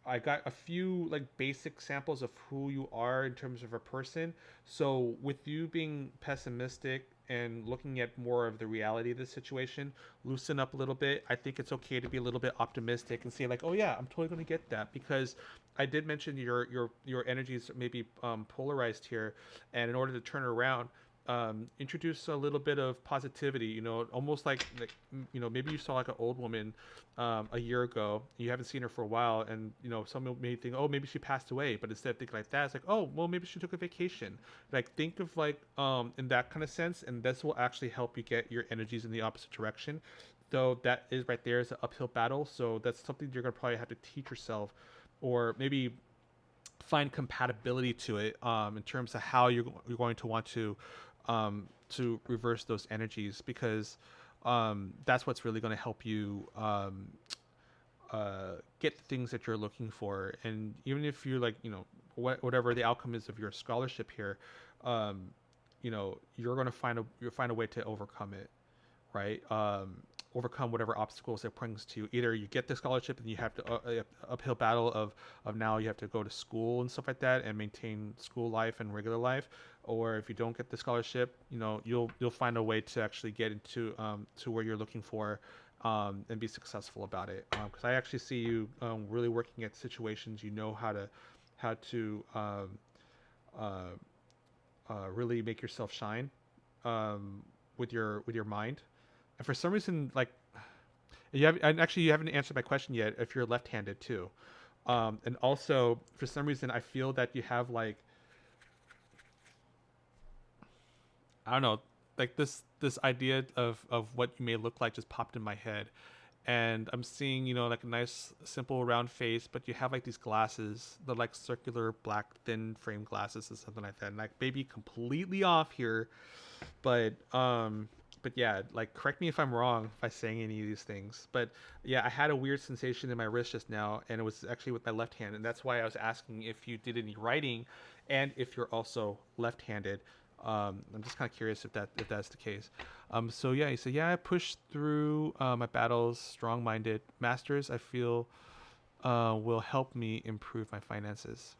I got a few like basic samples of who you are in terms of a person. So with you being pessimistic and looking at more of the reality of the situation, loosen up a little bit. I think it's okay to be a little bit optimistic and say like, "Oh yeah, I'm totally going to get that," because I did mention your energies may be polarized here, and in order to turn it around, introduce a little bit of positivity. Almost like maybe you saw like an old woman a year ago. You haven't seen her for a while, and some may think, oh, maybe she passed away. But instead of thinking like that, it's like, oh, well, maybe she took a vacation. Like think of like in that kind of sense, and this will actually help you get your energies in the opposite direction. Though that is right there is an uphill battle, so that's something you're gonna probably have to teach yourself, or maybe find compatibility to it in terms of how you're going to want to reverse those energies, because that's what's really going to help you get the things that you're looking for. And even if you're like whatever the outcome is of your scholarship here, um, you're going to find a way to overcome it, right? Overcome whatever obstacles it brings to you. Either you get the scholarship and you have to uphill battle of now you have to go to school and stuff like that and maintain school life and regular life, or if you don't get the scholarship, you'll find a way to actually get into to where you're looking for, and be successful about it. Because I actually see you really working at situations. How to really make yourself shine, with your mind. And for some reason, like and actually you haven't answered my question yet. If you're left-handed too, and also for some reason I feel that you have like, I don't know, like this idea of what you may look like just popped in my head, and I'm seeing like a nice simple round face, but you have like these glasses, the like circular black thin frame glasses or something like that, and like maybe completely off here, but but yeah, like correct me if I'm wrong by saying any of these things. But yeah, I had a weird sensation in my wrist just now, and it was actually with my left hand, and that's why I was asking if you did any writing, and if you're also left-handed. I'm just kind of curious if that's the case. So yeah, he said, yeah, I pushed through my battles, strong-minded. Masters, I feel, will help me improve my finances.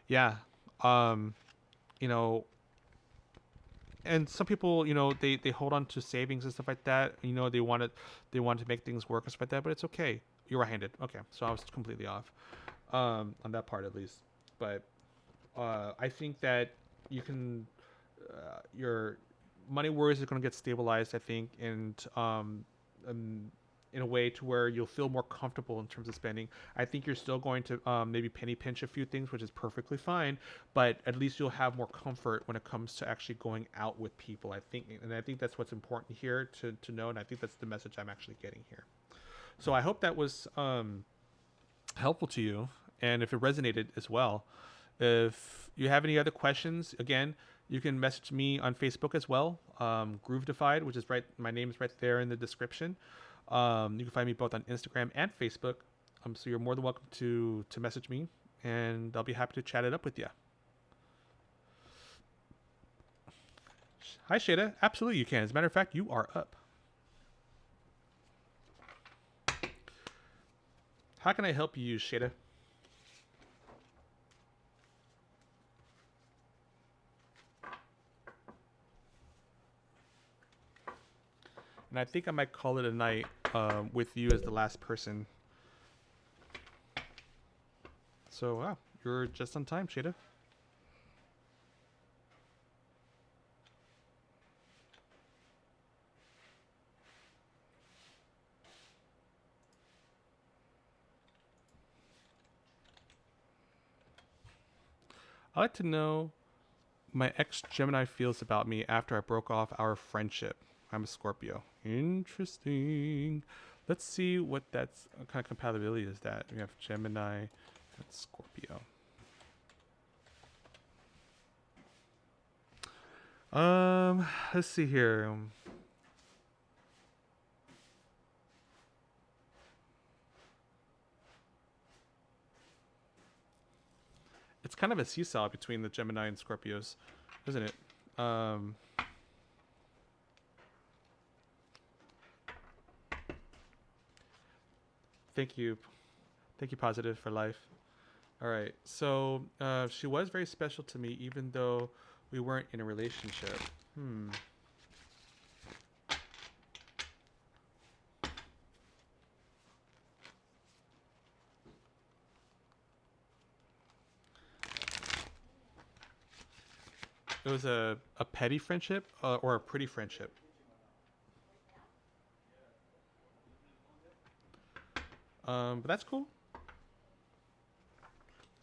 Yeah, um, you know, and some people, they hold on to savings and stuff like that. They want to make things work and stuff like that, but it's okay. You're right-handed. Okay, so I was completely off on that part at least. But I think that you can your money worries are going to get stabilized, I think, and in a way to where you'll feel more comfortable in terms of spending. I think you're still going to maybe penny pinch a few things, which is perfectly fine, but at least you'll have more comfort when it comes to actually going out with people. I think that's what's important here to know, and I think that's the message I'm actually getting here. So I hope that was helpful to you, and if it resonated as well. If you have any other questions, again, you can message me on Facebook as well, Groove Defied, which is right. My name is right there in the description. You can find me both on Instagram and Facebook. So you're more than welcome to message me, and I'll be happy to chat it up with you. Hi, Shada. Absolutely, you can. As a matter of fact, you are up. How can I help you, Shada? And I think I might call it a night with you as the last person. So, wow, you're just on time, Shada. I'd like to know my ex Gemini feels about me after I broke off our friendship. I'm a Scorpio. Interesting. Let's see what that's what kind of compatibility is that. We have Gemini and Scorpio. Let's see here. It's kind of a seesaw between the Gemini and Scorpios, isn't it? Thank you. Thank you, Positive for Life. All right. So she was very special to me, even though we weren't in a relationship. It was a petty friendship or a pretty friendship. But that's cool.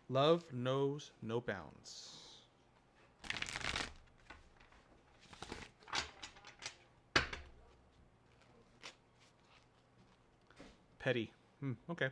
Love knows no bounds. Petty. Okay.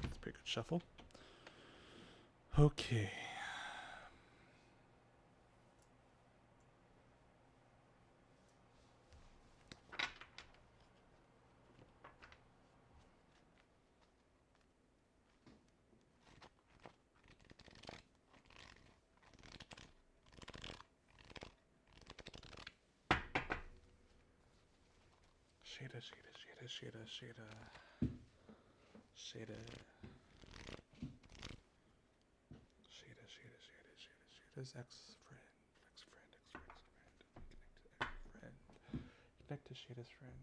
That's a pretty good shuffle. Okay. Shada, Shada, Shada, Shada, Shada. Shada. Shada, Shada, Shada, Shada, Shada's ex-friend. Ex-friend, ex-friend, ex-friend. Connect to ex-friend. Connect to Shada's friend. Connect to Shada's friend. Connect to Shada's friend. Shada's friend. Shada's friend. Shada's friend.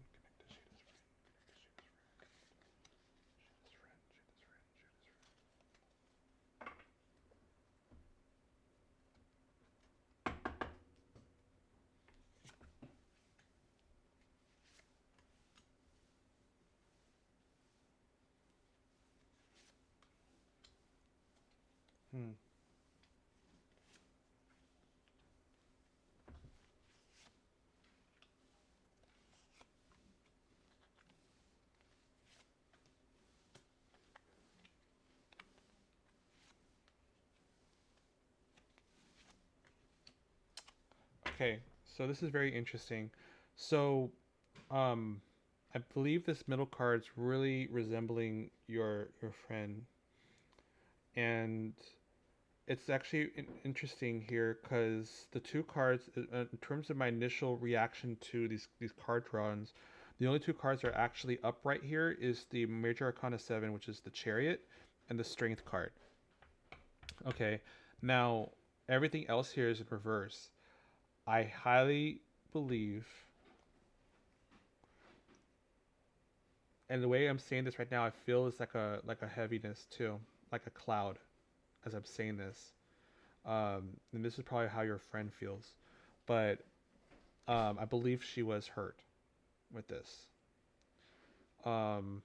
Hmm. Okay, so this is very interesting. So, um, I believe this middle card's really resembling your friend, and it's actually interesting here because the two cards, in terms of my initial reaction to these card drawings, the only two cards that are actually upright here is the Major Arcana 7, which is the Chariot, and the Strength card. Okay, now everything else here is in reverse. I highly believe, and the way I'm saying this right now, I feel it's like a heaviness too, like a cloud, as I'm saying this. And this is probably how your friend feels, but I believe she was hurt with this. Um,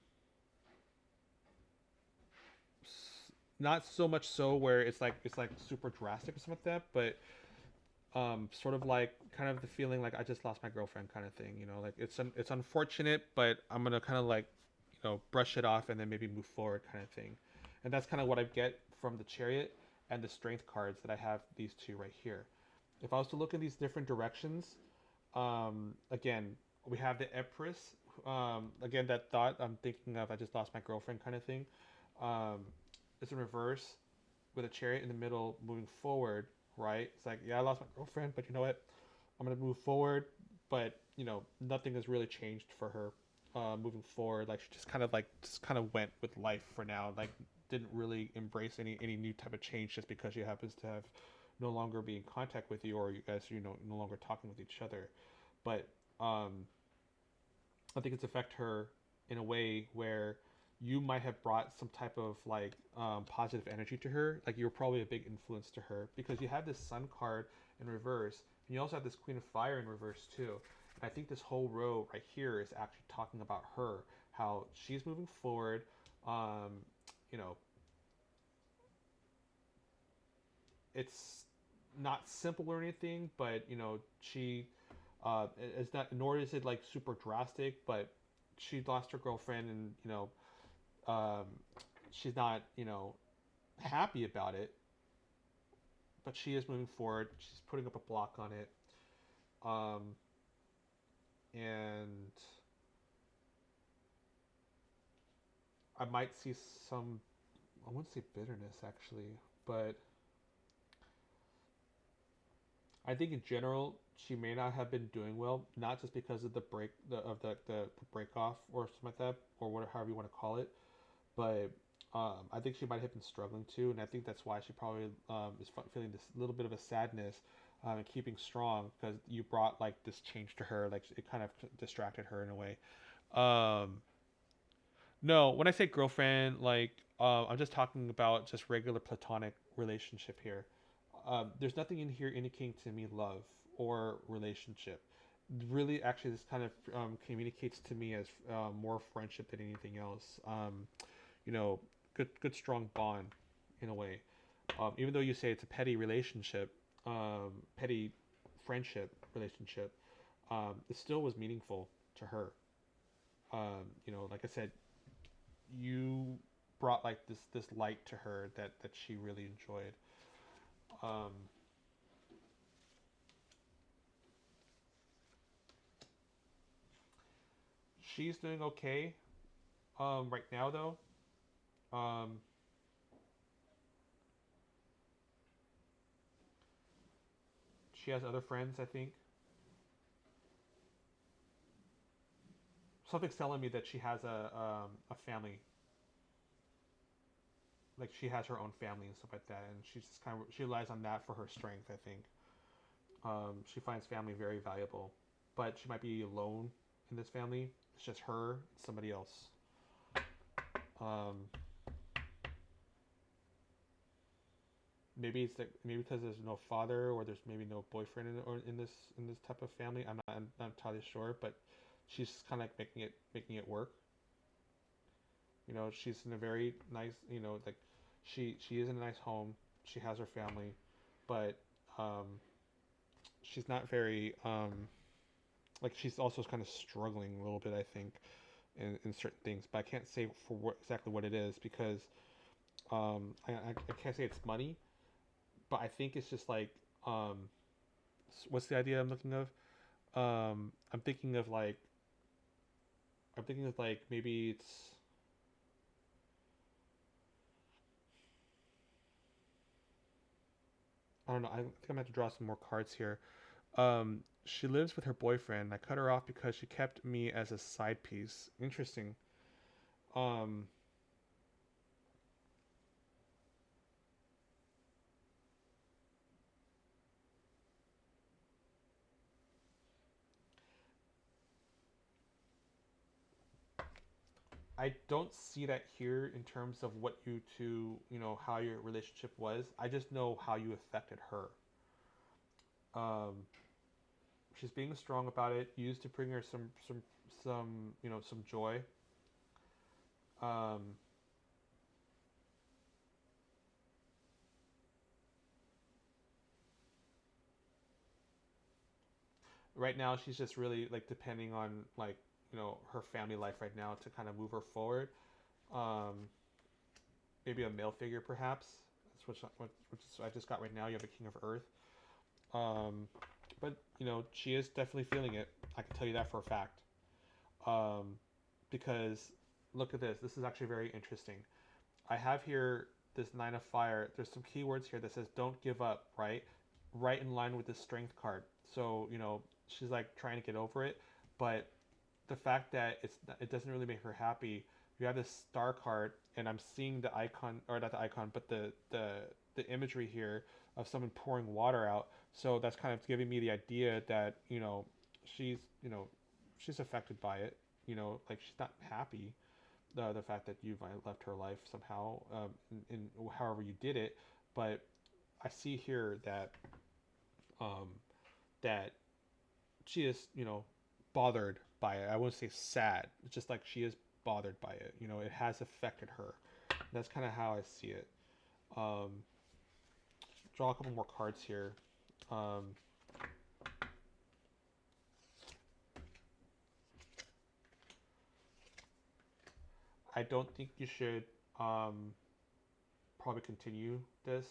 Not so much so where it's like super drastic or something like that, but sort of like kind of the feeling like I just lost my girlfriend kind of thing. Like it's unfortunate, but I'm gonna kind of like brush it off and then maybe move forward kind of thing. And that's kind of what I get from the Chariot and the Strength cards that I have these two right here. If I was to look in these different directions, again, we have the Empress. Again, that thought I'm thinking of, I just lost my girlfriend kind of thing. Um, it's in reverse with a Chariot in the middle moving forward, right? It's like, yeah, I lost my girlfriend, but you know what? I'm going to move forward, but, nothing has really changed for her moving forward. Like, she just kind of went with life for now. Like, didn't really embrace any new type of change just because she happens to have no longer be in contact with you, or you guys are no longer talking with each other. But um, I think it's affect her in a way where you might have brought some type of like positive energy to her. Like you're probably a big influence to her because you have this Sun card in reverse, and you also have this Queen of Fire in reverse too. And I think this whole row right here is actually talking about her, how she's moving forward. Um, you know, it's not simple or anything, but she it's not. Nor is it like super drastic, but she lost her girlfriend, and um, she's not happy about it, but she is moving forward. She's putting up a block on it, um, and I might see some. I wouldn't say bitterness actually, but I think in general she may not have been doing well, not just because of the break the break off or something like that, or whatever however you want to call it, but I think she might have been struggling too, and I think that's why she probably is feeling this little bit of a sadness and keeping strong because you brought like this change to her, like it kind of distracted her in a way. Um, no, when I say girlfriend, like I'm just talking about just regular platonic relationship here. There's nothing in here indicating to me love or relationship. Really, actually, this kind of communicates to me as more friendship than anything else. You know, good strong bond in a way. Even though you say it's a petty relationship, petty friendship relationship, it still was meaningful to her. Like I said, you brought like this light to her that she really enjoyed. Um, she's doing okay right now though. Um, she has other friends, I think. Something's telling me that she has a family, like she has her own family and stuff like that, and she's just kind of she relies on that for her strength. I think she finds family very valuable, but she might be alone in this family. It's just her, and somebody else. Um, maybe because there's no father or there's maybe no boyfriend or in this type of family. I'm not entirely sure, but she's kind of like making it work. She's in a very nice like she is in a nice home. She has her family, but um, she's not very like she's also kind of struggling a little bit, I think, in certain things. But I can't say for exactly what it is because I can't say it's money, but I think it's just like um, what's the idea I'm looking of? I'm thinking of like maybe it's I don't know. I think I'm gonna have to draw some more cards here. She lives with her boyfriend. I cut her off because she kept me as a side piece. Interesting. Um, I don't see that here in terms of what you two, how your relationship was. I just know how you affected her. Um, she's being strong about it. Used to bring her some joy. Um, right now, she's just really like depending on like her family life right now to kind of move her forward. Um, maybe a male figure, perhaps. That's which is I just got right now. You have a King of Earth. Um, but she is definitely feeling it. I can tell you that for a fact. Um, because look at this. This is actually very interesting. I have here this Nine of Fire. There's some keywords here that says "Don't give up." Right in line with the Strength card. So she's like trying to get over it, but the fact that it doesn't really make her happy. You have this star card, and I'm seeing the icon, or not the icon, but the imagery here of someone pouring water out. So that's kind of giving me the idea that she's she's affected by it. Like she's not happy the fact that you've left her life somehow in however you did it. But I see here um, that she is bothered by it. I wouldn't say sad. It's just like she is bothered by it. It has affected her. That's kind of how I see it. Um, draw a couple more cards here. Um, I don't think you should probably continue this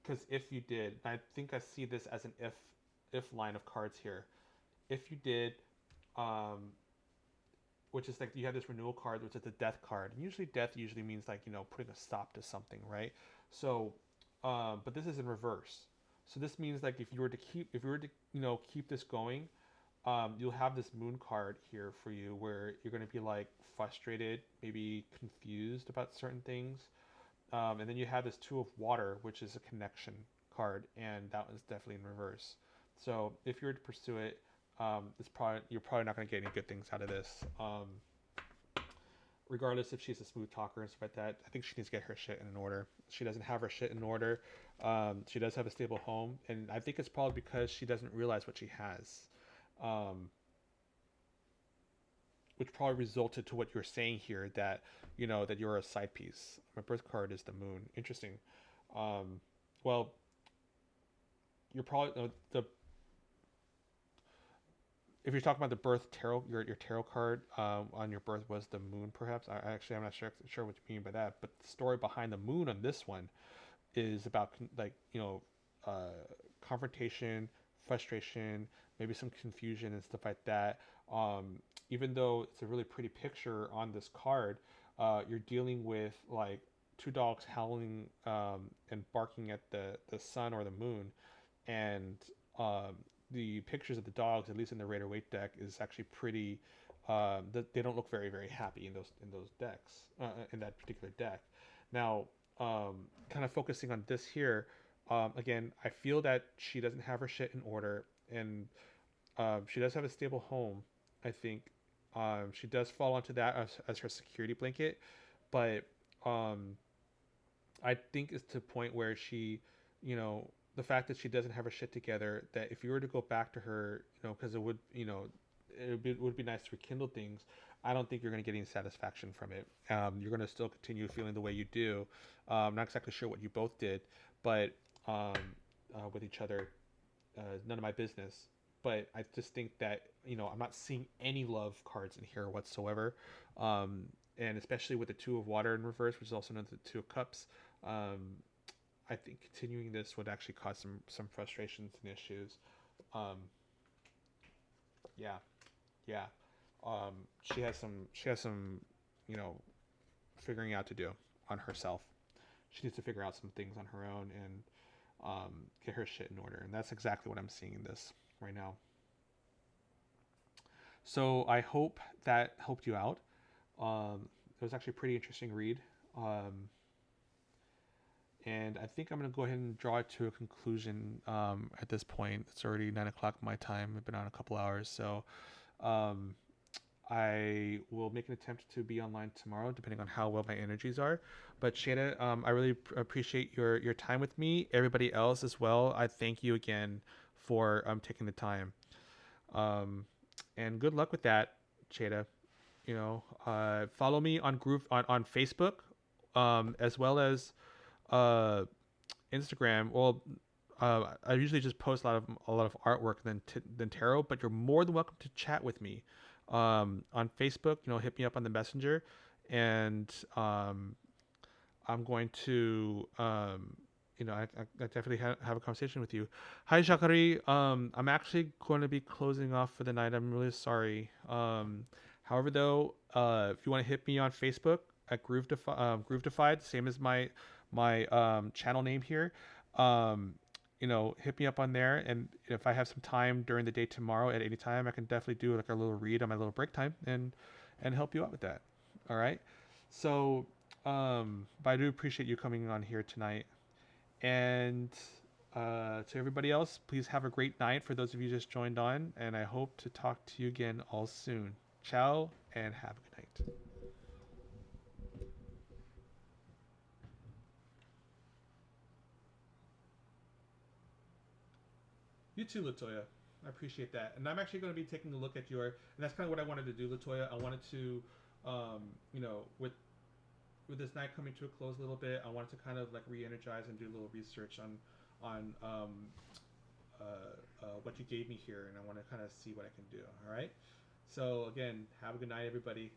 because if you did, I think I see this as an if line of cards here. If you did, um, which is like you have this renewal card, which is the death card. And usually, death usually means like putting a stop to something, right? So, but this is in reverse. So this means like if you were to keep this going, you'll have this moon card here for you where you're going to be like frustrated, maybe confused about certain things, and then you have this two of water, which is a connection card, and that was definitely in reverse. So if you were to pursue it, you're probably not going to get any good things out of this. Regardless if she's a smooth talker and stuff like that, I think she needs to get her shit in order. She doesn't have her shit in order. She does have a stable home, and I think it's probably because she doesn't realize what she has, um, which probably resulted to what you're saying here that that you're a side piece. My birth card is the moon. Interesting. Um, well, you're probably the if you're talking about the birth tarot, your tarot card on your birth was the moon, perhaps. I'm not sure what you mean by that, but the story behind the moon on this one is about like uh, confrontation, frustration, maybe some confusion and stuff like that. Even though it's a really pretty picture on this card, you're dealing with like two dogs howling and barking at the sun or the moon, and um, the pictures of the dogs, at least in the Raider Waite deck, is actually pretty. They don't look very happy in those decks in that particular deck. Now, kind of focusing on this here, again, I feel that she doesn't have her shit in order, and she does have a stable home. I think she does fall onto that as her security blanket, but um, I think it's to a point where she, the fact that she doesn't have her shit together, that if you were to go back to her, because it would, would be nice to rekindle things. I don't think you're going to get any satisfaction from it. You're going to still continue feeling the way you do. Not exactly sure what you both did, but um, with each other, none of my business. But I just think that I'm not seeing any love cards in here whatsoever, um, and especially with the Two of Water in reverse, which is also known as the Two of Cups. Um, I think continuing this would actually cause some frustrations and issues. Um, yeah, yeah. She has some you know figuring out to do on herself. She needs to figure out some things on her own and get her shit in order, and that's exactly what I'm seeing in this right now. So I hope that helped you out. It was actually a pretty interesting read. Um, and I think I'm going to go ahead and draw it to a conclusion at this point. It's already 9 o'clock my time. I've been on a couple hours. So um, I will make an attempt to be online tomorrow, depending on how well my energies are. But Shayna, I really appreciate your time with me. Everybody else as well. I thank you again for taking the time. Um, and good luck with that, Shayna. Follow me on Groove on Facebook, as well as uh, Instagram. Well, I usually just post a lot of artwork than tarot, but you're more than welcome to chat with me on Facebook. Hit me up on the messenger, and I'm going to I definitely have a conversation with you. Hi, Shakari. I'm actually going to be closing off for the night. I'm really sorry. However, though, if you want to hit me on Facebook at Groove Defied, same as my channel name here. Hit me up on there, and if I have some time during the day tomorrow at any time, I can definitely do like a little read on my little break time and help you out with that. All right. So, but I do appreciate you coming on here tonight. And to everybody else, please have a great night for those of you just joined on. And I hope to talk to you again all soon. Ciao and have a good night. You too, Latoya. I appreciate that. And I'm actually going to be taking a look at and that's kind of what I wanted to do, Latoya. I wanted to, with this night coming to a close a little bit, I wanted to kind of like re-energize and do a little research on what you gave me here, and I want to kind of see what I can do. All right. So again, have a good night, everybody.